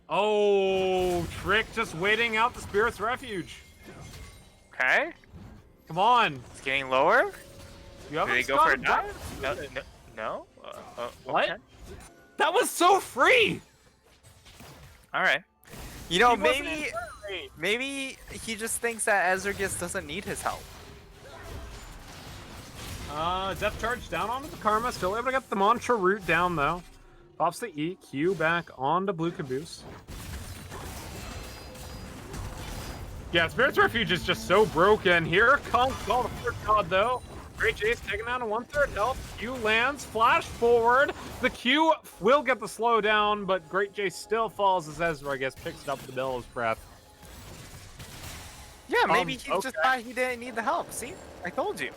Oh, trick just waiting out the Spirit's Refuge. Okay. Come on. It's getting lower. You have Do they go for a dive? No. What? Okay. That was so free. All right. You know, He wasn't maybe in frame. maybe he just thinks that Ezreal doesn't need his help. Depth charge down onto the Karma. Still able to get the Mantra root down though. Pops the EQ back onto Blue Caboose. Yeah, Spirit's Refuge is just so broken. Here comes all the first god though. Great Jace taking down to 1/3 health. Q lands, flash forward. The Q will get the slow down, but Great Jace still falls as Ezra, I guess, picks it up with the Bellow's Breath. Yeah, maybe he okay. just thought he didn't need the help. See, I told you.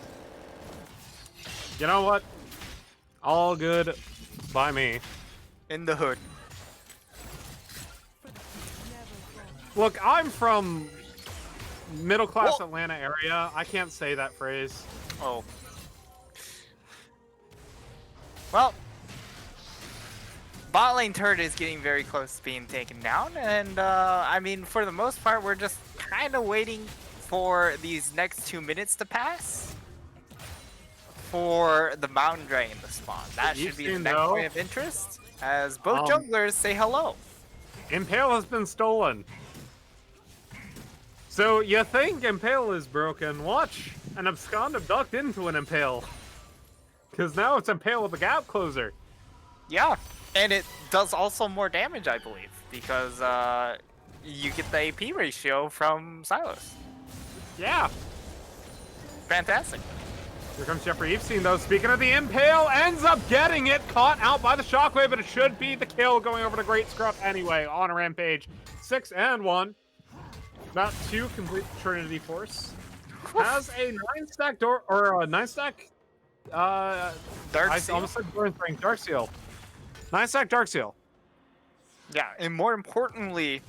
You know what? All good by me. In the hood. Look, I'm from middle-class Whoa. Atlanta area. I can't say that phrase. Oh. Well, bot lane turret is getting very close to being taken down, and I mean, for the most part, we're just kind of waiting for these next 2 minutes to pass for the Mountain Dragon to spawn. That You've should be the seen, next though, point of interest, as both um, junglers say hello. Impale has been stolen. So you think Impale is broken? Watch, an Abscond abduct into an Impale. Because now it's Impale with a gap closer. Yeah, and it does also more damage, I believe, because you get the AP ratio from Silos. Yeah. Fantastic. Here comes Jeffrey Epstein, though. Speaking of the Impale, ends up getting it. Caught out by the Shockwave, but it should be the kill going over to Great Scruff anyway on a Rampage. 6 and 1. Not 2 complete Trinity Force. Has a 9-stack door, or a 9-stack, Dark I Seal? almost said Thornspring, Dark Seal. 9-stack Dark Seal. Yeah, and more importantly,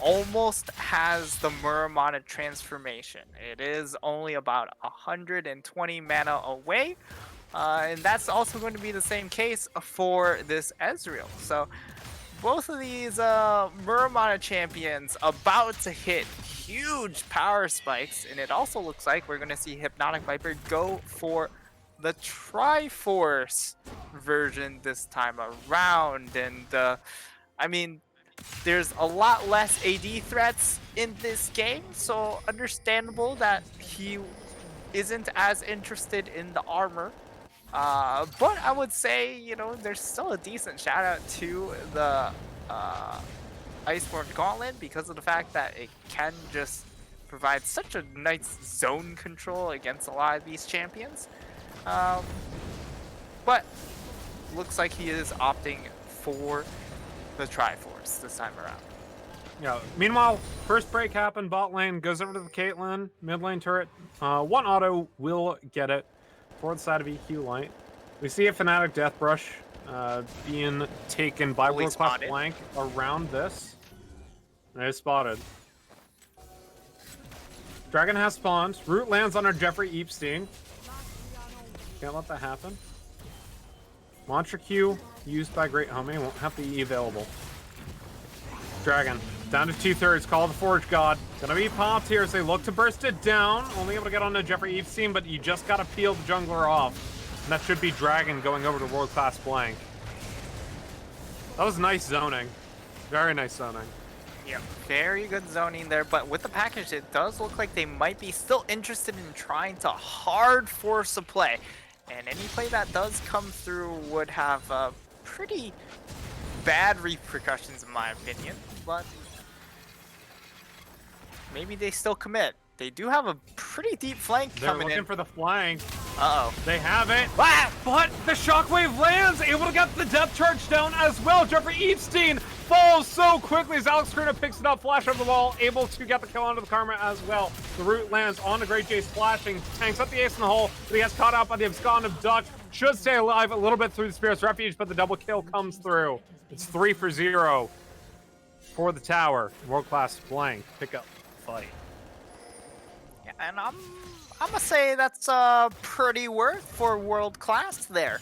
almost has the Muramana transformation. It is only about 120 mana away, and that's also going to be the same case for this Ezreal. So both of these Muramana champions about to hit huge power spikes, and it also looks like we're going to see Hypnotic Viper go for the Triforce version this time around. And I mean, there's a lot less AD threats in this game, so understandable that he isn't as interested in the armor. But I would say, you know, there's still a decent shout out to the Iceborne Gauntlet because of the fact that it can just provide such a nice zone control against a lot of these champions. But looks like he is opting for the Triforce this time around. Yeah. Meanwhile, first break happened. Bot lane goes over to the Caitlyn. Mid lane turret. One auto will get it for the side of EQ Light. We see a Fnatic Deathbrush being taken by Fully World Class spotted. Blank around this. They're spotted. Dragon has spawned. Root lands on our Jeffrey Epstein. Can't let that happen. Mantra Q used by Great Homie won't have to be available. Dragon down to 2/3. Call the Forge God. Gonna be popped here as they look to burst it down. Only able to get onto Jeffrey Epstein, but you just gotta peel the jungler off. And that should be Dragon going over to World Class Blank. That was nice zoning. Very nice zoning. Yeah, very good zoning there, but with the package, it does look like they might be still interested in trying to hard force a play. And any play that does come through would have pretty bad repercussions, in my opinion. But maybe they still commit. They do have a pretty deep flank They're coming looking in. for the flank. Uh-oh. They have it. Ah, but the Shockwave lands, able to get the depth charge down as well. Jeffrey Epstein falls so quickly as Alex Carino picks it up, flash over the wall, able to get the kill onto the Karma as well. The root lands on the Great Jace, flashing, tanks up the ace in the hole, but he gets caught out by the Abscond Abduct. Should stay alive a little bit through the Spirit's Refuge, but the double kill comes through. It's 3 for 0 for the tower. World Class Blank pick up fight. Yeah, and I'm gonna say that's pretty worth for world class there.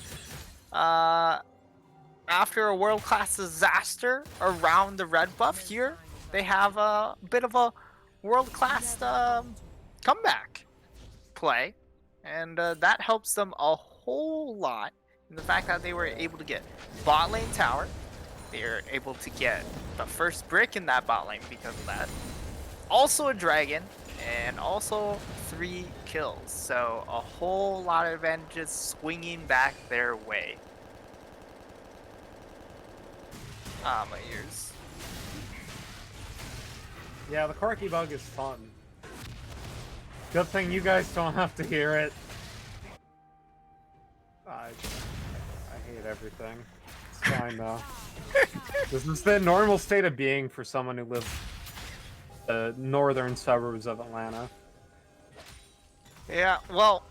After a world class disaster around the red buff here, they have a bit of a world class comeback play, and that helps them a whole lot in the fact that they were able to get bot lane tower. They were able to get the first brick in that bot lane because of that. Also a dragon, and also 3 kills. So a whole lot of advantages swinging back their way. Ah, my ears. Yeah, the Corky bug is fun. Good thing you guys don't have to hear it. I hate everything. It's fine though. This is the normal state of being for someone who lives the northern suburbs of Atlanta. Yeah, well,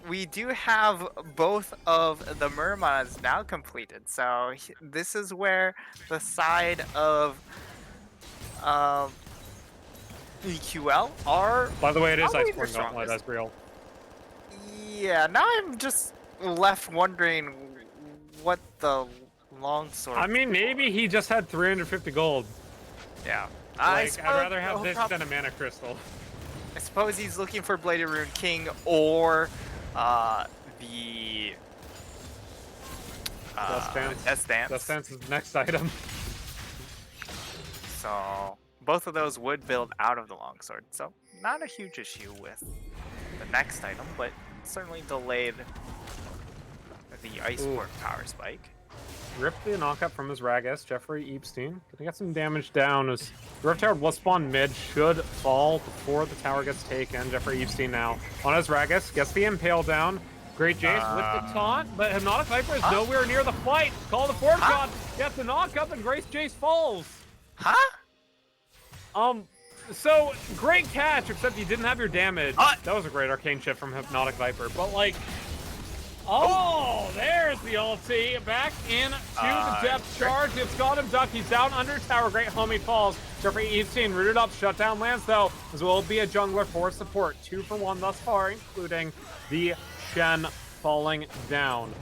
we do have both of the Murmas now completed, so this is where the side of EQL are. By the way, it is probably Iceborne the Gauntlet, strongest. that's real. Yeah, now I'm just left wondering what the longsword. I mean, maybe he just had 350 gold. Yeah, Like, I'd rather have this than a mana crystal. I suppose he's looking for Bladed Rune King or the Death Stance. Death Stance. Death Stance is the next item. So both of those would build out of the longsword. So not a huge issue with the next item, but certainly delayed the Iceborne Power Spike. Rip the knockup from his Ragus, Jeffrey Epstein. Gonna get some damage down as the Rift Tower will spawn mid, should fall before the tower gets taken. Jeffrey Epstein now on his Ragus, gets the Impale down. Great Jace with the taunt, but Hypnotic Viper is nowhere near the fight. Call the Forge God, gets the knockup, and Grace Jace falls. Huh? So, great catch, except you didn't have your damage. That was a great arcane shift from Hypnotic Viper, but like... Oh, there's the ulti. Back in to the depth charge. It's got him duck. He's down under tower. Great homie falls. Jeffrey Epstein rooted up. Shutdown lands, though, as well be a jungler for support. 2 for 1 thus far, including the Shen falling down.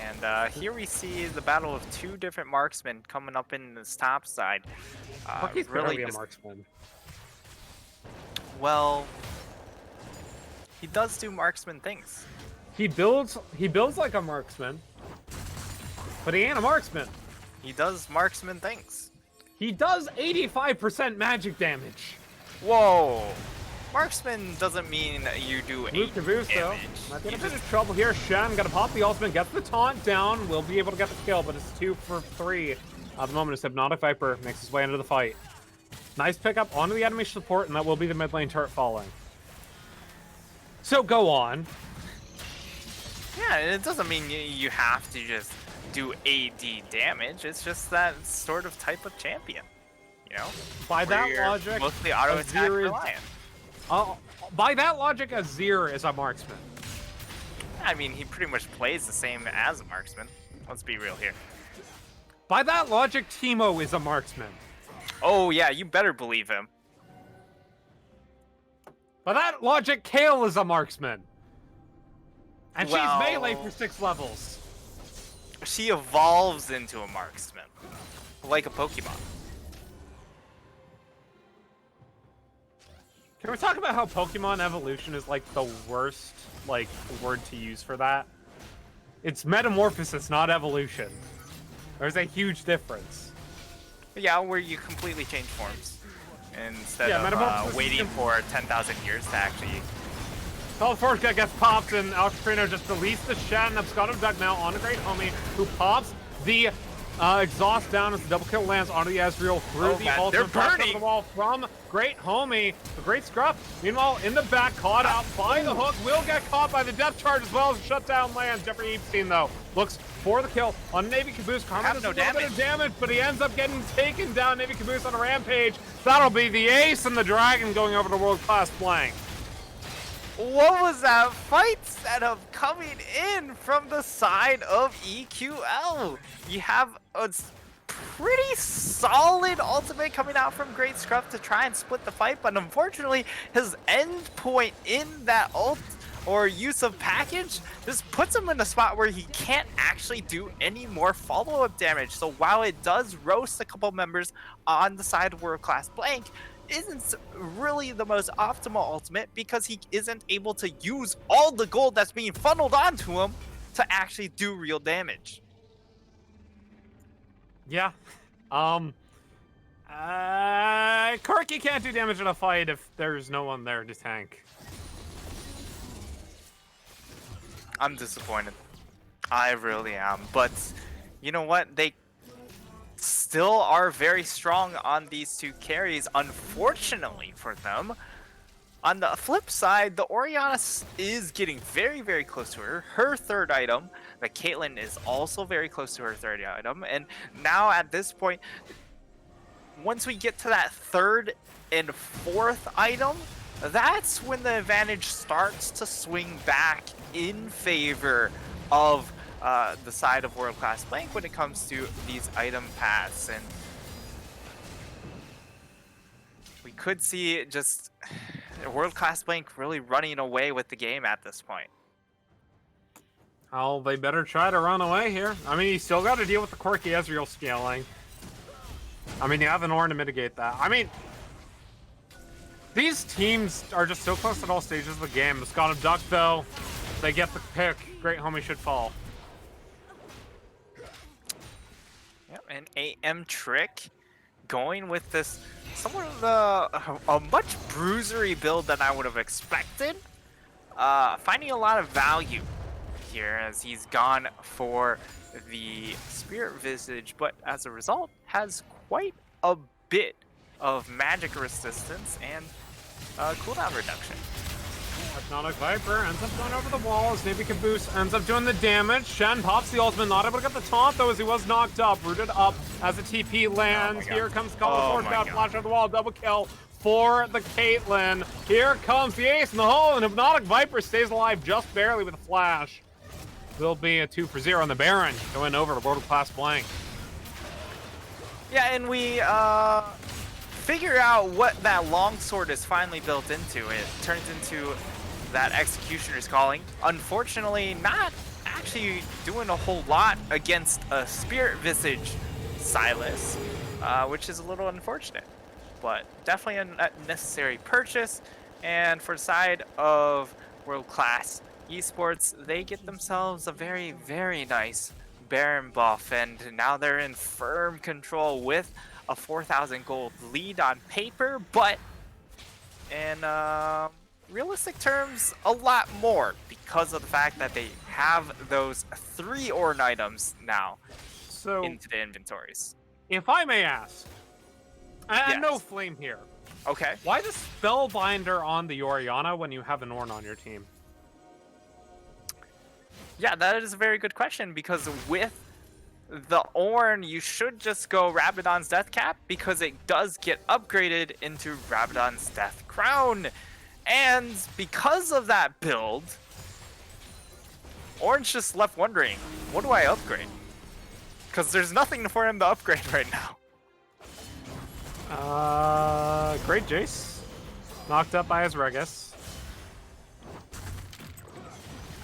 And here we see the battle of 2 different marksmen coming up in this top side. He's really a marksman. Well, he does do marksman things. He builds like a marksman, but he ain't a marksman. He does marksman things. He does 85% magic damage. Whoa! Marksman doesn't mean you do Luke 8 Caboose, though. damage. Might be in You a bit just- of trouble here. Shen gonna pop the ultimate, gets the taunt down, will be able to get the kill, but it's 2 for 3 at the moment as Hypnotic Viper makes his way into the fight. Nice pickup onto the enemy support, and that will be the mid lane turret falling. So go on. Yeah, it doesn't mean you have to just do AD damage. It's just that sort of type of champion, you know? By Where that you're logic, mostly auto attack Azir is- reliant. by that logic, Azir is a marksman. I mean, he pretty much plays the same as a marksman. Let's be real here. By that logic, Teemo is a marksman. Oh yeah, you better believe him. By that logic, Kale is a marksman. And Well- she's melee for 6 levels. She evolves into a marksman, like a Pokemon. Can we talk about how Pokemon evolution is like the worst like word to use for that? It's metamorphosis, not evolution. There's a huge difference. Yeah, where you completely change forms instead Yeah, of metamorphosis waiting is- for 10,000 years to actually. California gets popped, and Alex Carino just released the Shen. I've got him dug now on a great homie who pops the exhaust down as the double kill lands onto the Ezreal through Oh, the man, ultimate they're flash over burning. the wall from great homie. A great scruff. Meanwhile, in the back, caught out by the hook. Will get caught by the depth charge as well as shutdown lands. Jeffrey Epstein, though, looks for the kill on Navy Caboose. Karma Have does no a little bit damage. of damage, but he ends up getting taken down. Navy Caboose on a rampage. That'll be the ace and the dragon going over to world-class flank. What was that fight setup coming in from the side of EQL? You have a pretty solid ultimate coming out from Great Scruff to try and split the fight, but unfortunately his end point in that ult or use of package just puts him in a spot where he can't actually do any more follow-up damage. So while it does roast a couple members on the side of World Class Blank, isn't really the most optimal ultimate because he isn't able to use all the gold that's being funneled onto him to actually do real damage. Yeah. Corki can't do damage in a fight if there's no one there to tank. I'm disappointed. I really am. But you know what? They still are very strong on these two carries, unfortunately for them. On the flip side, the Orianna is getting very, very close to her third item. The Caitlyn is also very close to her third item. And now at this point, once we get to that third and fourth item, that's when the advantage starts to swing back in favor of the side of World Class Blank when it comes to these item paths. And we could see just World Class Blank really running away with the game at this point. Oh, they better try to run away here. I mean, you still got to deal with the Quirky Ezreal scaling. I mean, you have an Ornn to mitigate that. I mean, these teams are just so close at all stages of the game. The Scott of Duck, though, they get the pick. Great homie should fall. Yep, an AM trick going with this somewhat of a much bruisery build than I would have expected. Finding a lot of value here as he's gone for the Spirit Visage, but as a result has quite a bit of magic resistance and cooldown reduction. Hypnotic Viper ends up going over the wall as Navy Caboose ends up doing the damage. Shen pops the ultimate, not able to get the taunt though as he was knocked up, rooted up as the TP lands. Here comes Call of Force, flash on the wall, double kill for the Caitlyn. Here comes the ace in the hole, and Hypnotic Viper stays alive just barely with a flash. Will be a 2 for 0 on the Baron, going over to World Class Blank. Yeah, and we figure out what that longsword is finally built into. It turns into that Executioner's Calling. Unfortunately, not actually doing a whole lot against a Spirit Visage Silas, which is a little unfortunate. But definitely a necessary purchase. And for the side of World Class Esports, they get themselves a very, very nice Baron buff, and now they're in firm control with a 4,000 gold lead on paper, but in realistic terms, a lot more because of the fact that they have those 3 Ornn items now into the inventories. If I may ask, and Yes. no flame here, Okay. why the Spellbinder on the Orianna when you have an Ornn on your team? Yeah, that is a very good question, because with the Ornn, you should just go Rabadon's Death Cap because it does get upgraded into Rabadon's Death Crown. And because of that build, Ornn's just left wondering, what do I upgrade? Because there's nothing for him to upgrade right now. Great Jace. Knocked up by his Regus.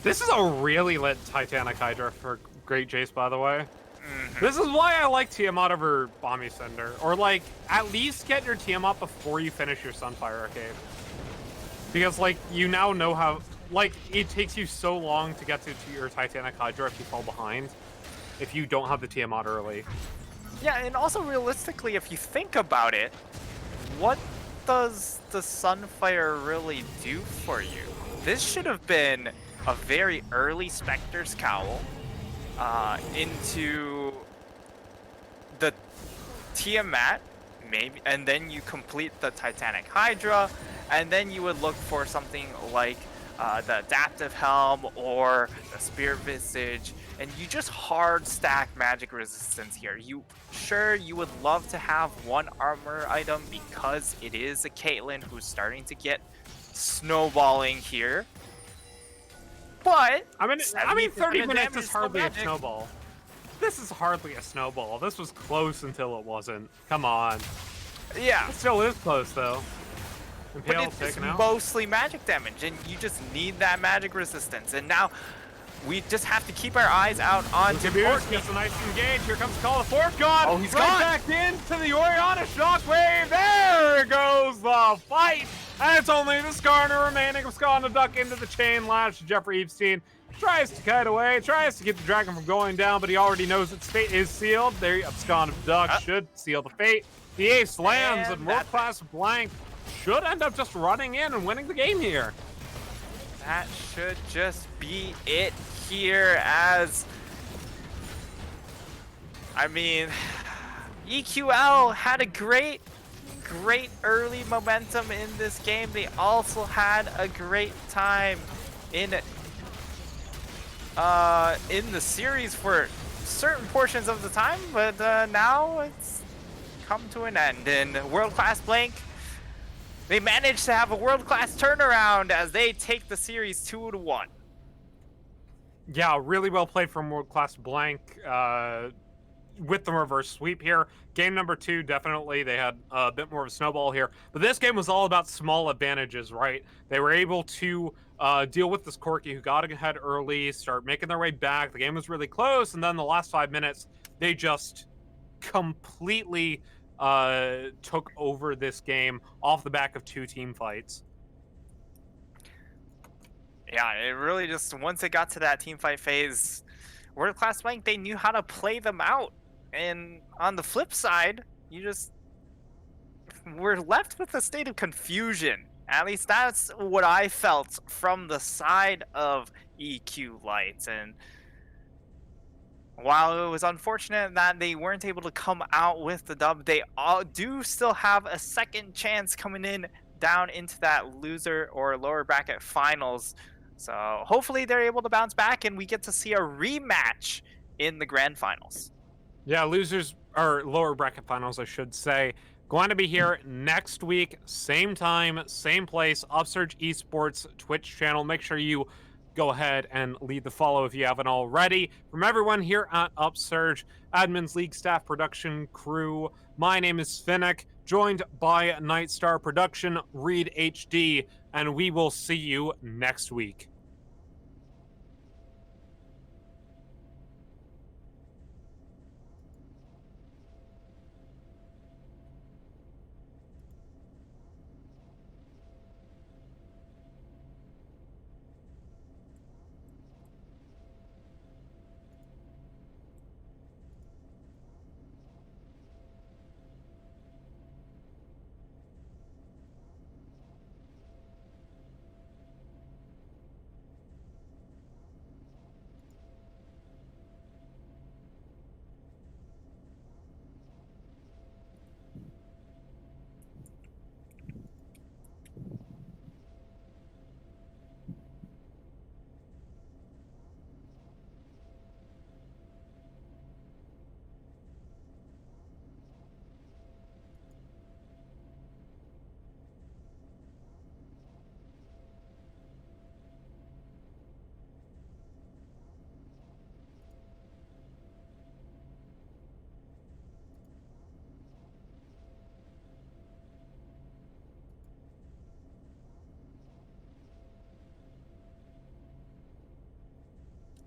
This is a really lit Titanic Hydra for Great Jace, by the way. This is why I like Tiamat over Bomby Cinder. Or, like, at least get your Tiamat before you finish your Sunfire Arcade. Because, like, you now know how... Like, it takes you so long to get to your Titanic Hydra if you fall behind. If you don't have the Tiamat early. Yeah, and also realistically, if you think about it, what does the Sunfire really do for you? This should have been a very early Spectre's Cowl into the Tiamat, maybe, and then you complete the Titanic Hydra, and then you would look for something like the Adaptive Helm or the Spirit Visage, and you just hard stack magic resistance here. You would love to have one armor item because it is a Caitlyn who's starting to get snowballing here. But I mean 30 minutes is hardly a magic. snowball. This is hardly a snowball. This was close until it wasn't. Come on. Yeah, It still is close though. but Impale it's taken out. mostly magic damage, and you just need that magic resistance. And now we just have to keep our eyes out on Lucabuse gets a nice engage. Here comes Call of Force gone. Oh, he's right gone. back into the Oriana Shockwave. There goes the fight. And it's only the Skarner remaining. Skarner to duck into the chain lash. Jeffrey Epstein tries to kite away, tries to get the dragon from going down, but he already knows its fate is sealed. There, Abscond of Duck should seal the fate. The ace lands, and World Class Blank should end up just running in and winning the game here. That should just be it here, as I mean, EQL had a great early momentum in this game. They also had a great time in the series for certain portions of the time, but now it's come to an end. And World Class Blank, they managed to have a world-class turnaround as they take the series 2-1. Yeah, really well played from World Class Blank with the reverse sweep here. Game number 2, definitely they had a bit more of a snowball here, but this game was all about small advantages, right? They were able to deal with this Corki who got ahead early, start making their way back. The game was really close, and then the last 5 minutes, they just completely took over this game off the back of 2 team fights. Yeah, it really just, once it got to that team fight phase, World Class Blank, they knew how to play them out. And on the flip side, you just were left with a state of confusion. At least that's what I felt from the side of EQ Lights. And while it was unfortunate that they weren't able to come out with the dub, they all do still have a second chance coming in down into that loser or lower bracket finals. So hopefully they're able to bounce back and we get to see a rematch in the grand finals. Yeah, losers, or lower bracket finals, I should say, going to be here next week, same time, same place, Upsurge Esports Twitch channel. Make sure you go ahead and leave the follow if you haven't already. From everyone here at Upsurge, admins, league staff, production crew, my name is Finnick, joined by Nightstar Production, Reed HD, and we will see you next week.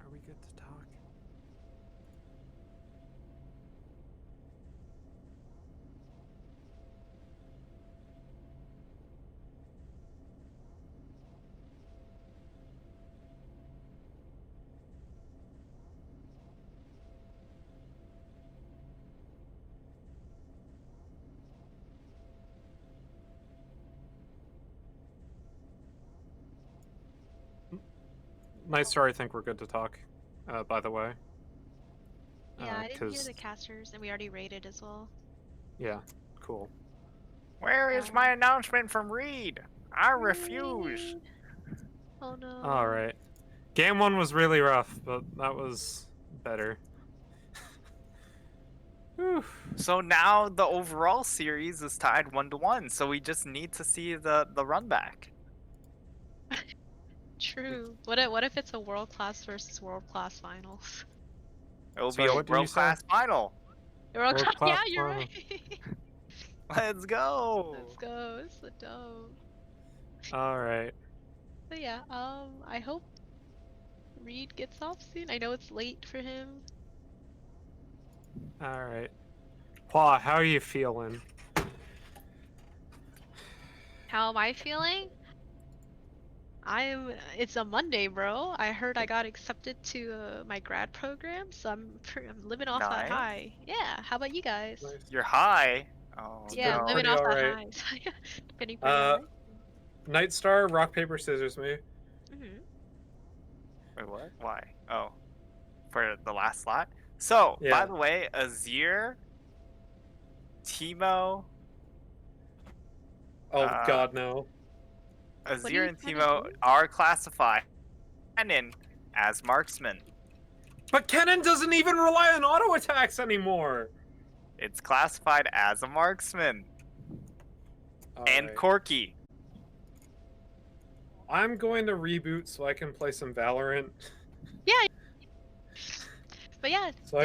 Are we good to talk? Nice story, I think we're good to talk, by the way. Yeah, I didn't hear 'cause- the casters, and we already rated as well. Yeah, cool. Where is my announcement from Reed? I refuse. Oh no. Alright. Game 1 was really rough, but that was better. Whew. So now the overall series is tied 1-1. So we just need to see the run back. True. What if it's a world class versus world class finals? It will Sorry, be a what did you world-class final. You're all World yeah, class you're final. right. Let's go. Let's go. It's so dope. All right. But yeah, I hope Reed gets off soon. I know it's late for him. All right. Paul, how are you feeling? How am I feeling? It's a Monday, bro. I heard I got accepted to my grad program, so I'm living off that Nice. high. Yeah. How about you guys? Nice. You're high. Oh Yeah, no. living Pretty off that alright. high. Getting pretty Uh, alright. Night Star, rock paper scissors, me. Mhm. Wait, what? Why? Oh, for the last slot. So, by Yeah. the way, Azir, Teemo, Oh Uh, God, no. What are Azir you and trying to Teemo do? are classified canon as marksmen. But Kennen doesn't even rely on auto attacks anymore. It's classified as a marksman. And Alright. Corki. I'm going to reboot so I can play some Valorant. Yeah. But yeah, So I